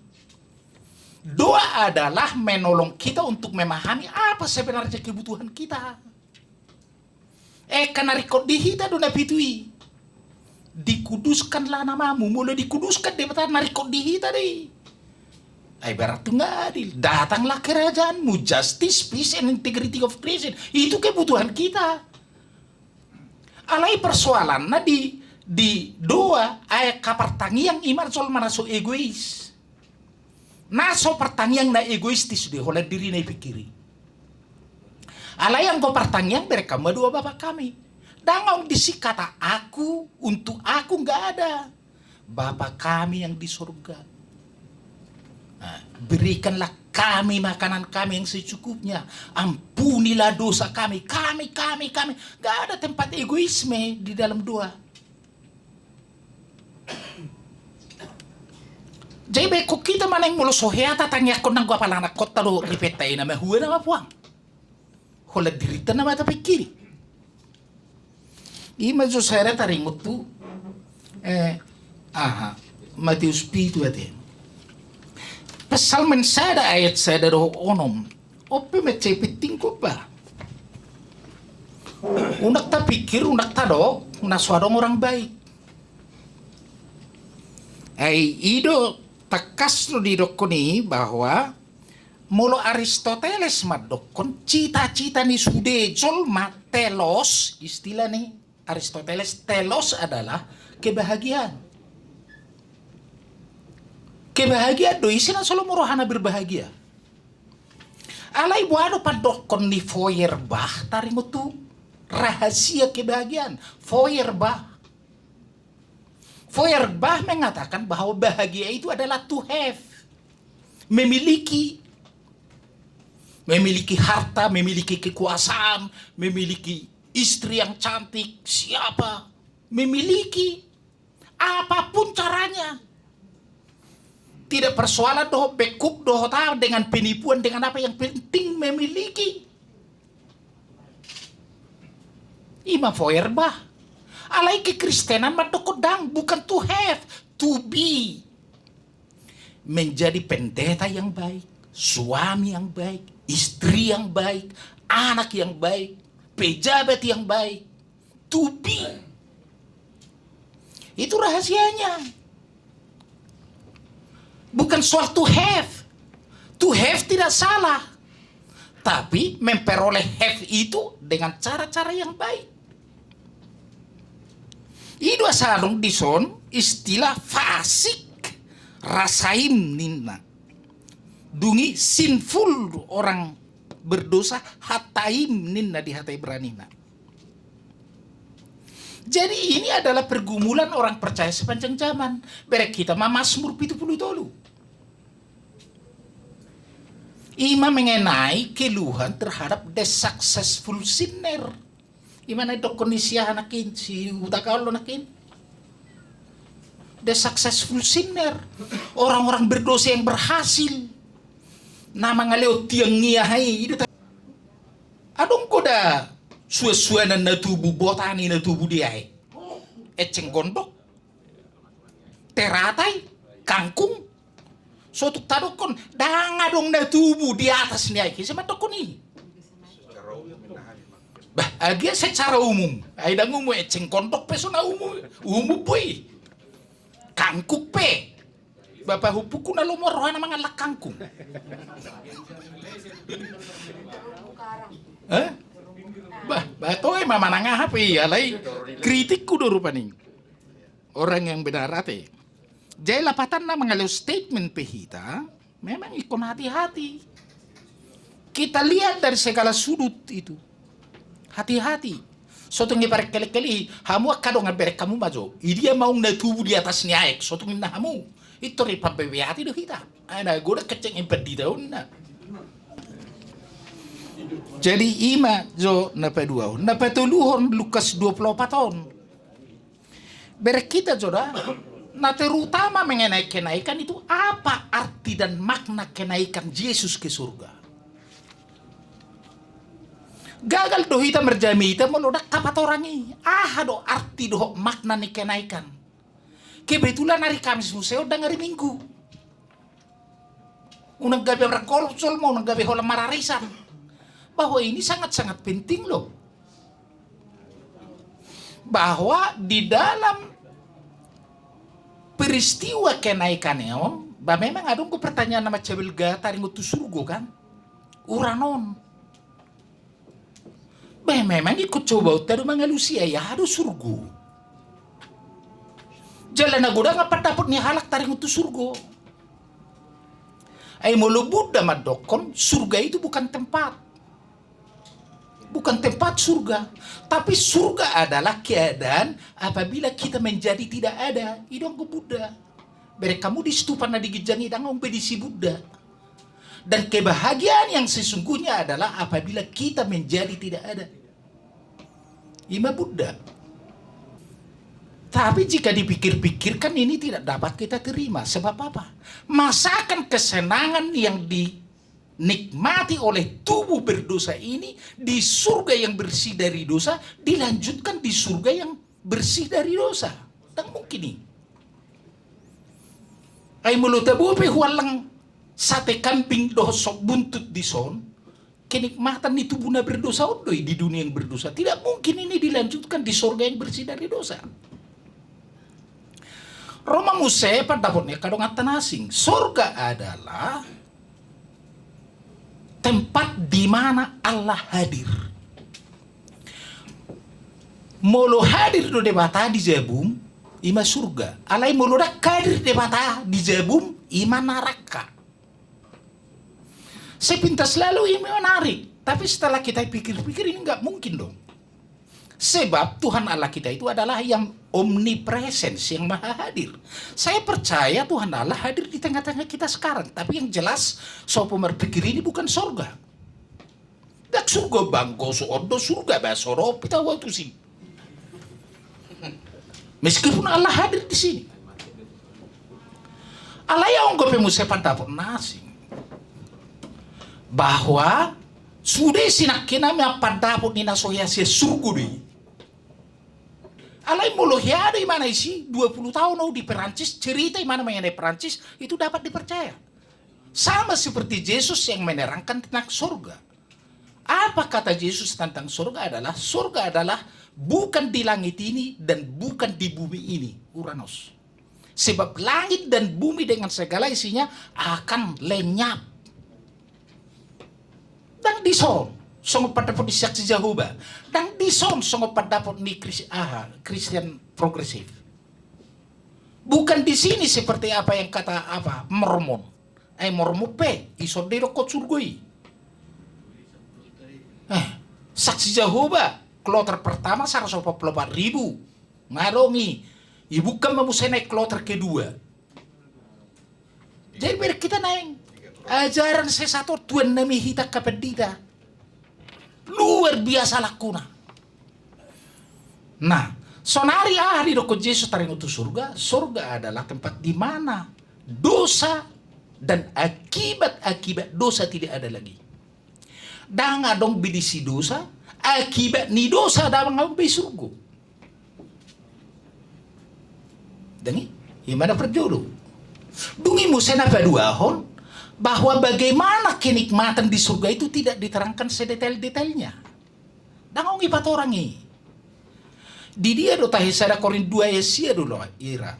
Speaker 7: Doa adalah menolong kita untuk memahami apa sebenarnya kebutuhan kita. Karena rekod di hita dona pitui. Dikuduskanlah namamu, mulai dikuduskan depan rekod di hita deh. Ay berarti nggak adil. Datanglah kerajaanmu, justice, peace, and integrity of creation. Itu kebutuhan kita. Alai persoalan di doa ay kapertangiang iman soal manaso egois. Naso pertangiang na egoistis deh oleh diri na pikiri. Alai yang kau pertangiang mereka dua Bapa kami. Dangong disi kata aku untuk aku nggak ada. Bapa kami yang di surga. Nah, berikanlah kami makanan kami yang secukupnya. Ampunilah dosa kami. Kami. Gak ada tempat egoisme di dalam doa. Jadi beko kita mana yang mulu soheata tanya ko nang gua palana kota do ripetai nama huwe nama puang. Hola dirita nama tapi kiri. Ima jo saya taringut tu. Matius pitu ate. Pasal mensada ayat saya roh onom. Ope mecepet ko ba? Unak ta pikir, unak ta do, naswadong orang baik. Ido takas lo di dokoni bahwa molo Aristoteles madokon cita-cita ni sude jol matelos, istilah nih Aristoteles, telos adalah kebahagiaan. Kebahagiaan doi sina solo morohana berbahagia. Alai buano padokon ni Feuerbach taringutu rahasia kebahagiaan. Feuerbach mengatakan bahwa bahagia itu adalah to have. Memiliki harta, memiliki kekuasaan, memiliki istri yang cantik, siapa? Memiliki apapun caranya. Tidak persoalan doh bekuk doh tahu dengan penipuan dengan apa, yang penting memiliki. Imam Feuerbach. Alai kekristenan madokodang bukan to have, to be. Menjadi pendeta yang baik, suami yang baik, istri yang baik, anak yang baik, pejabat yang baik. To be. Itu rahasianya. Bukan soal to have. To have tidak salah. Tapi memperoleh have itu dengan cara-cara yang baik. Itu asalong dison istilah fasik rasaim ninna. Dungi sinful orang berdosa hataim ninna di hatai beranina. Jadi ini adalah pergumulan orang percaya sepanjang zaman. Berek kita Mazmur 70 dulu. Ima mengenai keluhan terhadap the successful sinner. Imana itu kondisi anakin si utakalo nakin. The successful sinner, orang-orang berdosa yang berhasil. Nama ngaleo tiang ngiyahai itu. Adong koda suasuanan na tubuh botani na tubuh dia. Eceng gondok, teratai, kangkung. Suatu tadokon dangadong na tubuh di atas ni ay sama tokon ni. Bah, agia secara umum. Ay dangumo eceng gondok peso na umum boy. Kangkuk pe. Bapak hupuku na lumorohan na mga lakangkung. Bah, bato mama nangahapi alay kritik ko do rupaning. Orang yang benar ate. Jadi lapatan na mga statement pehita, memang ikon hati-hati. Kita lihat dari segala sudut itu. Hati-hati. Sotong ibarat kali-kali, hamu akado ngaberek kamu majo. Dia mau natubu di atas niaik, sotong na hamu. Itu ripabebeati do kita. Ana goda keceng impedi daun na. Jadi ima jo napadua, napatuluhon Lukas 24 tahun. Berek kita joda. Nah terutama mengenai kenaikan itu apa arti dan makna kenaikan Yesus ke surga. Gagal do hita merjami hita melodak kapat orangi. Do arti do makna ni kenaikan. Kebetulan hari Kamis museo dan hari Minggu. Unang gabi berkolsol mau unang gabi holam mararisan. Bahwa ini sangat-sangat penting loh. Bahwa di dalam peristiwa kenaikannya, memang ada pertanyaan nama Cebelga taring utu surgo kan? Uranon. Memang ikut coba utara mangalusia ya harus surgo. Jalan agoda ngapat dapat nih halak taring utu surgo. Ay mulu Buddha madokon surga itu bukan tempat. Bukan tempat surga, tapi surga adalah keadaan apabila kita menjadi tidak ada. Idong ke Buddha. Beri kamu di stupa na digijangi dan ngompedisi Buddha. Dan kebahagiaan yang sesungguhnya adalah apabila kita menjadi tidak ada. Ima Buddha. Tapi jika dipikir-pikirkan ini tidak dapat kita terima. Sebab apa? Masakan kesenangan yang dinikmati oleh tubuh berdosa ini di surga yang bersih dari dosa dilanjutkan di surga yang bersih dari dosa. Tak mungkin ini. Ay mulut tabupe hualang sate kambing dosok buntut di son, kenikmatan itu buna berdosa odoi di dunia yang berdosa. Tidak mungkin ini dilanjutkan di surga yang bersih dari dosa. Roma muse pada dapatnya kadang atan asing. Surga adalah tempat di mana Allah hadir. Molo hadir do debata di jabum ima surga. Alai molo dak hadir debata di jabum ima neraka. Sepintas lalu ini menarik, tapi setelah kita pikir-pikir ini nggak mungkin dong. Sebab Tuhan Allah kita itu adalah yang omnipresence, yang maha hadir. Saya percaya Tuhan Allah hadir di tengah-tengah kita sekarang, tapi yang jelas sopo berpikir ini bukan surga. Dak surga bangko soordo surga basoro kita waktu sih. Meskipun Allah hadir di sini. Allah yang gue pemusepan dapat nasi. Bahwa sudah sinak kena apa dapat ni nasohya si surga deh. Alai mulu ya di mana isi 20 tahun di Perancis cerita mana mengenai Perancis itu dapat dipercaya. Sama seperti Yesus yang menerangkan tentang surga. Apa kata Yesus tentang surga adalah bukan di langit ini dan bukan di bumi ini, Uranus. Sebab langit dan bumi dengan segala isinya akan lenyap. Dan dison sungguh pada di saksi Jehovah dan dison sungguh pada di Kristen progresif. Bukan di sini seperti apa yang kata Mormon. Mormon ison dero kot surgoi. Saksi Jehovah kloter pertama 144.000 ngalongi. Ibu kan memusai naik kloter kedua. Jadi biar kita naik. Ajaran sesator Tuhan nami hita kapedita. Luar biasa lakuna. Nah, sonari ahli doko Yesus taring utu surga. Surga adalah tempat di mana dosa dan akibat dosa tidak ada lagi. Dan adong bidisi dosa, akibat ni dosa dalam ngabay surga. Dengi, gimana perjodoh? Dungi musen apa dua hon? Bahwa bagaimana kenikmatan di surga itu tidak diterangkan sedetail-detailnya. Dangong ipat orangi. Di dia do tahisada Korin 2 Yesia dulu ira.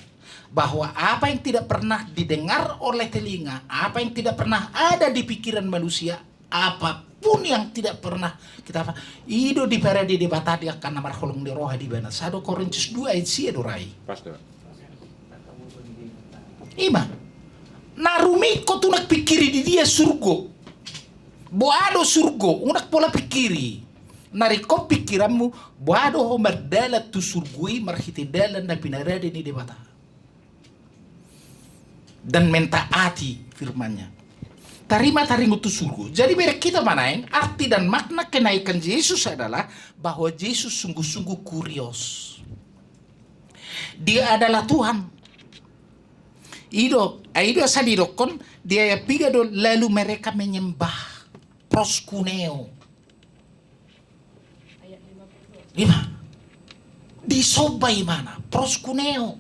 Speaker 7: Bahwa apa yang tidak pernah didengar oleh telinga, apa yang tidak pernah ada di pikiran manusia, apapun yang tidak pernah kita ido di parade di batadi akan namar holong di roha di bana. 1 Korintus 2 Yesia do rai. Ima. Narumi ko tu nak pikiri di dia surgo. Boado surgo, unak pola pikiri. Nariko pikiranmu, boado ho mardala tu surgui marhiti dalan na pinarade ni debata. Dan mentaati firmannya. Tarima taringu tu surgo. Jadi biar kita manain, arti dan makna kenaikan Yesus adalah bahwa Yesus sungguh-sungguh kurios. Dia adalah Tuhan. Ido asal dirokon dia ya pigado lalu mereka menyembah proskuneo. Disobai mana? Proskuneo.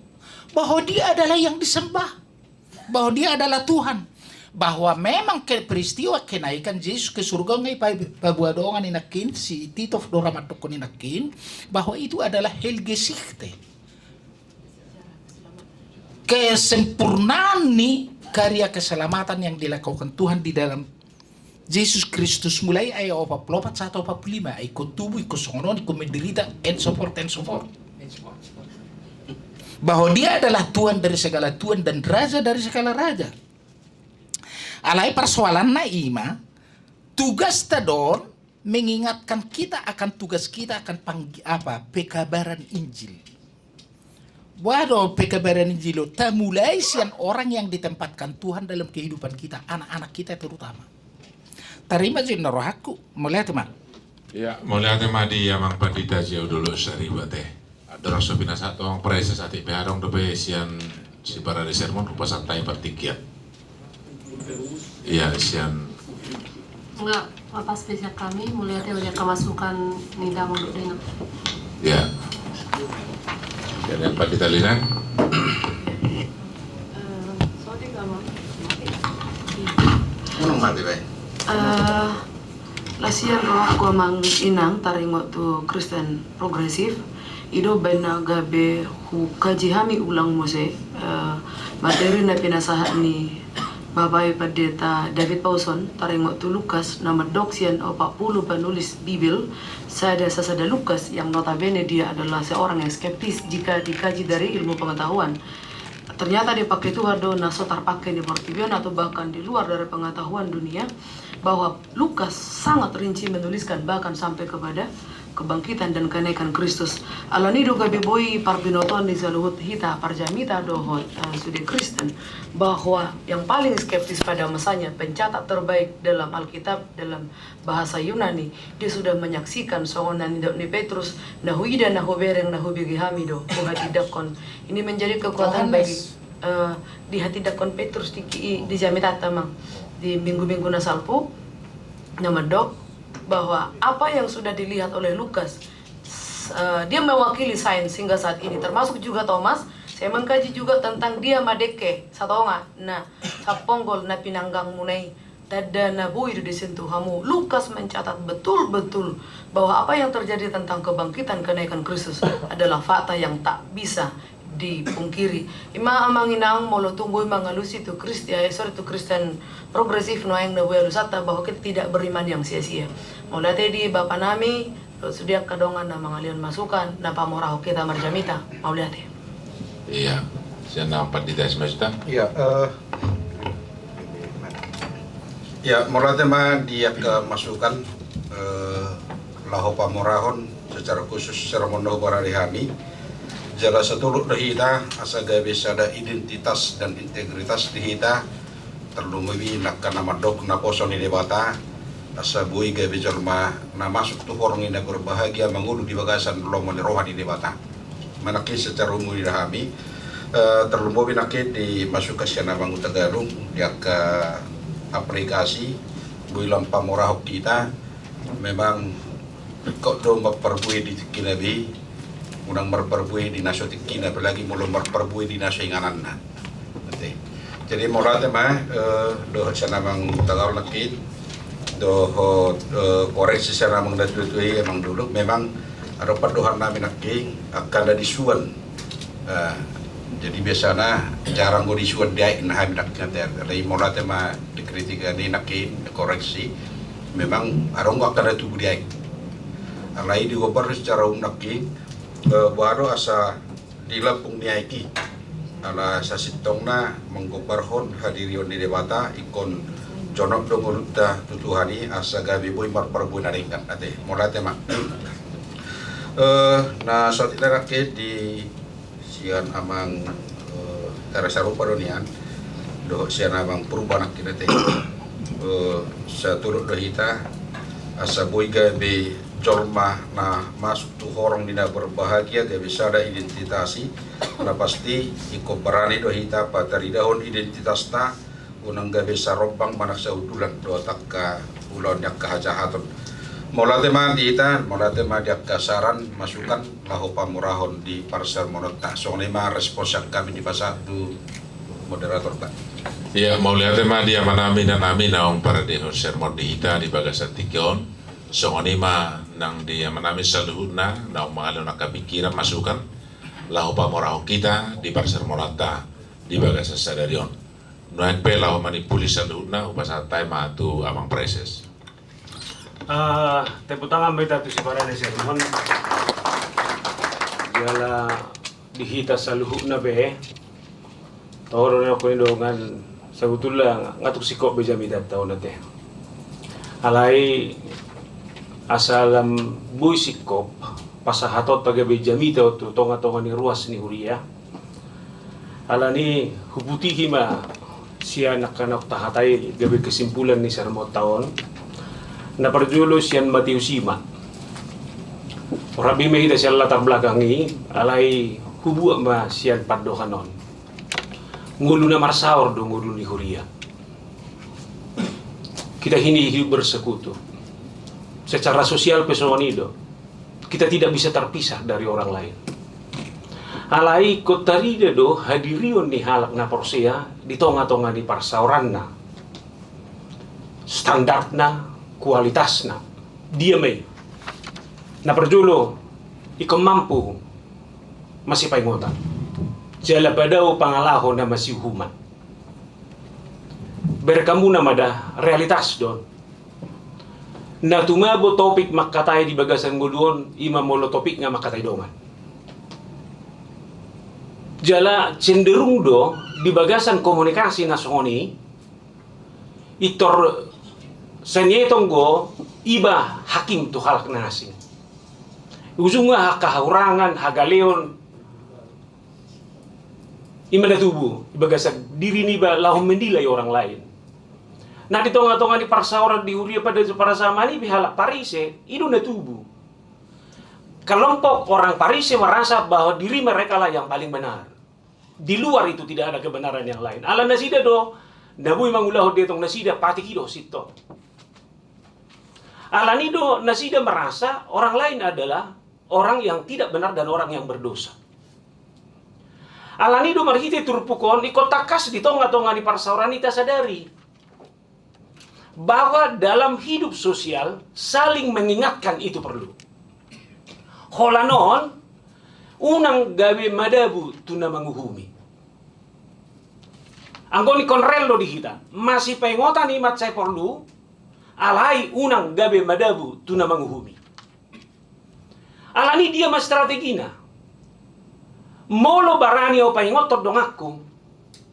Speaker 7: Bahwa dia adalah yang disembah. Bahwa dia adalah Tuhan. Bahwa memang peristiwa kenaikan Yesus ke surga ngai pabuadongan inakin si Tito Doramatokon inakin bahwa itu adalah Helgesichte. Kesempurnaan nih karya keselamatan yang dilakukan Tuhan di dalam Yesus Kristus mulai ayat 44 1 45 ikut tubuh ikut songon ikut menderita and so forth. Bahwa dia adalah Tuhan dari segala Tuhan dan Raja dari segala Raja. Alai persoalan naima tugas tadon mengingatkan kita akan tugas kita akan pekabaran Injil. Waduh, pekabaran Injil mulai sian orang yang ditempatkan Tuhan dalam kehidupan kita, anak-anak kita terutama. Terima jin rohaku, mulai teman.
Speaker 2: Ya, mulai tema di Amang Pandita jauh dulu sari bate. Ada rasa binasa tuang presa sati beharong dobe sian si para de sermon rupa santai partikiat. Iya, sian.
Speaker 1: Enggak, apa spesial kami mulai udah kemasukan nida untuk dina.
Speaker 2: Ya. Dan yang Pandita Linan.
Speaker 1: Sorry kamu.
Speaker 4: Unang mati baik.
Speaker 3: Lasian roh aku mang inang taringot tu Kristen progresif. Ido bena gabe hu kajihami ulang mose materi na pinasahan ni Bapak Pendeta David Paulson taringot tu Lukas nama doksian 40 penulis Bibil sada Lukas yang notabene dia adalah seorang yang skeptis jika dikaji dari ilmu pengetahuan. Ternyata dia pakai itu ada naso terpakai di Portibion atau bahkan di luar dari pengetahuan dunia bahwa Lukas sangat rinci menuliskan bahkan sampai kepada kebangkitan dan kenaikan Kristus. Alanido gabi boy parbinoton di saluhut hita parjamita dohot sudah Kristen bahwa yang paling skeptis pada masanya pencatat terbaik dalam Alkitab dalam bahasa Yunani dia sudah menyaksikan songonan ni Petrus nahuida nahubereng nahubigi hamido hati dakon. Ini menjadi kekuatan bagi di hati dakon Petrus di jamitat tamang di minggu-minggu nasalpo nama dok bahwa apa yang sudah dilihat oleh Lukas dia mewakili sains hingga saat ini termasuk juga Thomas. Saya mengkaji juga tentang dia madeke satonga nah saponggol na pinanggang munai tada na buir disentuh hamu. Lukas mencatat betul-betul bahwa apa yang terjadi tentang kebangkitan kenaikan Kristus adalah fakta yang tak bisa dipungkiri. Ima amanginang molo tunggu mangalusi tu Kristen progresif noang na lusata bahwa kita tidak beriman yang sia-sia. Mulai tadi Bapak nami sudah kadongan na mangalian masukan na pamorah kita marjamita. Mau lihat ya.
Speaker 2: Iya, sian nama Pandita semesta.
Speaker 4: Ya, mulai tema dia ke masukan laho pamorahon secara khusus sermon bararihani. Jala setuluk dihita asa gabe sada identitas dan integritas dihita terlumubi nak nama dok na poson di debata asa bui gabe jalma na masuk tu orang ina berbahagia mengulu di bagasan lomo ni roha di debata manaki secara umum dirahami terlumubi nakit di masuk ke siana bangun Tagalog dia ke aplikasi bui lampa murah kita memang kok do perbuih di kinabi unang marperbuih di naso tikina apalagi mulai marperbuih di naso inganan na. Jadi morate mah doh sana mang tagar nakit doh koreksi sana mang datutui emang dulu memang ada perdohan namin naking akan ada disuan. Jadi biasanya jarang go disuan dia nah nak nanti dari morate mah dikritik ni nakin koreksi memang arong akan ada tubuh dia. Alai di gobar secara naking baru asa di Lampung niaiki ala sa sitongna menggobarhon hadirion di debata ikon jonok dongoluta tutuhani asa gabi boy marparbu naringkan ate molate mak na saat itu rakyat di sian amang tarasarupa donian do sian amang perubahan kita teh sa turut dohita asa boy gabi colma na masuk tu orang dina berbahagia gak bisa ada identitasi na pasti iko berani dohita patari dahon identitas ta unang gak bisa robbang manak sa udulan do takka ulon yak kahajahaton Mola tema diak kasaran masukan lahu pamurahon di parsel monota sonema responsak kami di pasar du moderator tak.
Speaker 2: Ya, mau lihat tema dia manami dan nami naong para di sermon di hita di bagasat tikion. Songonima nang dia manami saluhuna naong mengalun nakapikiran masukan lahu pamurahon kita di parsel monota di bagasat sadarion. Nuan pe lahu manipuli saluhuna upasa taima tu amang preses.
Speaker 12: Tepuk tangan beta tu si para de sermon. Diala dihita saluhuna be. Toro na ko indongan sebetulnya ngatuk sikok beja midat tahun nanti. Alai asalam bui sikop pasahatot pagai beja mita tu tonga ni ruas ni huria. Alani hubuti hima si anak-anak tahatai gabe kesimpulan ni sermon tahun. Na perjulo siyan matiusima. Rabi may ita siya latar belakangi alay hubu ma siyan paddohanon. Ngulu na marsaor do ngulu ni huria. Kita hidup bersekutu. Secara sosial pesonido kita tidak bisa terpisah dari orang lain. Alai kotarida do hadirion ni halak na porsea di tonga-tonga ni parsauran na. Standar na kualitasna dia may na perjulo ikaw mampu masih paingotan jala badao pangalaho na masih human berkamu na mada realitas don na tumabo topik makatay di bagasan mo doon ima molo topik nga makatay dongan jala cenderung do di bagasan komunikasi na songoni itor sanyetong go iba hakim tu halak nasing. Ujungnya kahaurangan, hagaleon, ima na tubuh, ibagasag diri ni ba lahong mendilay orang lain. Nah di tonga-tonga di parsauran di huria pada para sama ni bihalak Parise, itu na tubuh. Kelompok orang Parise merasa bahwa diri mereka lah yang paling benar. Di luar itu tidak ada kebenaran yang lain. Ala nasida do, nabuy mangulah detong nasida pati kido sito. Alanido nasida merasa orang lain adalah orang yang tidak benar dan orang yang berdosa. Alanido marhite turpukon ikotakas di tonga-tonga di parsauran ita sadari bahwa dalam hidup sosial saling mengingatkan itu perlu. Holanon unang gawe madabu tuna manguhumi. Anggoni konrello di hita masih pengotan imat saya perlu. Alai unang gabe madabu tuna manguhumi. Alani dia mas strategina. Molo barani o paingotot dong aku.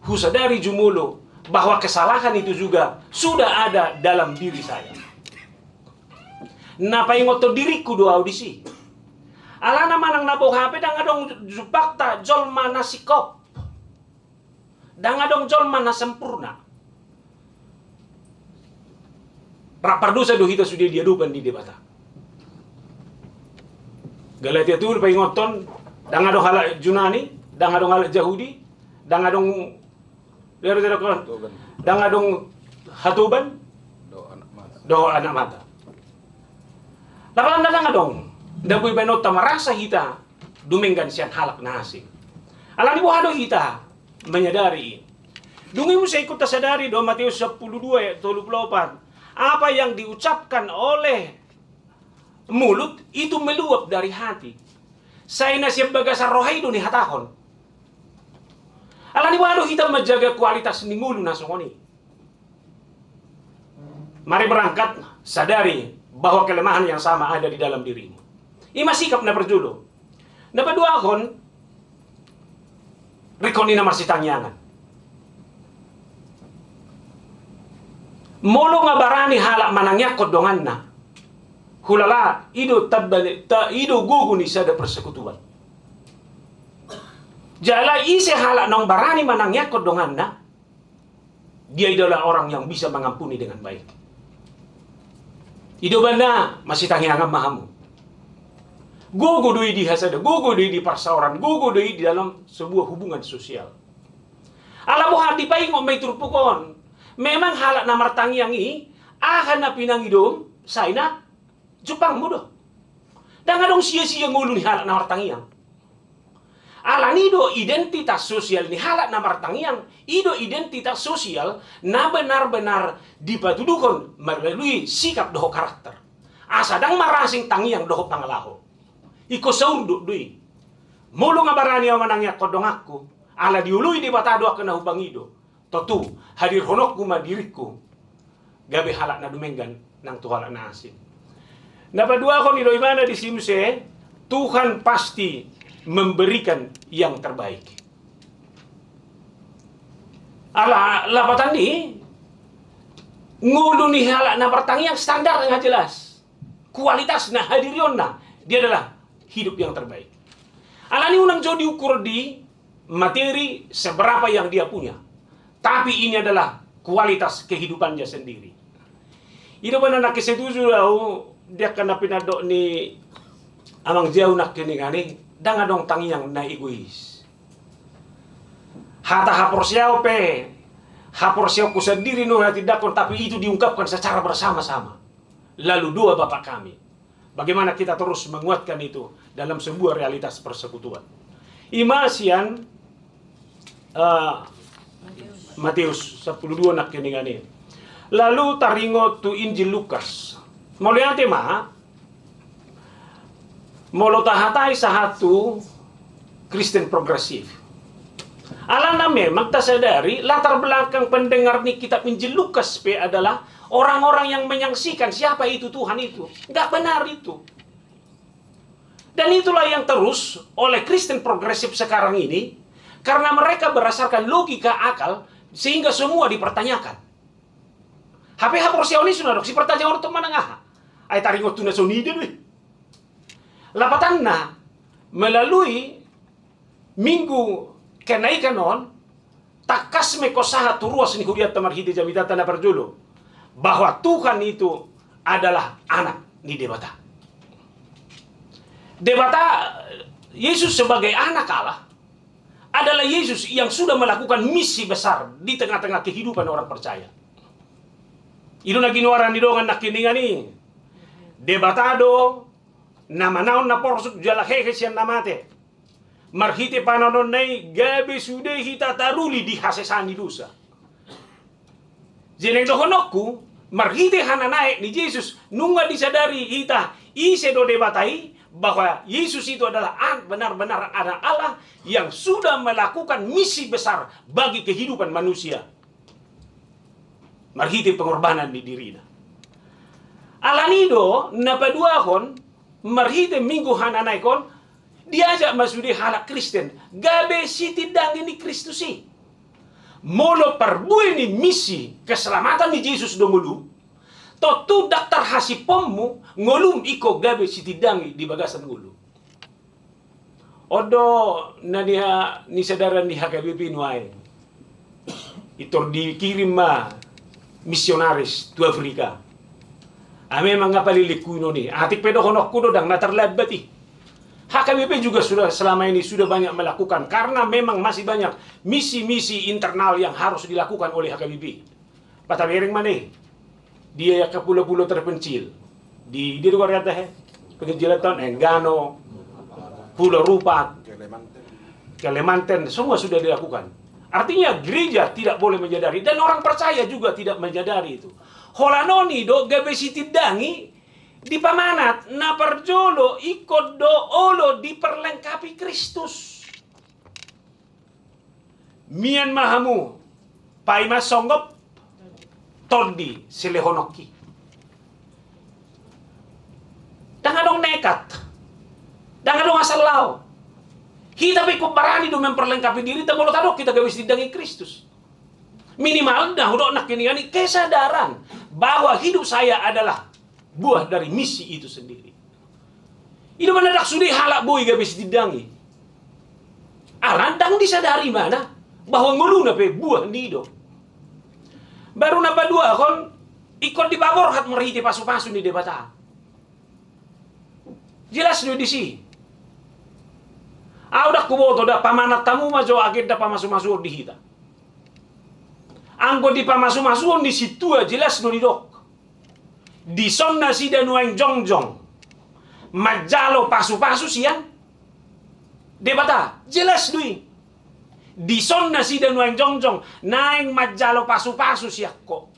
Speaker 12: Husadari jumulo bahwa kesalahan itu juga sudah ada dalam diri saya. Na paingotot diriku do audisi. Alana manang nabo hape dang adong jupakta jol mana sikop. Dang adong jol mana sempurna. Rapardusa do hita sudah diadupan di debata. Galatia tur paingoton dang adong halak Junani, dang adong halak Yahudi, dang adong dang adong hatuban, do anak mata. Lapan dang adong, dapoy benota marasa hita dumenggan siyan halak na asing. Alani buhado hita menyadari. Dungi mo sa ikot sadari do Matius 12 ayat 34. Apa yang diucapkan oleh mulut itu meluap dari hati. Saya nasib bagasa rohai do ni hatakon. Alani wano kita menjaga kualitas ni mulu nasongoni. Mari berangkat sadari bahwa kelemahan yang sama ada di dalam dirimu. Ima sikap na perjulo. Napadua akon rekoni na marsitangyangan. Molo nga barani halak manangyakot dongan na. Hulala, ido guguni sada persekutuan. Jala isi halak nong barani manangyakot dongan na. Dia adalah orang yang bisa mengampuni dengan baik. Ido banda masih tangyangan mahamu. Gogo doi di hasada, gogo doi di parsauran, gogo doi di dalam sebuah hubungan sosial. Alamu hati paingo may turpukon. Memang halak na martangyang akan na pinangidom, say na, Jepang mudo. Dan adong sia-sia ngulu ni halak na martangiang. Ala nido identitas sosial ni halak na martangiang, ido identitas sosial na benar-benar dipatuduhon melalui sikap doho karakter. Asadang marasing tangiang doho pangalaho. Iko saunduk dui. Mulu ngabarani ang manangya kodong aku, ala diului di batado ako na hubangido. Totu, hadir honokku madiriku. Gabi halak na dumenggan ng tuhalak na asin. Napadua ko ni Doimana di Simse, Tuhan pasti memberikan yang terbaik. Ala lapatan ni ngulu ni halak na pertangian standar yang jelas. Kualitas na hadirion na dia adalah hidup yang terbaik. Ala ni unang jo diukur di materi seberapa yang dia punya. Tapi ini adalah kualitas kehidupannya sendiri. Ito ba na nakisetuju daw dia kana pinadok ni amang jauh nak kini ngani dang adong tangiang na egois. Hata haporsiao pe, haporsiao ku sendiri no tidak kon, tapi itu diungkapkan secara bersama-sama. Lalu dua bapak kami. Bagaimana kita terus menguatkan itu dalam sebuah realitas persekutuan. Imasian Matius 12 nak kini ngani. Lalu taringo tu Injil Lukas. Molian tema molotahatai satu Kristen progresif. Alana memang tak sadari latar belakang pendengar nih kitab Injil Lukas P adalah orang-orang yang menyaksikan siapa itu Tuhan itu. Nggak benar itu. Dan itulah yang terus oleh Kristen progresif sekarang ini, karena mereka berdasarkan logika akal sehingga semua dipertanyakan. HP porsioni sudah dok si pertanyaan untuk menengah. Ay taringot tu na sonide deh. Lapatan na melalui minggu kenaikan on takas me kosaha turuas ni huriat tamarhide jamitata na perjulu bahwa Tuhan itu adalah anak ni debata. Debata Yesus sebagai anak Allah adalah Yesus yang sudah melakukan misi besar di tengah-tengah kehidupan orang percaya. Itu na ginuaran ni dongan nakiningan ni. Debatado nama naon na porsuk jala hehe siyan namate. Marhite pananon nay gabi sude hita taruli di hasesani dusa. Jeneng dohonokku marhite hananae ni Yesus nunga disadari hita ise do debatai bahwa Yesus itu adalah benar-benar anak Allah yang sudah melakukan misi besar bagi kehidupan manusia. Marhite pengorbanan di dirinya. Alanido napaduahon marhite minggu hananaikon diajak masudi halak Kristen gabe siti dangi ni Kristusi molo perbuih ni misi keselamatan ni Yesus dongulu totu daftar hasipommu ngolum iko gabe siti dangi di bagasan ngulu odo nania ni sadara ni HKBP nuai itor dikirim ma misionaris tu Afrika. Ame mga palilikuno ni. Atik pedo honok kuno dang naterlebati. HKBP juga sudah selama ini sudah banyak melakukan karena memang masih banyak misi-misi internal yang harus dilakukan oleh HKBP. Patamereng mana? Dia ke pulau-pulau terpencil. Di luar kata Pengejelatan Enggano, Pulau Rupat, Kalimantan, semua sudah dilakukan. Artinya gereja tidak boleh menyadari dan orang percaya juga tidak menyadari itu. Holanoni do gabe siti dangi di pamanat na perjolo ikut do olo diperlengkapi Kristus. Mian mahamu pai masonggop tondi selehonoki. Dangadong nekat. Dangadong asal lao. Kita pikuk barani do memperlengkapi diri ta mulut adok kita gabe siti dangi Kristus. Minimal dah udah nak ini kesadaran bahwa hidup saya adalah buah dari misi itu sendiri. Itu mana dak sudi halak boy gabis didangi. Arandang disadari mana bahwa ngulu nape buah nido. Baru napa dua kon ikut di babor hat merhiti pasu-pasu ni debata. Jelas di si. Udah kuboto dah pamanat tamu majo agenda dah pamasu-masu di hita. Anggo di pamasu-masuon di situ jelas no didok. Di sonna sida nuang jongjong. Majalo pasu-pasu siang. Debata, jelas dui. Di sonna sida nuang jongjong. Naing majalo pasu-pasu siak ko.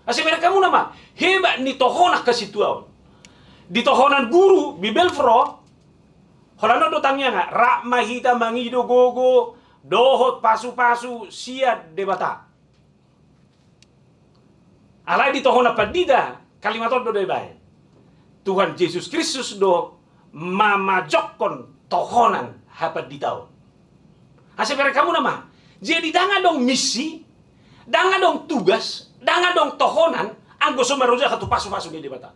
Speaker 12: Asi mereka kamu nama. Hebat ni tohonak ke situau. Di tohonan guru, bibel fro. Holano do tangnya nga. Rak mahita mangido gogo. Dohot pasu-pasu siat debata. Alai di tohona padida. Kalimat do debai. Tuhan Yesus Kristus do mamajokon tohonan hapat di tahun. Hasil mereka kamu nama. Jadi danga dong misi, danga dong tugas, danga dong tohonan, anggo somaroja katu pasu-pasu di debata.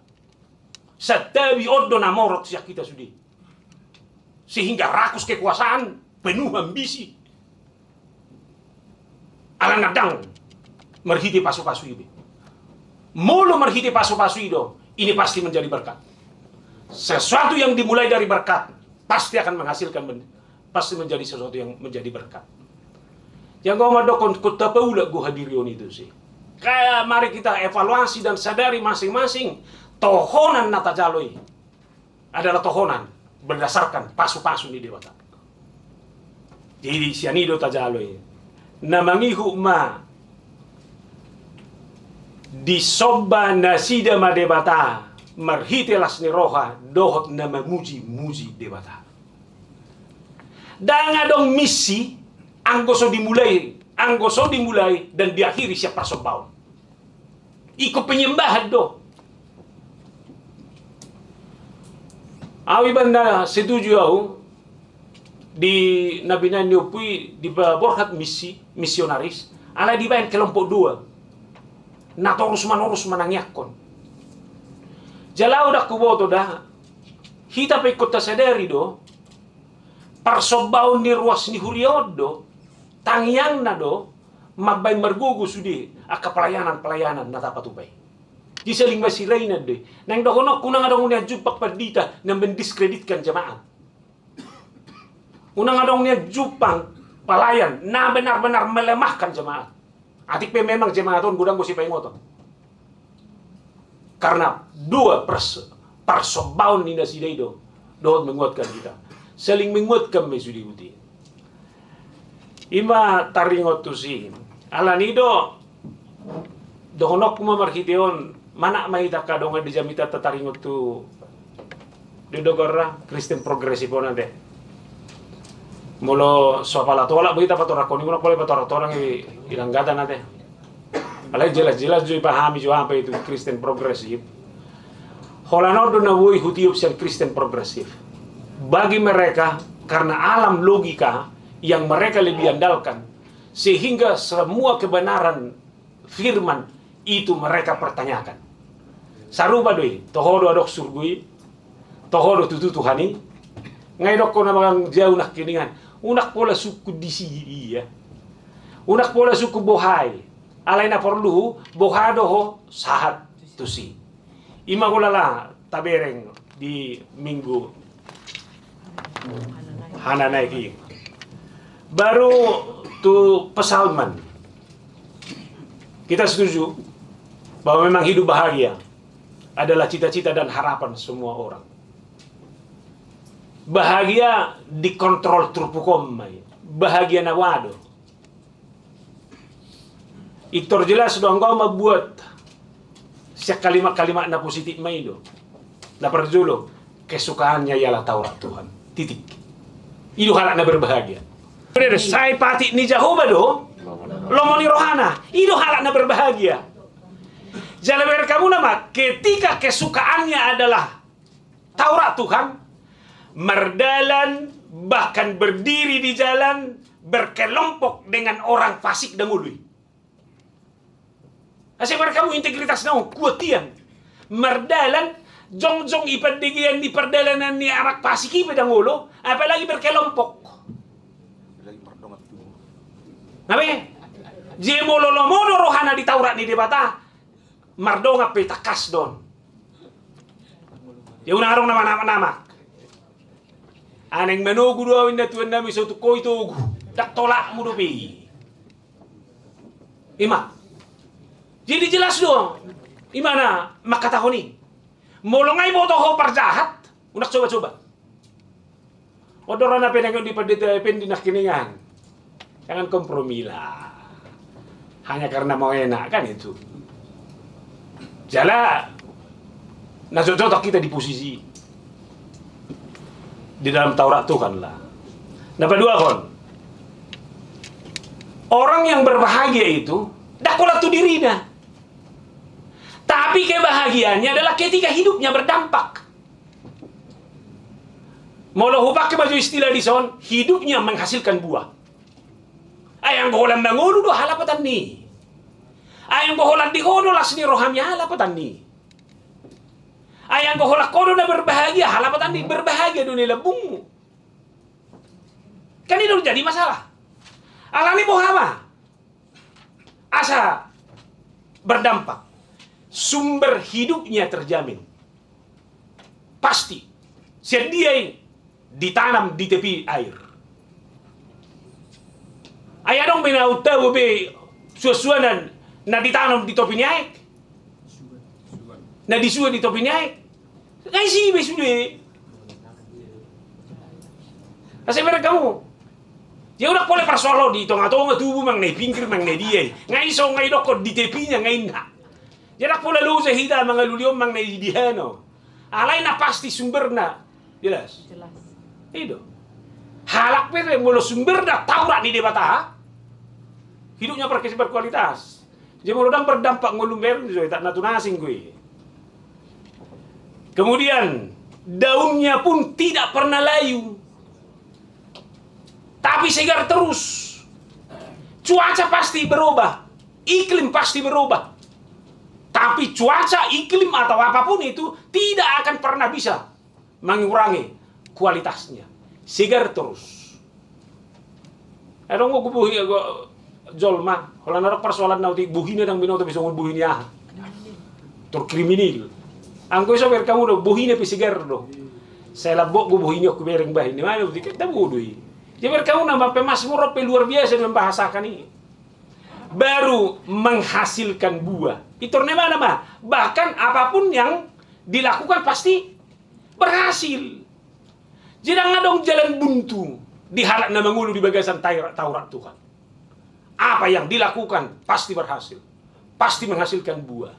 Speaker 12: Satawi oddo namorot siak kita sudi. Sehingga rakus kekuasaan, penuh ambisi. Alang nadang merhiti pasu-pasu ini. Mulu merhiti pasu-pasu itu. Ini pasti menjadi berkat. Sesuatu yang dimulai dari berkat pasti akan menghasilkan, pasti menjadi sesuatu yang menjadi berkat. Yang gua madokon kota paula gua hadirion itu sih. Kayak mari kita evaluasi dan sadari masing-masing tohonan nata jaloi adalah tohonan berdasarkan pasu-pasu di dewata. Jadi sianido tajaloi namangihu ma disoba nasida madebata marhitelas ni roha dohot na mamuji-muji debata. Danga dong misi anggoso dimulai dan diakhiri siap persobaun. Ikut penyembahan do. Awi banda setuju au di Nabi Naniopui di borhat misionaris ala dibayan kelompok dua. Na torus manangyakon. Jalau dah kuboto dah. Hita pe kota sadari do. Parsobaun ni ruas ni huriod do. Tangyang na do. Mabay margugo sudi. Aka pelayanan na tapatubay. Di saling masiray na do. Nang dokonok kunang adong niya jupak padita na mendiskreditkan jamaat. Unang adong niya jupang pelayan na benar-benar melemahkan jamaat. Atik pe memang jemaaton gudang go si pengoton. Karena dua persobaun ni nasidaido dohot menguatkan kita. Saling menguatkan mesudi uti. Ima taringot tu si. Alanido dohonok kuma marhiteon mana mahita kadongan di jamita tataringot tu di dogorra Kristen progresif onade. Molo sopala tolak begitu patora koni mula pole patora orang ilang gata nate. Alai jelas-jelas jui pahami jui apa itu Kristen progresif. Holano do na woi hutiup siang Kristen progresif. Bagi mereka karena alam logika yang mereka lebih andalkan sehingga semua kebenaran firman itu mereka pertanyakan. Saruba doi, tohodo adok surgui, tohodo tutu Tuhani, ngai dok ko na mga jauh nak kiningan. Unak pola suku di sini ya. Unak pola suku bohai. Alay na perlu bohado ho sahat tu si. Ima ko lala tabereng di minggu Hananaiki. Baru tu pesalman. Kita setuju bahwa memang hidup bahagia adalah cita-cita dan harapan semua orang. Bahagia dikontrol turpukom mai. Bahagia nawado. Itor jelas doang kau membuat siap kalimat-kalimat na positif mai do. Na perjulo kesukaannya ialah Taurat Tuhan. Titik. Itu halak na berbahagia. Udah saya pati ni Jehovah do. Lomoni rohana. Itu halak na berbahagia. Jalaber kamu nama ketika kesukaannya adalah Taurat Tuhan. Merdalan, bahkan berdiri di jalan, berkelompok dengan orang fasik dan ului. Asyik kamu integritas nau kuatian. Merdalan, jong-jong ipandigian di perdalanan ni anak fasik ipedang ulo, apalagi berkelompok. Nabi, jemololomono rohana di Taurat ni debata, mardonga petakas don. Ya unarong nama-nama. Aneng menugu dua winda tuan nami suatu koi tugu dak tolak mu dopi. Ima. Jadi jelas dong. Imana makatahoni. Molongai boto ho parjahat. Unak coba-coba. Odorana penengon di pendinak kiningan. Jangan kompromi lah. Hanya karena mau enak kan itu. Jala nazojotok kita di posisi di dalam Taurat Tuhan lah. Nomor 2 kon. Orang yang berbahagia itu dakola tu dirinya. Tapi kebahagiaannya adalah ketika hidupnya berdampak. Molo pakai baju istilah di son, hidupnya menghasilkan buah. Ayang boholan bangun do halapatan ni. Ayang boholan di kono lasni rohamnya halapatan ni. Ayang boholan kono na berbahagia halapatan ni berbahagia dunia lebung. Kan itu jadi masalah. Alani bohama. Asa berdampak. Sumber hidupnya terjamin. Pasti. Sedia ditanam di tepi air. Ayah dong binauta be suasuanan na ditanam di topi nyaik. Na disua di topi nyaik. Ngai sih be sudah. Asal mereka kamu. Ya udah boleh persolo di tonga-tonga tubuh mang nei pinggir mang nei dia. Ngai so ngai dokot di tepinya ngai na. Ya dak pola lu sehida mga luliom mang nei dihano. Alay na pasti sumberna. Jelas. Itu. Halak pete mulu sumber dah Taurat di debata. Hidupnya berkualitas. Jadi mulu dang berdampak ngulumber so tak natunasing gue. Kemudian daunnya pun tidak pernah layu. Tapi segar terus. Cuaca pasti berubah. Iklim pasti berubah. Tapi cuaca, iklim atau apapun itu tidak akan pernah bisa mengurangi kualitasnya. Segar terus. Erong ko buhi go jolma, holan arok persoalan nauti buhina dang binoto bisa ngun buhinya. Tor kriminal. Angko iso ber kamu do buhina pi segar do. Saya labok go buhina ku bereng bahin. Di mana buti kita bodoi. Jadi ber kamu nambah pemasmur pe luar biasa membahasakan ini. Baru menghasilkan buah. Itu mana mah? Bahkan apapun yang dilakukan pasti berhasil. Jangan dong jalan buntu dihalak na mangulu di bagasan Taurat Tuhan. Apa yang dilakukan pasti berhasil. Pasti menghasilkan buah.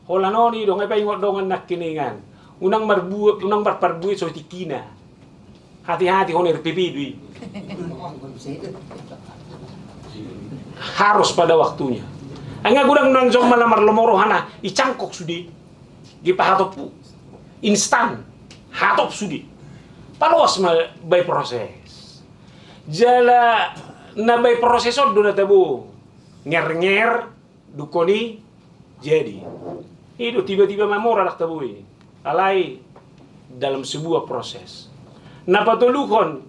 Speaker 12: Holanoni dong apa ingot dongan nak kiningan. Unang berperbuat so tikina. Hati-hati honir pipidui. Harus pada waktunya. Angga gudang nang jong malamar lomorohana icangkok sudi. Gipahatop instan. Hatop sudi. Palos by proses. Jala na by proseso do na tabu. Nger dukoni jadi. Itu tiba-tiba mamora nak tabu ini. Alai dalam sebuah proses. Napatulukon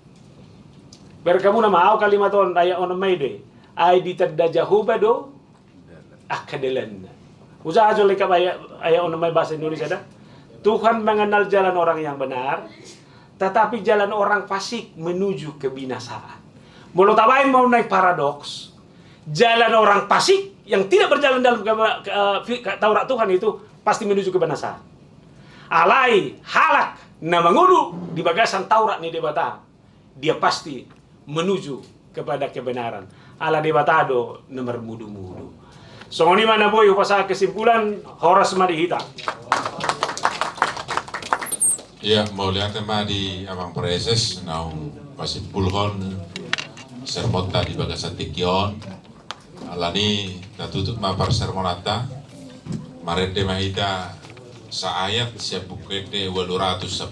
Speaker 12: berkamu nama au kalimaton daya on maide. Ai ditadajahuba do akadelan. Usaha jole ka aya on may bahasa Indonesia dah. Tuhan mengenal jalan orang yang benar, tetapi jalan orang fasik menuju kebinasaan. Mulut abain mau naik paradoks. Jalan orang fasik yang tidak berjalan dalam Taurat Tuhan itu pasti menuju kebinasaan. Alai halak na mangulu di bagasan Taurat ni debata. Dia pasti menuju kepada kebenaran. Ala debatado nomor mudu-mudu. So ni mana boy upasa kesimpulan horas madihita.
Speaker 2: Ya, mau lihat tema di Abang Preses, naung pasip pulhon, sermon tadi bagasan tikion, alani natutup mapar sermonata, marende mahita sa ayat siap bukete 210